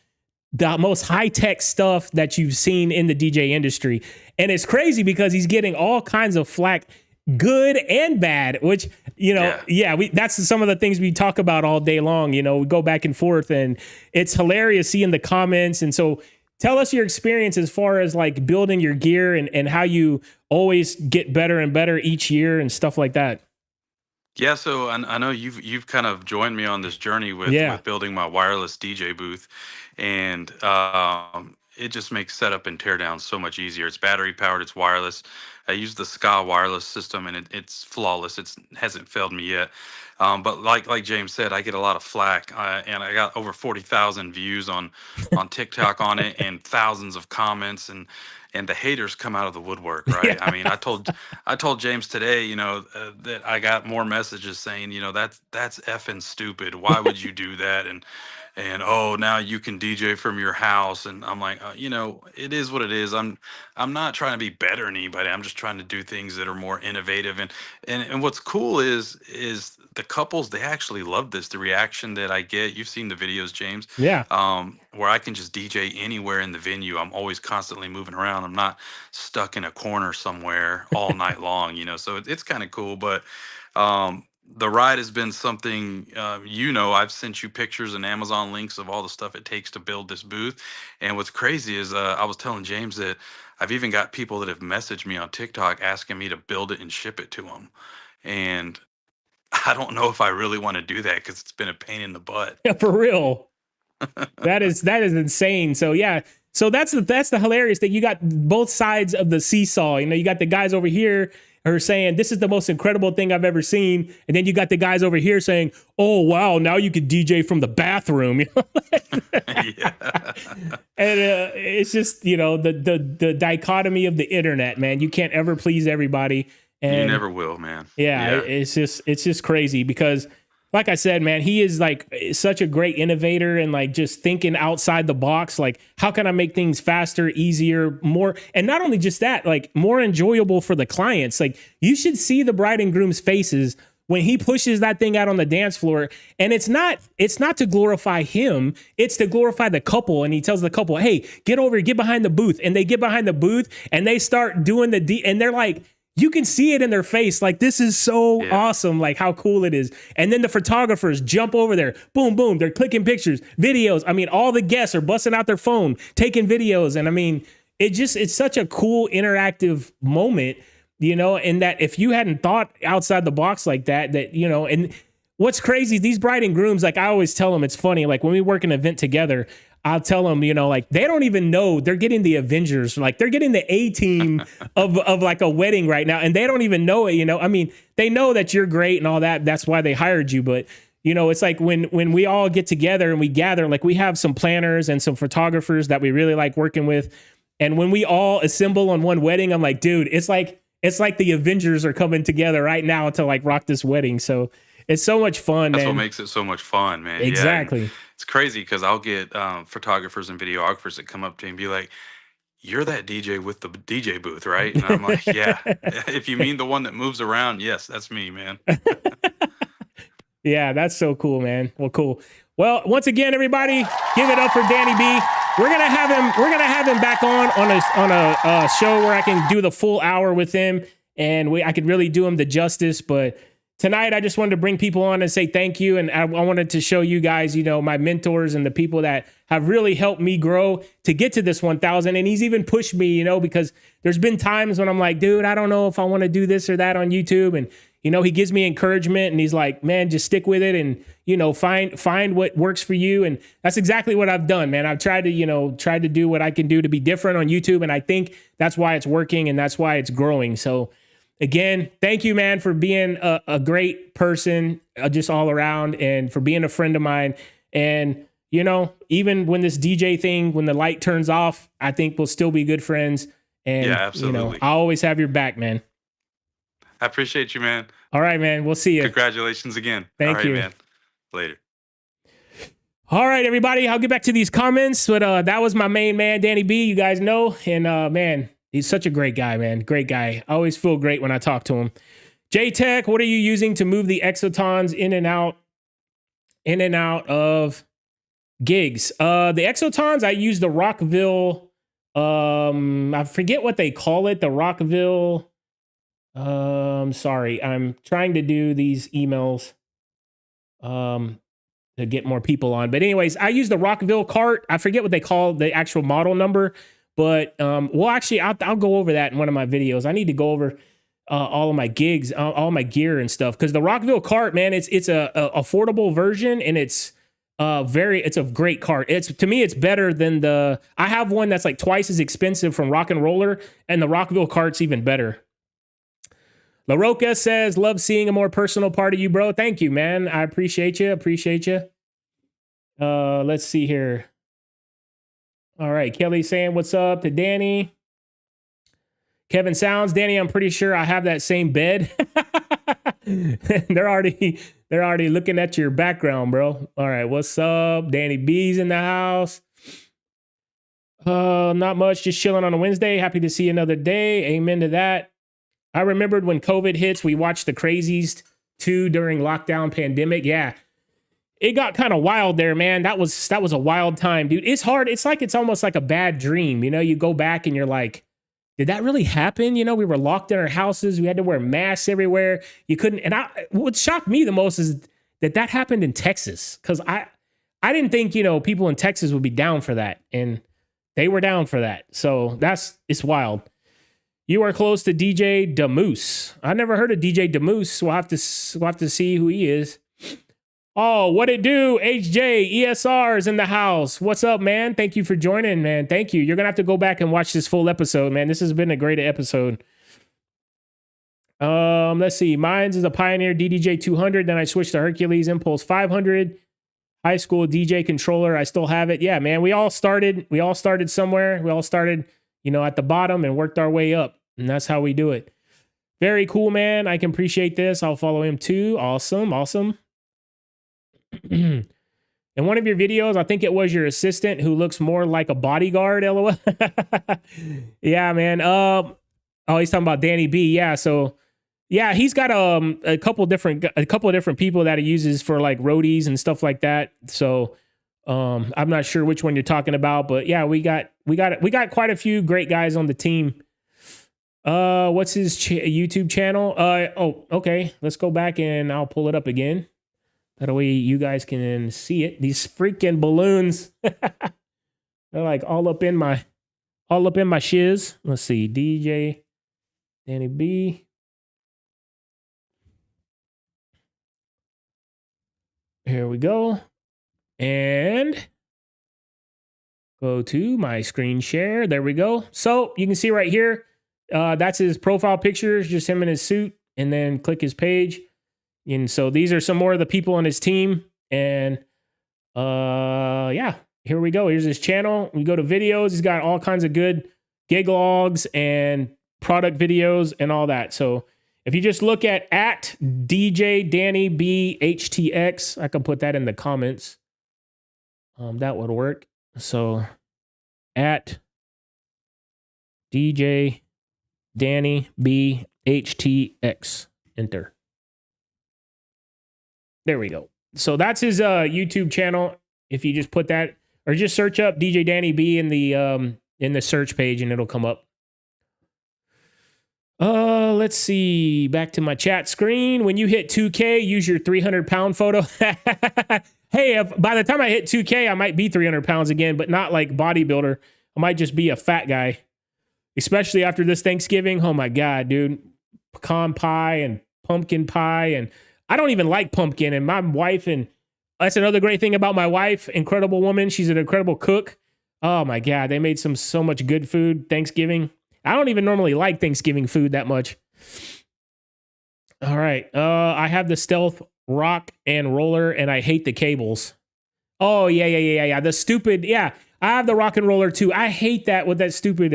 the most high-tech stuff that you've seen in the DJ industry. And it's crazy because he's getting all kinds of flack, good and bad, which, you know, that's some of the things we talk about all day long. You know, we go back and forth, and it's hilarious seeing the comments. And so tell us your experience as far as like building your gear and how you always get better and better each year and stuff like that. Yeah, so I know you've kind of joined me on this journey with building my wireless DJ booth, and it just makes setup and teardown so much easier. It's battery powered, it's wireless. I use the Ska wireless system, and it's flawless. It hasn't failed me yet. But like James said, I get a lot of flack, and I got over 40,000 views on TikTok on it, and thousands of comments, and the haters come out of the woodwork, right? Yeah. I mean, I told James today, you know, that I got more messages saying, you know, that's effing stupid. Why would you do that? And oh, now you can DJ from your house. And I'm like, you know, it is what it is. I'm not trying to be better than anybody. I'm just trying to do things that are more innovative. And what's cool is the couples, they actually love this. The reaction that I get, you've seen the videos, James. Yeah. Where I can just DJ anywhere in the venue. I'm always constantly moving around. I'm not stuck in a corner somewhere all night long, you know. So it's kind of cool. But the ride has been something, you know, I've sent you pictures and Amazon links of all the stuff it takes to build this booth. And what's crazy is I was telling James that I've even got people that have messaged me on TikTok asking me to build it and ship it to them. And I don't know if I really want to do that because it's been a pain in the butt. Yeah, for real. That is insane. So yeah. So that's the hilarious thing. You got both sides of the seesaw. You got the guys over here who are saying, this is the most incredible thing I've ever seen. And then you got the guys over here saying, oh, wow, now you could DJ from the bathroom. Yeah. And it's just, the dichotomy of the internet, man. You can't ever please everybody. And you never will, man. Yeah, it's just crazy because, like I said, man, he is like such a great innovator and like just thinking outside the box. Like, how can I make things faster, easier, more? And not only just that, like more enjoyable for the clients. Like, you should see the bride and groom's faces when he pushes that thing out on the dance floor. And it's not to glorify him. It's to glorify the couple. And he tells the couple, hey, get over here, get behind the booth. And they get behind the booth and they start doing and they're like, you can see it in their face. Like, this is so awesome. Like, how cool it is. And then the photographers jump over there. Boom, boom. They're clicking pictures, videos. I mean, all the guests are busting out their phone, taking videos. And I mean, it's such a cool interactive moment, and that if you hadn't thought outside the box like that, and what's crazy, these bride and grooms, like I always tell them, it's funny. Like when we work an event together, I'll tell them, like they don't even know they're getting the Avengers, like they're getting the A-team of like a wedding right now. And they don't even know it, I mean, they know that you're great and all that. That's why they hired you. But, it's like when we all get together and we gather, like we have some planners and some photographers that we really like working with. And when we all assemble on one wedding, I'm like, dude, it's like the Avengers are coming together right now to like rock this wedding. So it's so much fun, That's man. what makes it so much fun, man. Exactly. Yeah, it's crazy because I'll get photographers and videographers that come up to me and be like, you're that DJ with the DJ booth, right? And I'm like, yeah. If you mean the one that moves around, yes, that's me, man. Yeah, that's so cool, man. Well, cool. Well, once again, everybody, give it up for Danny B. We're gonna have him back on a show where I can do the full hour with him, and I could really do him the justice. But tonight, I just wanted to bring people on and say thank you, and I wanted to show you guys, my mentors and the people that have really helped me grow to get to this 1,000. And he's even pushed me, because there's been times when I'm like, dude, I don't know if I want to do this or that on YouTube, and he gives me encouragement and he's like, man, just stick with it and, find what works for you. And that's exactly what I've done, man. I've tried to do what I can do to be different on YouTube. And I think that's why it's working and that's why it's growing. So again, thank you, man, for being a great person just all around and for being a friend of mine. And, even when this DJ thing, when the light turns off, I think we'll still be good friends. And, yeah, absolutely. I'll always have your back, man. I appreciate you, man. All right, man. We'll see you. Congratulations again. Thank you, man. Later. All right, everybody. I'll get back to these comments, but that was my main man, Danny B. You guys know, and man, he's such a great guy, man. Great guy. I always feel great when I talk to him. J-Tech, what are you using to move the Exotons in and out of gigs? The Exotons, I use the Rockville. I forget what they call it. The Rockville. Sorry, I'm trying to do these emails to get more people on. But anyways, I use the Rockville cart. I forget what they call the actual model number, but well, actually, I'll go over that in one of my videos. I need to go over all of my gigs, all my gear and stuff, because the Rockville cart, man, it's a affordable version and it's a great cart. To me, it's better than I have one that's like twice as expensive from Rock and Roller, and the Rockville cart's even better. La Roca says, love seeing a more personal part of you, bro. Thank you, man. I appreciate you. Let's see here. All right. Kelly saying, what's up to Danny? Kevin Sounds, Danny, I'm pretty sure I have that same bed. They're already looking at your background, bro. All right. What's up? Danny B's in the house. Not much. Just chilling on a Wednesday. Happy to see another day. Amen to that. I remembered when COVID hits, we watched The Crazies 2 during lockdown pandemic. Yeah, it got kind of wild there, man. That was a wild time, dude. It's hard. It's almost like a bad dream. You go back and you're like, did that really happen? We were locked in our houses. We had to wear masks everywhere. You couldn't. And what shocked me the most is that happened in Texas, because I didn't think, people in Texas would be down for that. And they were down for that. So it's wild. You are close to DJ Damoose. I never heard of DJ Damoose. We'll have to see who he is. Oh, what it do? HJ, ESR is in the house. What's up, man? Thank you for joining, man. Thank you. You're going to have to go back and watch this full episode, man. This has been a great episode. Let's see. Mine's is a Pioneer DDJ 200. Then I switched to Hercules Impulse 500. High school DJ controller. I still have it. Yeah, man. We all started somewhere. We all started, at the bottom and worked our way up. And that's how we do it. Very cool, man. I can appreciate this. I'll follow him too. Awesome. In one of your videos, I think it was your assistant who looks more like a bodyguard, LOL. Yeah, man. Oh, he's talking about Danny B. Yeah, so yeah, he's got a couple of different people that he uses for like roadies and stuff like that. So I'm not sure which one you're talking about, but yeah, we got quite a few great guys on the team. What's his YouTube channel? Okay. Let's go back and I'll pull it up again. That way you guys can see it. These freaking balloons. They're like all up in my shiz. Let's see. DJ Danny B. Here we go. And go to my screen share. There we go. So you can see right here, that's his profile pictures, just him in his suit, and then click his page. And so these are some more of the people on his team. And yeah, here we go. Here's his channel. We go to videos. He's got all kinds of good gig logs and product videos and all that. So if you just look at DJ Danny B HTX, I can put that in the comments. That would work. So at DJ Danny B HTX, enter. There we go. So that's his YouTube channel. If you just put that, or just search up DJ Danny B in the search page, and it'll come up. Let's see. Back to my chat screen. When you hit 2K, use your 300-pound photo. Hey, by the time I hit 2K, I might be 300 pounds again, but not like bodybuilder. I might just be a fat guy, especially after this Thanksgiving. Oh my God, dude. Pecan pie and pumpkin pie, and I don't even like pumpkin. And my wife, and that's another great thing about my wife, incredible woman. She's an incredible cook. Oh my God, they made so much good food Thanksgiving. I don't even normally like Thanksgiving food that much. All right. I have the Stealth Rock and Roller, and I hate the cables. Oh, yeah. The stupid, yeah. I have the Rock and Roller too. I hate that with that stupid,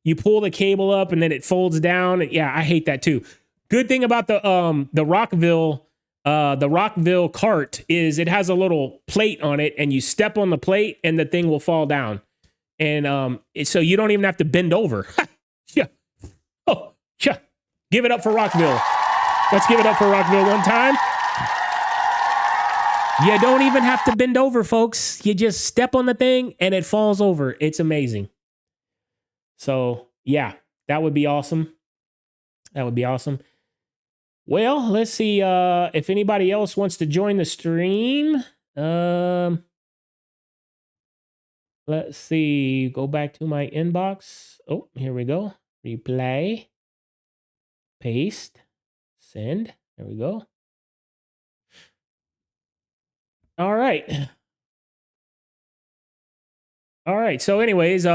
you pull the cable up and then it folds down. Yeah, I hate that too. Good thing about the Rockville cart is it has a little plate on it, and you step on the plate and the thing will fall down. And so you don't even have to bend over. Yeah. Oh, yeah. Give it up for Rockville. Let's give it up for Rockville one time. You don't even have to bend over, folks. You just step on the thing and it falls over. It's amazing. So, yeah, that would be awesome. Well, let's see if anybody else wants to join the stream. Let's see. Go back to my inbox. Oh, here we go. Replay. Paste. Send. There we go. All right. So anyways,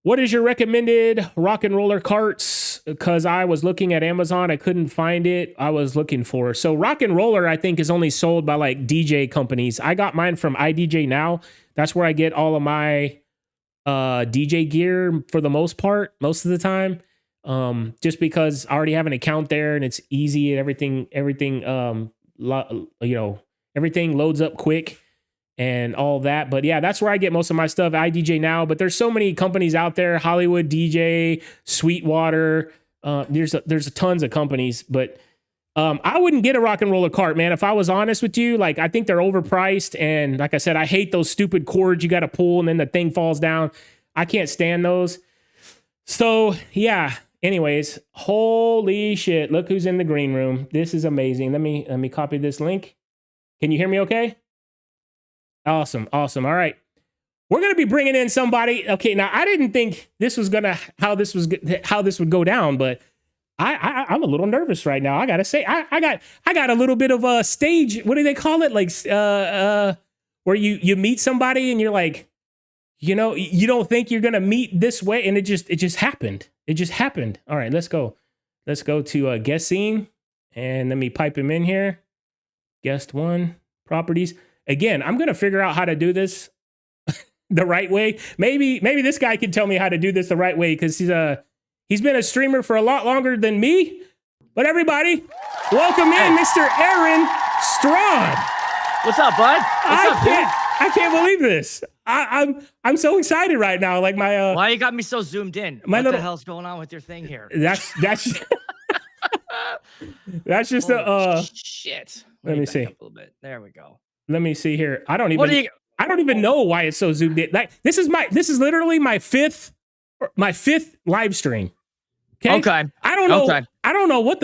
what is your recommended rock and roller carts? Because I was looking at Amazon, I couldn't find it. I was looking for. So rock and roller, I think, is only sold by like DJ companies. I got mine from iDJ Now. That's where I get all of my DJ gear for the most part, most of the time. Just because I already have an account there and it's easy and everything loads up quick and all that. But yeah, that's where I get most of my stuff, iDJ Now. But there's so many companies out there, Hollywood DJ, Sweetwater. There's tons of companies, but I wouldn't get a rock and roller cart, man. If I was honest with you, like, I think they're overpriced. And like I said, I hate those stupid cords you got to pull and then the thing falls down. I can't stand those. So yeah, anyways, holy shit. Look who's in the green room. This is amazing. Let me copy this link. Can you hear me okay? Awesome. All right. We're going to be bringing in somebody. Okay, now I didn't think this was how this would go down, but I'm a little nervous right now. I gotta say, I got a little bit of a stage. What do they call it? Like, where you meet somebody and you're like, you know, you don't think you're gonna meet this way, and it just happened. It just happened. All right, let's go. Let's go to guessing, and let me pipe him in here. Guest 1 properties. Again, I'm gonna figure out how to do this the right way. Maybe this guy can tell me how to do this the right way, because he's been a streamer for a lot longer than me. But everybody, welcome in Mr. Aaron Strawn. What's up, bud? I can't believe this. I'm so excited right now. Like my why you got me so zoomed in? What the hell's going on with your thing here? That's that's just shit. Let me see. A little bit. There we go. Let me see here. I don't even know why it's so zoomed in. Like this is literally my fifth live stream. Okay. I don't know. Okay. I don't know what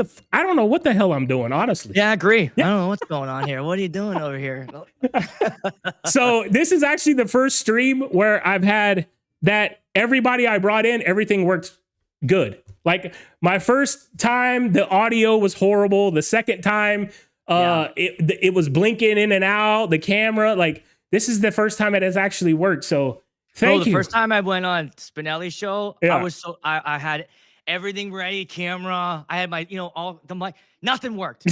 the hell I'm doing, honestly. Yeah, I agree. Yeah. I don't know what's going on here. What are you doing over here? So this is actually the first stream where I've had that everybody I brought in, everything worked good. Like my first time, the audio was horrible. The second time, it was blinking in and out. The camera, like this is the first time it has actually worked. So thank you. The first time I went on Spinelli's show, I had everything ready, camera. I had my, all the mic. Nothing worked.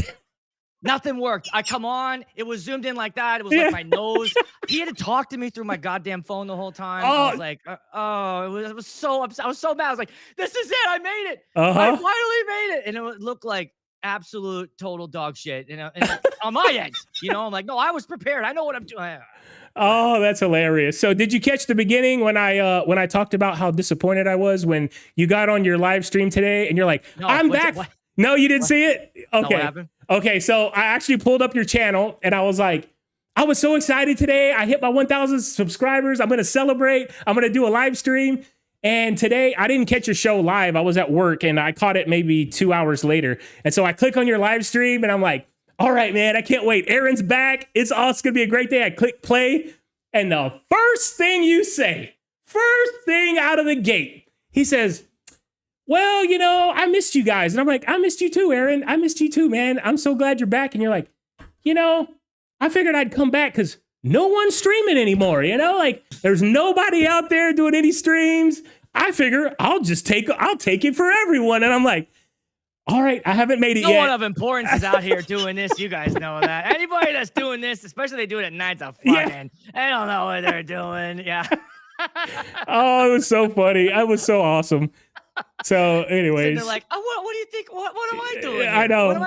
Nothing worked. I come on, it was zoomed in like that. It was like my nose. He had to talk to me through my goddamn phone the whole time. I was like, it was so upset. I was so mad. I was like, this is it. I made it. I finally made it. And it looked like absolute total dog shit. And on my end, I'm like, no, I was prepared. I know what I'm doing. Oh, that's hilarious. So did you catch the beginning when I talked about how disappointed I was when you got on your live stream today and you're like, I'm back. No, you didn't see it? Okay. No, what happened? Okay, so I actually pulled up your channel and I was like, I was so excited today. I hit my 1,000 subscribers. I'm going to celebrate. I'm going to do a live stream. And today I didn't catch your show live. I was at work and I caught it maybe 2 hours later. And so I click on your live stream and I'm like, all right, man, I can't wait. Aaron's back. It's going to be a great day. I click play. And the first thing you say, first thing out of the gate, he says, well, I missed you guys. And I'm like, I missed you too, Aaron. I missed you too, man. I'm so glad you're back. And you're like, I figured I'd come back because no one's streaming anymore. Like there's nobody out there doing any streams. I figure I'll take it for everyone. And I'm like, all right, I haven't made it yet. No one of importance is out here doing this. You guys know that. Anybody that's doing this, especially they do it at night, they don't know what they're doing. Yeah. Oh, it was so funny. It was so awesome. So, anyways, they're like, oh, what do you think? What am I doing? Here? I know.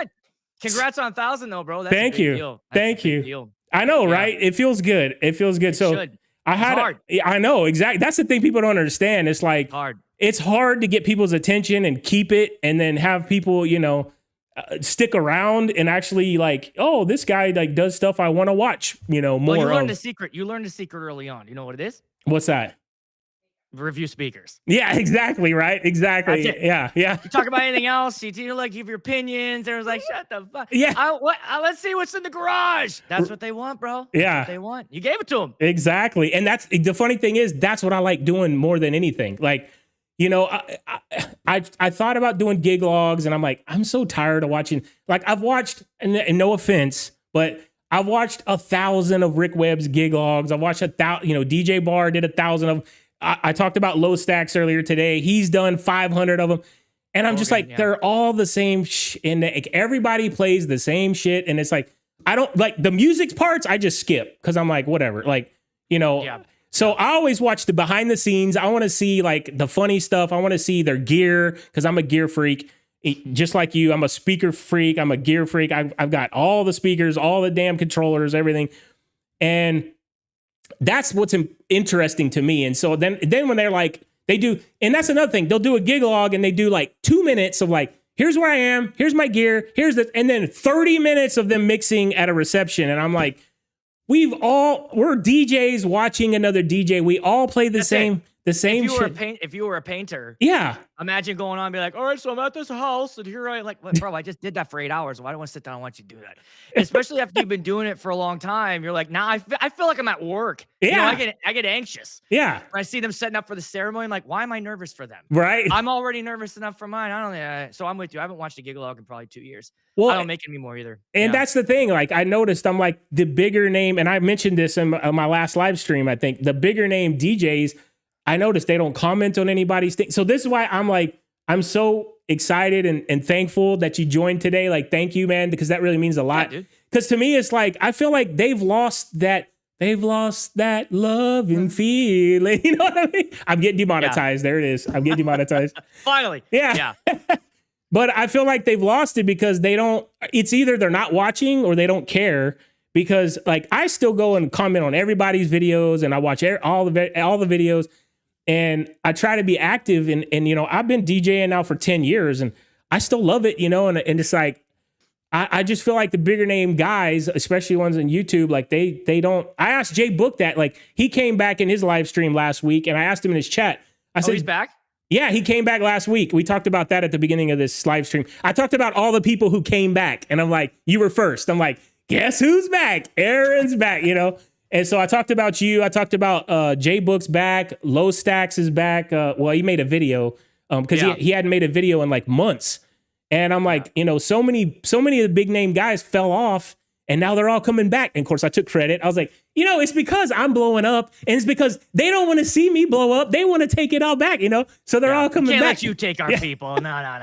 Congrats on 1,000, though, bro. That's Thank you. Deal. Thank you. Deal. I know, right? It feels good. It feels good. I know exactly. That's the thing people don't understand. It's like it's hard to get people's attention and keep it, and then have people, stick around and actually like, oh, this guy like does stuff I want to watch. More. Well, you learned the secret. You learned the secret early on. You know what it is? What's that? Review speakers. Yeah, exactly. Right. Exactly. Yeah. You talk about anything else, you like give your opinions. Everyone's like, shut the fuck. Yeah. Let's see what's in the garage. That's what they want, bro. That's what they want. You gave it to them. Exactly. And that's the funny thing is that's what I like doing more than anything. Like, I thought about doing gig logs and I'm like, I'm so tired of watching. Like I've watched, and no offense, but I've watched 1,000 of Rick Webb's gig logs. I've watched 1,000, DJ Barr did 1,000 of. I talked about Low Stacks earlier today. He's done 500 of them. And I'm just like, they're all the same. And everybody plays the same shit. And it's like, I don't like the music parts. I just skip because I'm like, whatever. Like, So I always watch the behind the scenes. I want to see like the funny stuff. I want to see their gear because I'm a gear freak. Just like you, I'm a speaker freak. I'm a gear freak. I've got all the speakers, all the damn controllers, everything. And that's what's interesting to me. And so then when they're like, they do, and that's another thing, they'll do a gig log and they do like 2 minutes of like, here's where I am, here's my gear, here's this, and then 30 minutes of them mixing at a reception. And I'm like, we're DJs watching another DJ. We all play the same the same if you were a painter, yeah. Imagine going on and be like, all right, so I'm at this house and here I like, bro, I just did that for 8 hours. Why do I want to sit down and watch you do that? Especially after you've been doing it for a long time. You're like, nah, I feel like I'm at work. Yeah. You know, I get anxious. Yeah. When I see them setting up for the ceremony, I'm like, why am I nervous for them? Right. I'm already nervous enough for mine. So I'm with you. I haven't watched a gig log in probably 2 years. Well, I don't make it anymore either. And that's the thing. Like I noticed, I'm like the bigger name, and I mentioned this in my last live stream. I think the bigger name DJs, I noticed they don't comment on anybody's thing. So this is why I'm like, I'm so excited and thankful that you joined today. Like, thank you, man, because that really means a lot. Because to me, it's like, I feel like they've lost that love and feeling. You know what I mean? I'm getting demonetized. There it is. I'm getting demonetized. Finally. Yeah. But I feel like they've lost it because it's either they're not watching or they don't care. Because like, I still go and comment on everybody's videos and I watch all the videos. And I try to be active and you know, I've been DJing now for 10 years and I still love it, you know, and it's like, I just feel like the bigger name guys, especially ones on YouTube, like they don't, I asked Jay Book that, like he came back in his live stream last week and I asked him in his chat, I said, he's back? Yeah, he came back last week. We talked about that at the beginning of this live stream. I talked about all the people who came back and I'm like, you were first. I'm like, guess who's back? Aaron's back, you know? And so I talked about you. I talked about J Book's back. Low Stacks is back. Well, he made a video because he hadn't made a video in like months. And I'm like, you know, so many of the big name guys fell off and now they're all coming back. And of course, I took credit. I was like, you know, it's because I'm blowing up and it's because they don't want to see me blow up. They want to take it all back, you know? So they're all coming Can't back. let you take our people. No.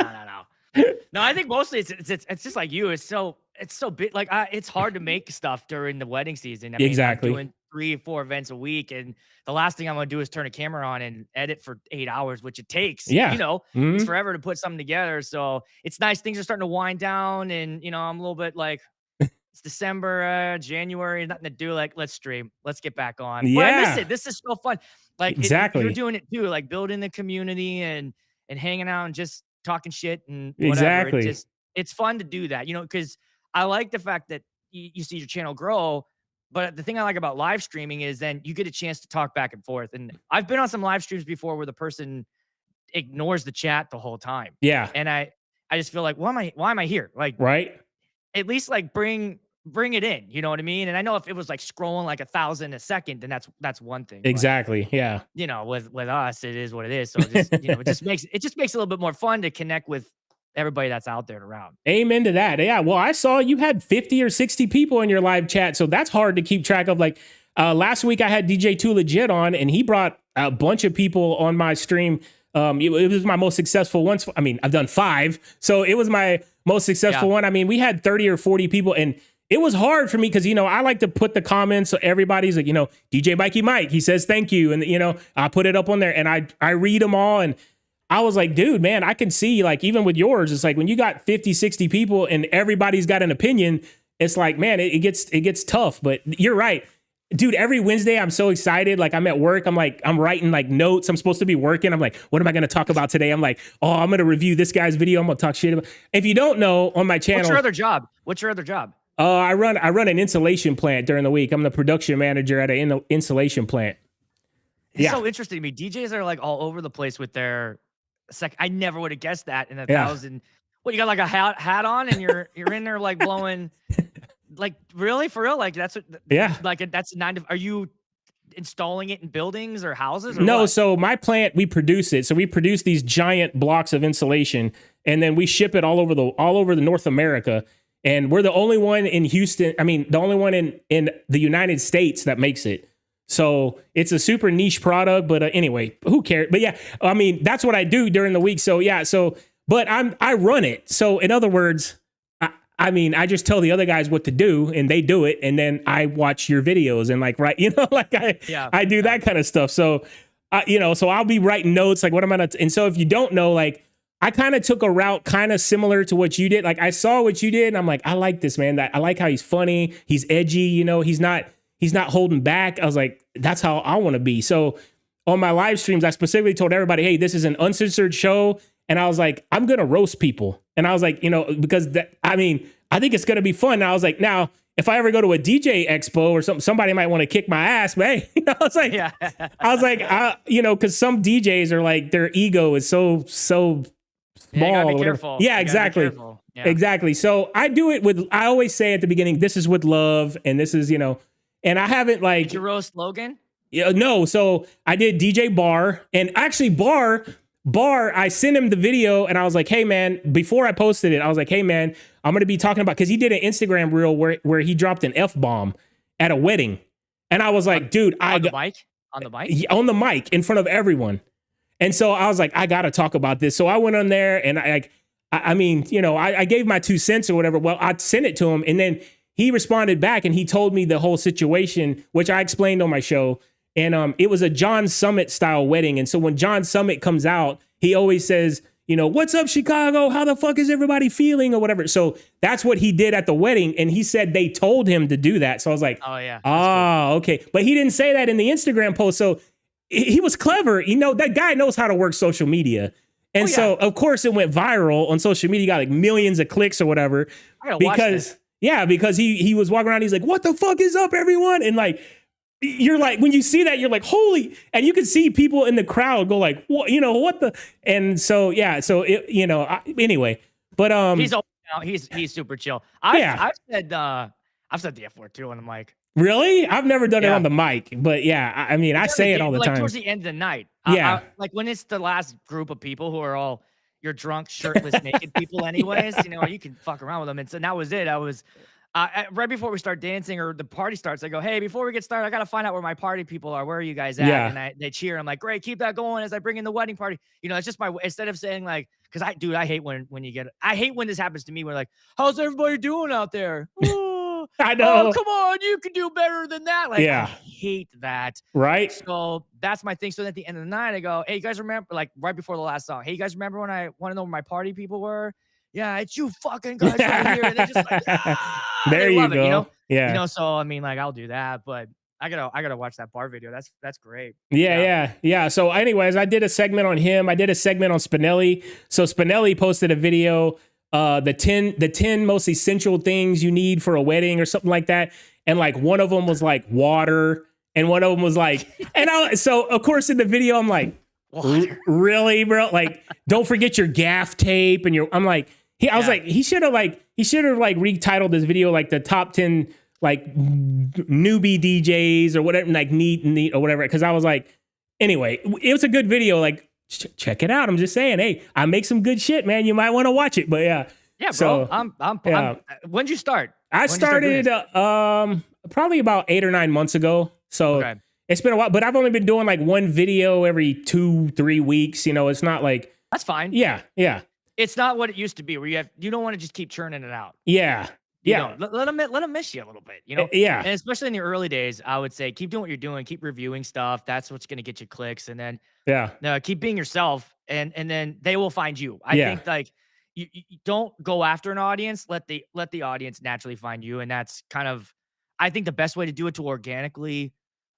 No, I think mostly it's just like you. It's so big. Like it's hard to make stuff during the wedding season. I mean, exactly. I'm doing 3 or 4 events a week, and the last thing I'm gonna do is turn a camera on and edit for 8 hours, which it takes. Yeah, you know, it's forever to put something together. So it's nice. Things are starting to wind down, and you know, I'm a little bit like it's December, January, nothing to do. Like let's stream, let's get back on. Yeah, but I miss it. This is so fun. Like exactly, you're doing it too, like building the community and hanging out and just talking shit and whatever. Exactly. It's fun to do that, you know, because I like the fact that you see your channel grow. But the thing I like about live streaming is then you get a chance to talk back and forth. And I've been on some live streams before where the person ignores the chat the whole time. Yeah. And I just feel like, why am I here? Like, right. At least like bring it in. You know what I mean? And I know if it was like scrolling like 1,000 a second, then that's one thing. Exactly. But, yeah. you know, with us, it is what it is. So just, you know, it just makes it a little bit more fun to connect with everybody that's out there around. Amen to that. Yeah. Well, I saw you had 50 or 60 people in your live chat. So that's hard to keep track of. Like last week I had DJ Too Legit on and he brought a bunch of people on my stream. It was my most successful one. I mean, I've done 5. So it was my most successful one. I mean, we had 30 or 40 people and it was hard for me because, you know, I like to put the comments. So everybody's like, you know, DJ Mikey Mike, he says, thank you. And, you know, I put it up on there and I read them all. And I was like, dude, man, I can see like even with yours, it's like when you got 50, 60 people and everybody's got an opinion, it's like, man, it gets tough. But you're right. Dude, every Wednesday I'm so excited. Like I'm at work. I'm writing like notes. I'm supposed to be working. I'm like, what am I going to talk about today? I'm like, oh, I'm going to review this guy's video. I'm going to talk shit about. If you don't know on my channel. What's your other job? I run an insulation plant during the week. I'm the production manager at an insulation plant. It's so interesting to me. DJs are like all over the place with their I never would have guessed that in 1,000. What, you got like a hat on and you're in there like blowing, like really for real? Like that's like that's 9 to. Are you installing it in buildings or houses? Or no, what? So my plant, we produce it. So we produce these giant blocks of insulation and then we ship it all over the North America. And we're the only one in Houston. I mean, the only one in the United States that makes it. So it's a super niche product, but anyway, who cares? But yeah, I mean, that's what I do during the week. So yeah, but I run it. So in other words, I mean, I just tell the other guys what to do and they do it. And then I watch your videos and like, right, you know, like I do that kind of stuff. So, you know, so I'll be writing notes, like what am I going to, and so if you don't know, like I kind of took a route kind of similar to what you did. Like I saw what you did and I'm like, I like this, man. I like how he's funny. He's edgy, you know, he's not holding back. I was like, that's how I want to be. So on my live streams, I specifically told everybody, hey, this is an uncensored show. And I was like, I'm going to roast people. And I was like, you know, because I think it's going to be fun. And I was like, now, if I ever go to a DJ expo or something, somebody might want to kick my ass. But hey, I was like, because some DJs are like, their ego is so small. Yeah, you gotta be yeah, exactly. Yeah. Exactly. So I do it I always say at the beginning, this is with love. And this is, and I haven't like. Did you roast Logan? Yeah, no. So I did DJ Bar, and actually Bar, I sent him the video and I was like, hey man, before I posted it, I was like, hey man, I'm going to be talking about, cause he did an Instagram reel where he dropped an F-bomb at a wedding. And I was like, dude, on the mic? On the mic in front of everyone. And so I was like, I got to talk about this. So I went on there and I gave my 2 cents or whatever. Well, I sent it to him and then he responded back and he told me the whole situation, which I explained on my show. And it was a John Summit style wedding. And so when John Summit comes out, he always says, what's up, Chicago? How the fuck is everybody feeling or whatever? So that's what he did at the wedding. And he said they told him to do that. So I was like, oh, yeah. Oh, okay. But he didn't say that in the Instagram post. So he was clever. That guy knows how to work social media. And so, of course, it went viral on social media. He got like millions of clicks or whatever. I gotta watch this. Yeah, because he was walking around. He's like, what the fuck is up, everyone? And like, you're like, when you see that, you're like, holy, and you can see people in the crowd go like, what, what the, and so, yeah. So, anyway, but, he's super chill. I've said the F word too on the mic. Really? I've never done it on the mic, but yeah, I say it all the time. Towards the end of the night. Yeah. Like when it's the last group of people who are all your drunk, shirtless, naked people anyways, you can fuck around with them. And so that was it. I was, right before we start dancing or the party starts, I go, hey, before we get started, I got to find out where my party people are. Where are you guys at? Yeah. And they cheer. I'm like, great, keep that going as I bring in the wedding party. It's just instead of saying like, because I hate when I hate when this happens to me. We're like, how's everybody doing out there? Oh, I know. Oh, come on, you can do better than that. Like, yeah. I hate that. Right. So that's my thing. So at the end of the night, I go, hey, you guys remember, like right before the last song, hey, you guys remember when I want to know where my party people were? Yeah, it's you fucking guys over here. And they're just like, there you go. It, Yeah. So I mean, like, I'll do that, but I gotta watch that bar video. That's great. Yeah. So anyways, I did a segment on him. I did a segment on Spinelli. So Spinelli posted a video, the 10 most essential things you need for a wedding or something like that. And like one of them was like water, and one of them was like, so of course in the video I'm like, really, bro? Like, don't forget your gaff tape and I'm like, I was like, he should have retitled this video like the top 10 like newbie DJs or whatever, like neat or whatever. Cause I was like, anyway, it was a good video. Like, check it out. I'm just saying, hey, I make some good shit, man. You might want to watch it, but yeah. Yeah, bro. So, when'd you start? I started probably about 8 or 9 months ago. So it's been a while, but I've only been doing like one video every 2-3 weeks. It's not like, that's fine. Yeah. It's not what it used to be where you don't want to just keep churning it out. Yeah. Let them miss you a little bit, Yeah. And especially in the early days, I would say keep doing what you're doing, keep reviewing stuff. That's what's going to get you clicks. And then keep being yourself, and then they will find you. I think like you don't go after an audience, let the audience naturally find you. And that's kind of, I think, the best way to do it to organically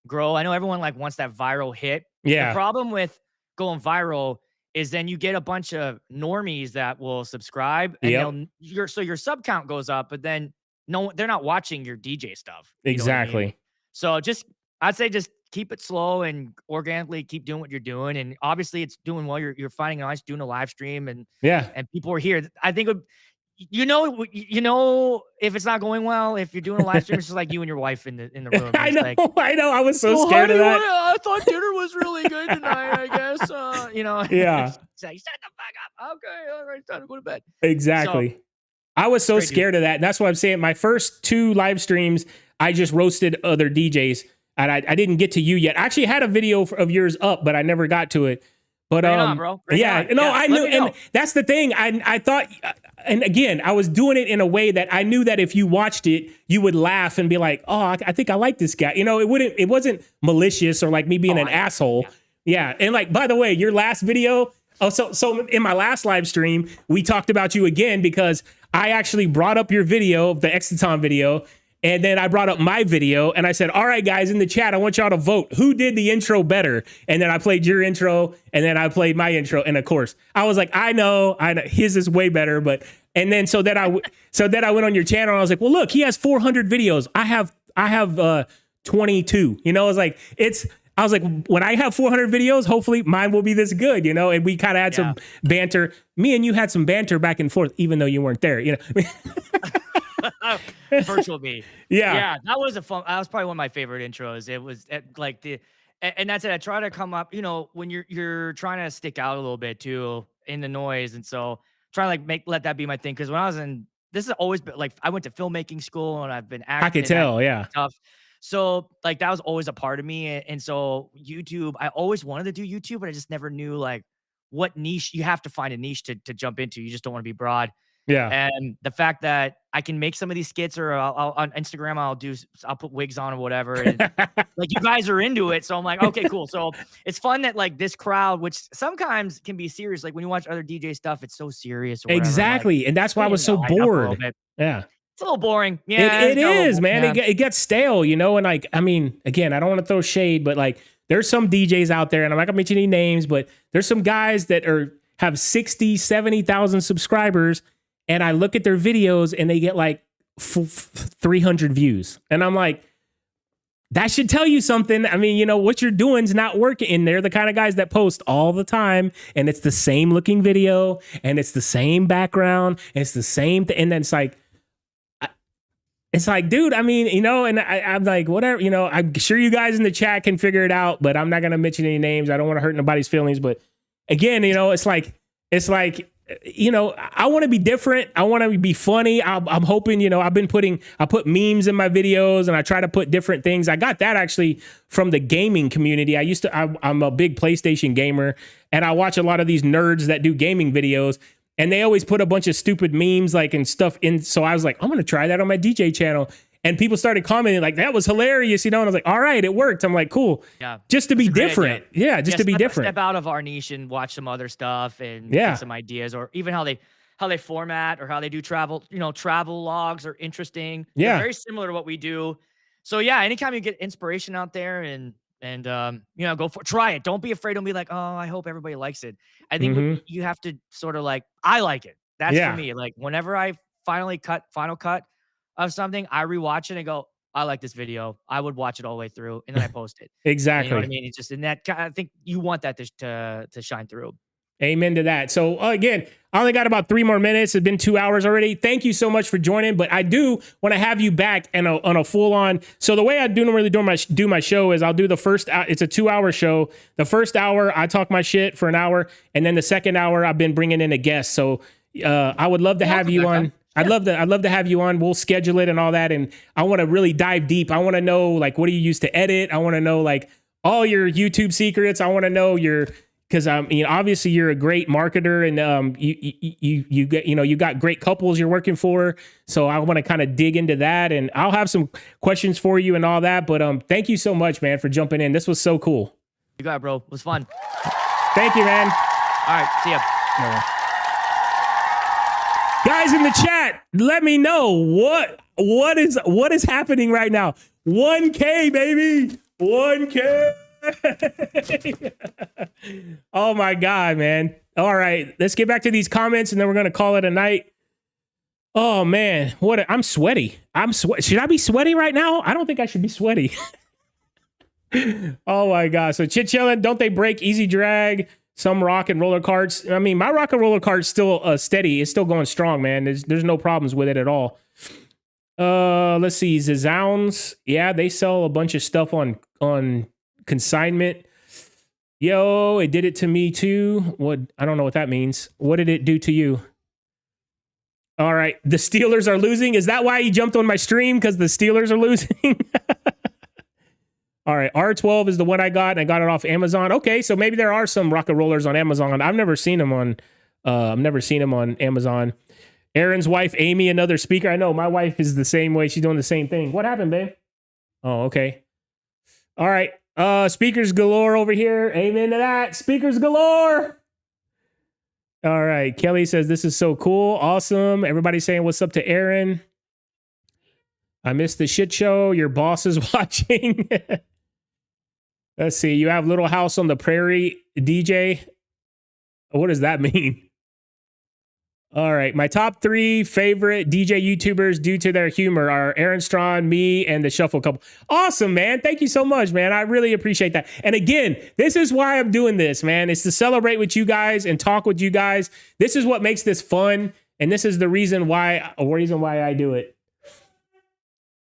grow. I know everyone like wants that viral hit. Yeah. The problem with going viral is then you get a bunch of normies that will subscribe, and your sub count goes up, but then they're not watching your DJ stuff. Exactly. I mean? So I'd say just keep it slow and organically keep doing what you're doing. And obviously it's doing well. You're finding nice doing a live stream and people are here. I think, if it's not going well, if you're doing a live stream, it's just like you and your wife in the room. I know. Like, I know. I was so scared of that. I thought dinner was really good tonight, I guess. Yeah. It's like, shut the fuck up. Okay. All right. Time to go to bed. Exactly. So, I was so scared of that. And that's what I'm saying. My first 2 live streams, I just roasted other DJs. And I didn't get to you yet. I actually had a video of yours up, but I never got to it. But bro. I knew, and that's the thing. I thought, and again, I was doing it in a way that I knew that if you watched it, you would laugh and be like, "Oh, I think I like this guy." It wasn't malicious or like me being an asshole. Yeah, and like, by the way, your last video. Oh, so in my last live stream, we talked about you again because I actually brought up your video, the Exiton video. And then I brought up my video and I said, all right, guys, in the chat, I want y'all to vote. Who did the intro better? And then I played your intro and then I played my intro. And of course, I was like, I know his is way better. But And then so that I went on your channel and I was like, well, look, he has 400 videos. I have 22. You know, I was like, when I have 400 videos, hopefully mine will be this good, you know? And we kind of had some banter. Me and you had some banter back and forth, even though you weren't there, you know? Virtual me. Yeah. That was probably one of my favorite intros. It was and that's it. I try to come up, you know, when you're trying to stick out a little bit too in the noise. And so try to let that be my thing. Cause when I was this has always been like, I went to filmmaking school and I've been acting. I could tell. Yeah. Stuff. So like, that was always a part of me. And so YouTube, I always wanted to do YouTube, but I just never knew like what niche. You have to find a niche to jump into. You just don't want to be broad. Yeah. And the fact that I can make some of these skits, or I'll on Instagram, I'll put wigs on or whatever. And like, you guys are into it. So I'm like, okay, cool. So it's fun that like this crowd, which sometimes can be serious. Like when you watch other DJ stuff, it's so serious. Or exactly. Like, and that's why I was so bored. Yeah. It's a little boring. Yeah. It is, man. Yeah. It gets stale, you know? And like, I mean, again, I don't want to throw shade, but like there's some DJs out there, and I'm not gonna mention any names, but there's some guys that have 60, 70,000 subscribers. And I look at their videos and they get like 300 views. And I'm like, that should tell you something. I mean, you know, what you're doing is not working. And they're the kind of guys that post all the time. And it's the same looking video. And it's the same background. And it's the same thing. And then it's like, dude, I mean, you know, and I'm like, whatever, you know, I'm sure you guys in the chat can figure it out. But I'm not going to mention any names. I don't want to hurt nobody's feelings. But again, you know, it's like, you know, I want to be different. I want to be funny. I'm hoping, you know, I put memes in my videos and I try to put different things. I got that actually from the gaming community. I'm a big PlayStation gamer, and I watch a lot of these nerds that do gaming videos, and they always put a bunch of stupid memes like and stuff in. So I was like, I'm going to try that on my DJ channel. And people started commenting like, that was hilarious, you know? And I was like, all right, it worked. I'm like, cool. Yeah. Just to be different. Yeah, just to be different. Step out of our niche and watch some other stuff and get some ideas, or even how they format or how they do travel, you know, travel logs are interesting. Yeah. They're very similar to what we do. So yeah, anytime you get inspiration out there and you know, try it. Don't be afraid. Don't be like, oh, I hope everybody likes it. I think you have to sort of like, I like it. That's for me. Like whenever I final cut of something, I rewatch it and go, I like this video. I would watch it all the way through, and then I post it. Exactly. You know what I mean? It's just in that. I think you want that to shine through. Amen to that. So again, I only got about 3 more minutes. It's been 2 hours already. Thank you so much for joining, but I do want to have you back on a full on. So the way I normally do my show is I'll do the first. It's a 2-hour show. The first hour I talk my shit for an hour, and then the second hour I've been bringing in a guest. So I would love to have you on. I'd love to have you on. We'll schedule it and all that. And I want to really dive deep. I want to know, like, what do you use to edit? I want to know, like, all your YouTube secrets. I want to know because obviously you're a great marketer, and you get, you know, you got great couples you're working for. So I want to kind of dig into that, and I'll have some questions for you and all that. But thank you so much, man, for jumping in. This was so cool. You got it, bro. It was fun. Thank you, man. All right. See ya. Guys in the chat, let me know what is happening right now. 1K, baby. 1K. Oh my God, man. All right, let's get back to these comments, and then we're gonna call it a night. Oh man, I'm sweaty. Should I be sweaty right now? I don't think I should be sweaty. Oh my God. So chit chilling, don't they break? Easy drag. Some rock and roller carts. I mean, my rock and roller cart's still steady. It's still going strong, man. There's no problems with it at all. Let's see. Zazounds. Yeah, they sell a bunch of stuff on consignment. Yo, it did it to me too. What? I don't know what that means. What did it do to you? All right. The Steelers are losing. Is that why you jumped on my stream? Because the Steelers are losing? All right, R12 is the one I got, and I got it off Amazon. Okay, so maybe there are some rock and rollers on Amazon. I've never seen them on Amazon. Aaron's wife, Amy, another speaker. I know my wife is the same way. She's doing the same thing. What happened, babe? Oh, okay. All right. Speakers galore over here. Amen to that. Speakers galore. All right. Kelly says, this is so cool. Awesome. Everybody's saying what's up to Aaron. I missed the shit show. Your boss is watching. Let's see. You have Little House on the Prairie, DJ. What does that mean? All right. My top 3 favorite DJ YouTubers due to their humor are Aaron Strawn, me, and the Shuffle Couple. Awesome, man. Thank you so much, man. I really appreciate that. And again, this is why I'm doing this, man. It's to celebrate with you guys and talk with you guys. This is what makes this fun. And this is the reason why I do it.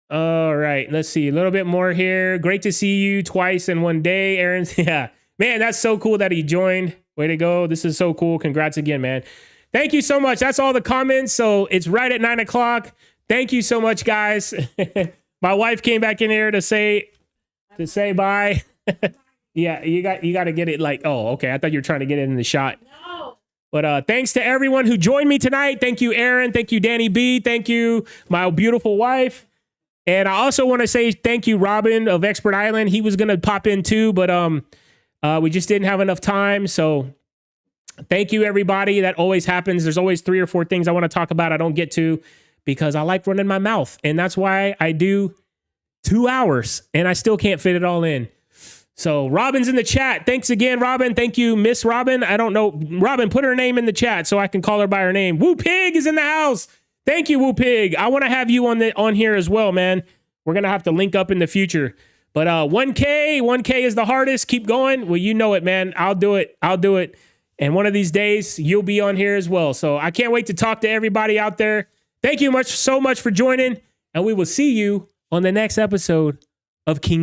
All right. Let's see. A little bit more here. Great to see you twice in one day, Aaron. Yeah. Man, that's so cool that he joined. Way to go. This is so cool. Congrats again, man. Thank you so much. That's all the comments. So it's right at 9 o'clock. Thank you so much, guys. My wife came back in here to say bye. Yeah, you got to get it like, oh, okay. I thought you were trying to get it in the shot. No. But thanks to everyone who joined me tonight. Thank you, Aaron. Thank you, Danny B. Thank you, my beautiful wife. And I also want to say thank you, Robin of Expert Island. He was going to pop in too, but we just didn't have enough time. So thank you, everybody. That always happens. There's always 3 or 4 things I want to talk about I don't get to because I like running my mouth. And that's why I do 2 hours and I still can't fit it all in. So Robin's in the chat. Thanks again, Robin. Thank you, Miss Robin. I don't know. Robin, put her name in the chat so I can call her by her name. Woo Pig is in the house. Thank you, Woo Pig. I want to have you on here as well, man. We're going to have to link up in the future. But 1K is the hardest. Keep going. Well, you know it, man. I'll do it. And one of these days, you'll be on here as well. So I can't wait to talk to everybody out there. Thank you so much for joining. And we will see you on the next episode of King.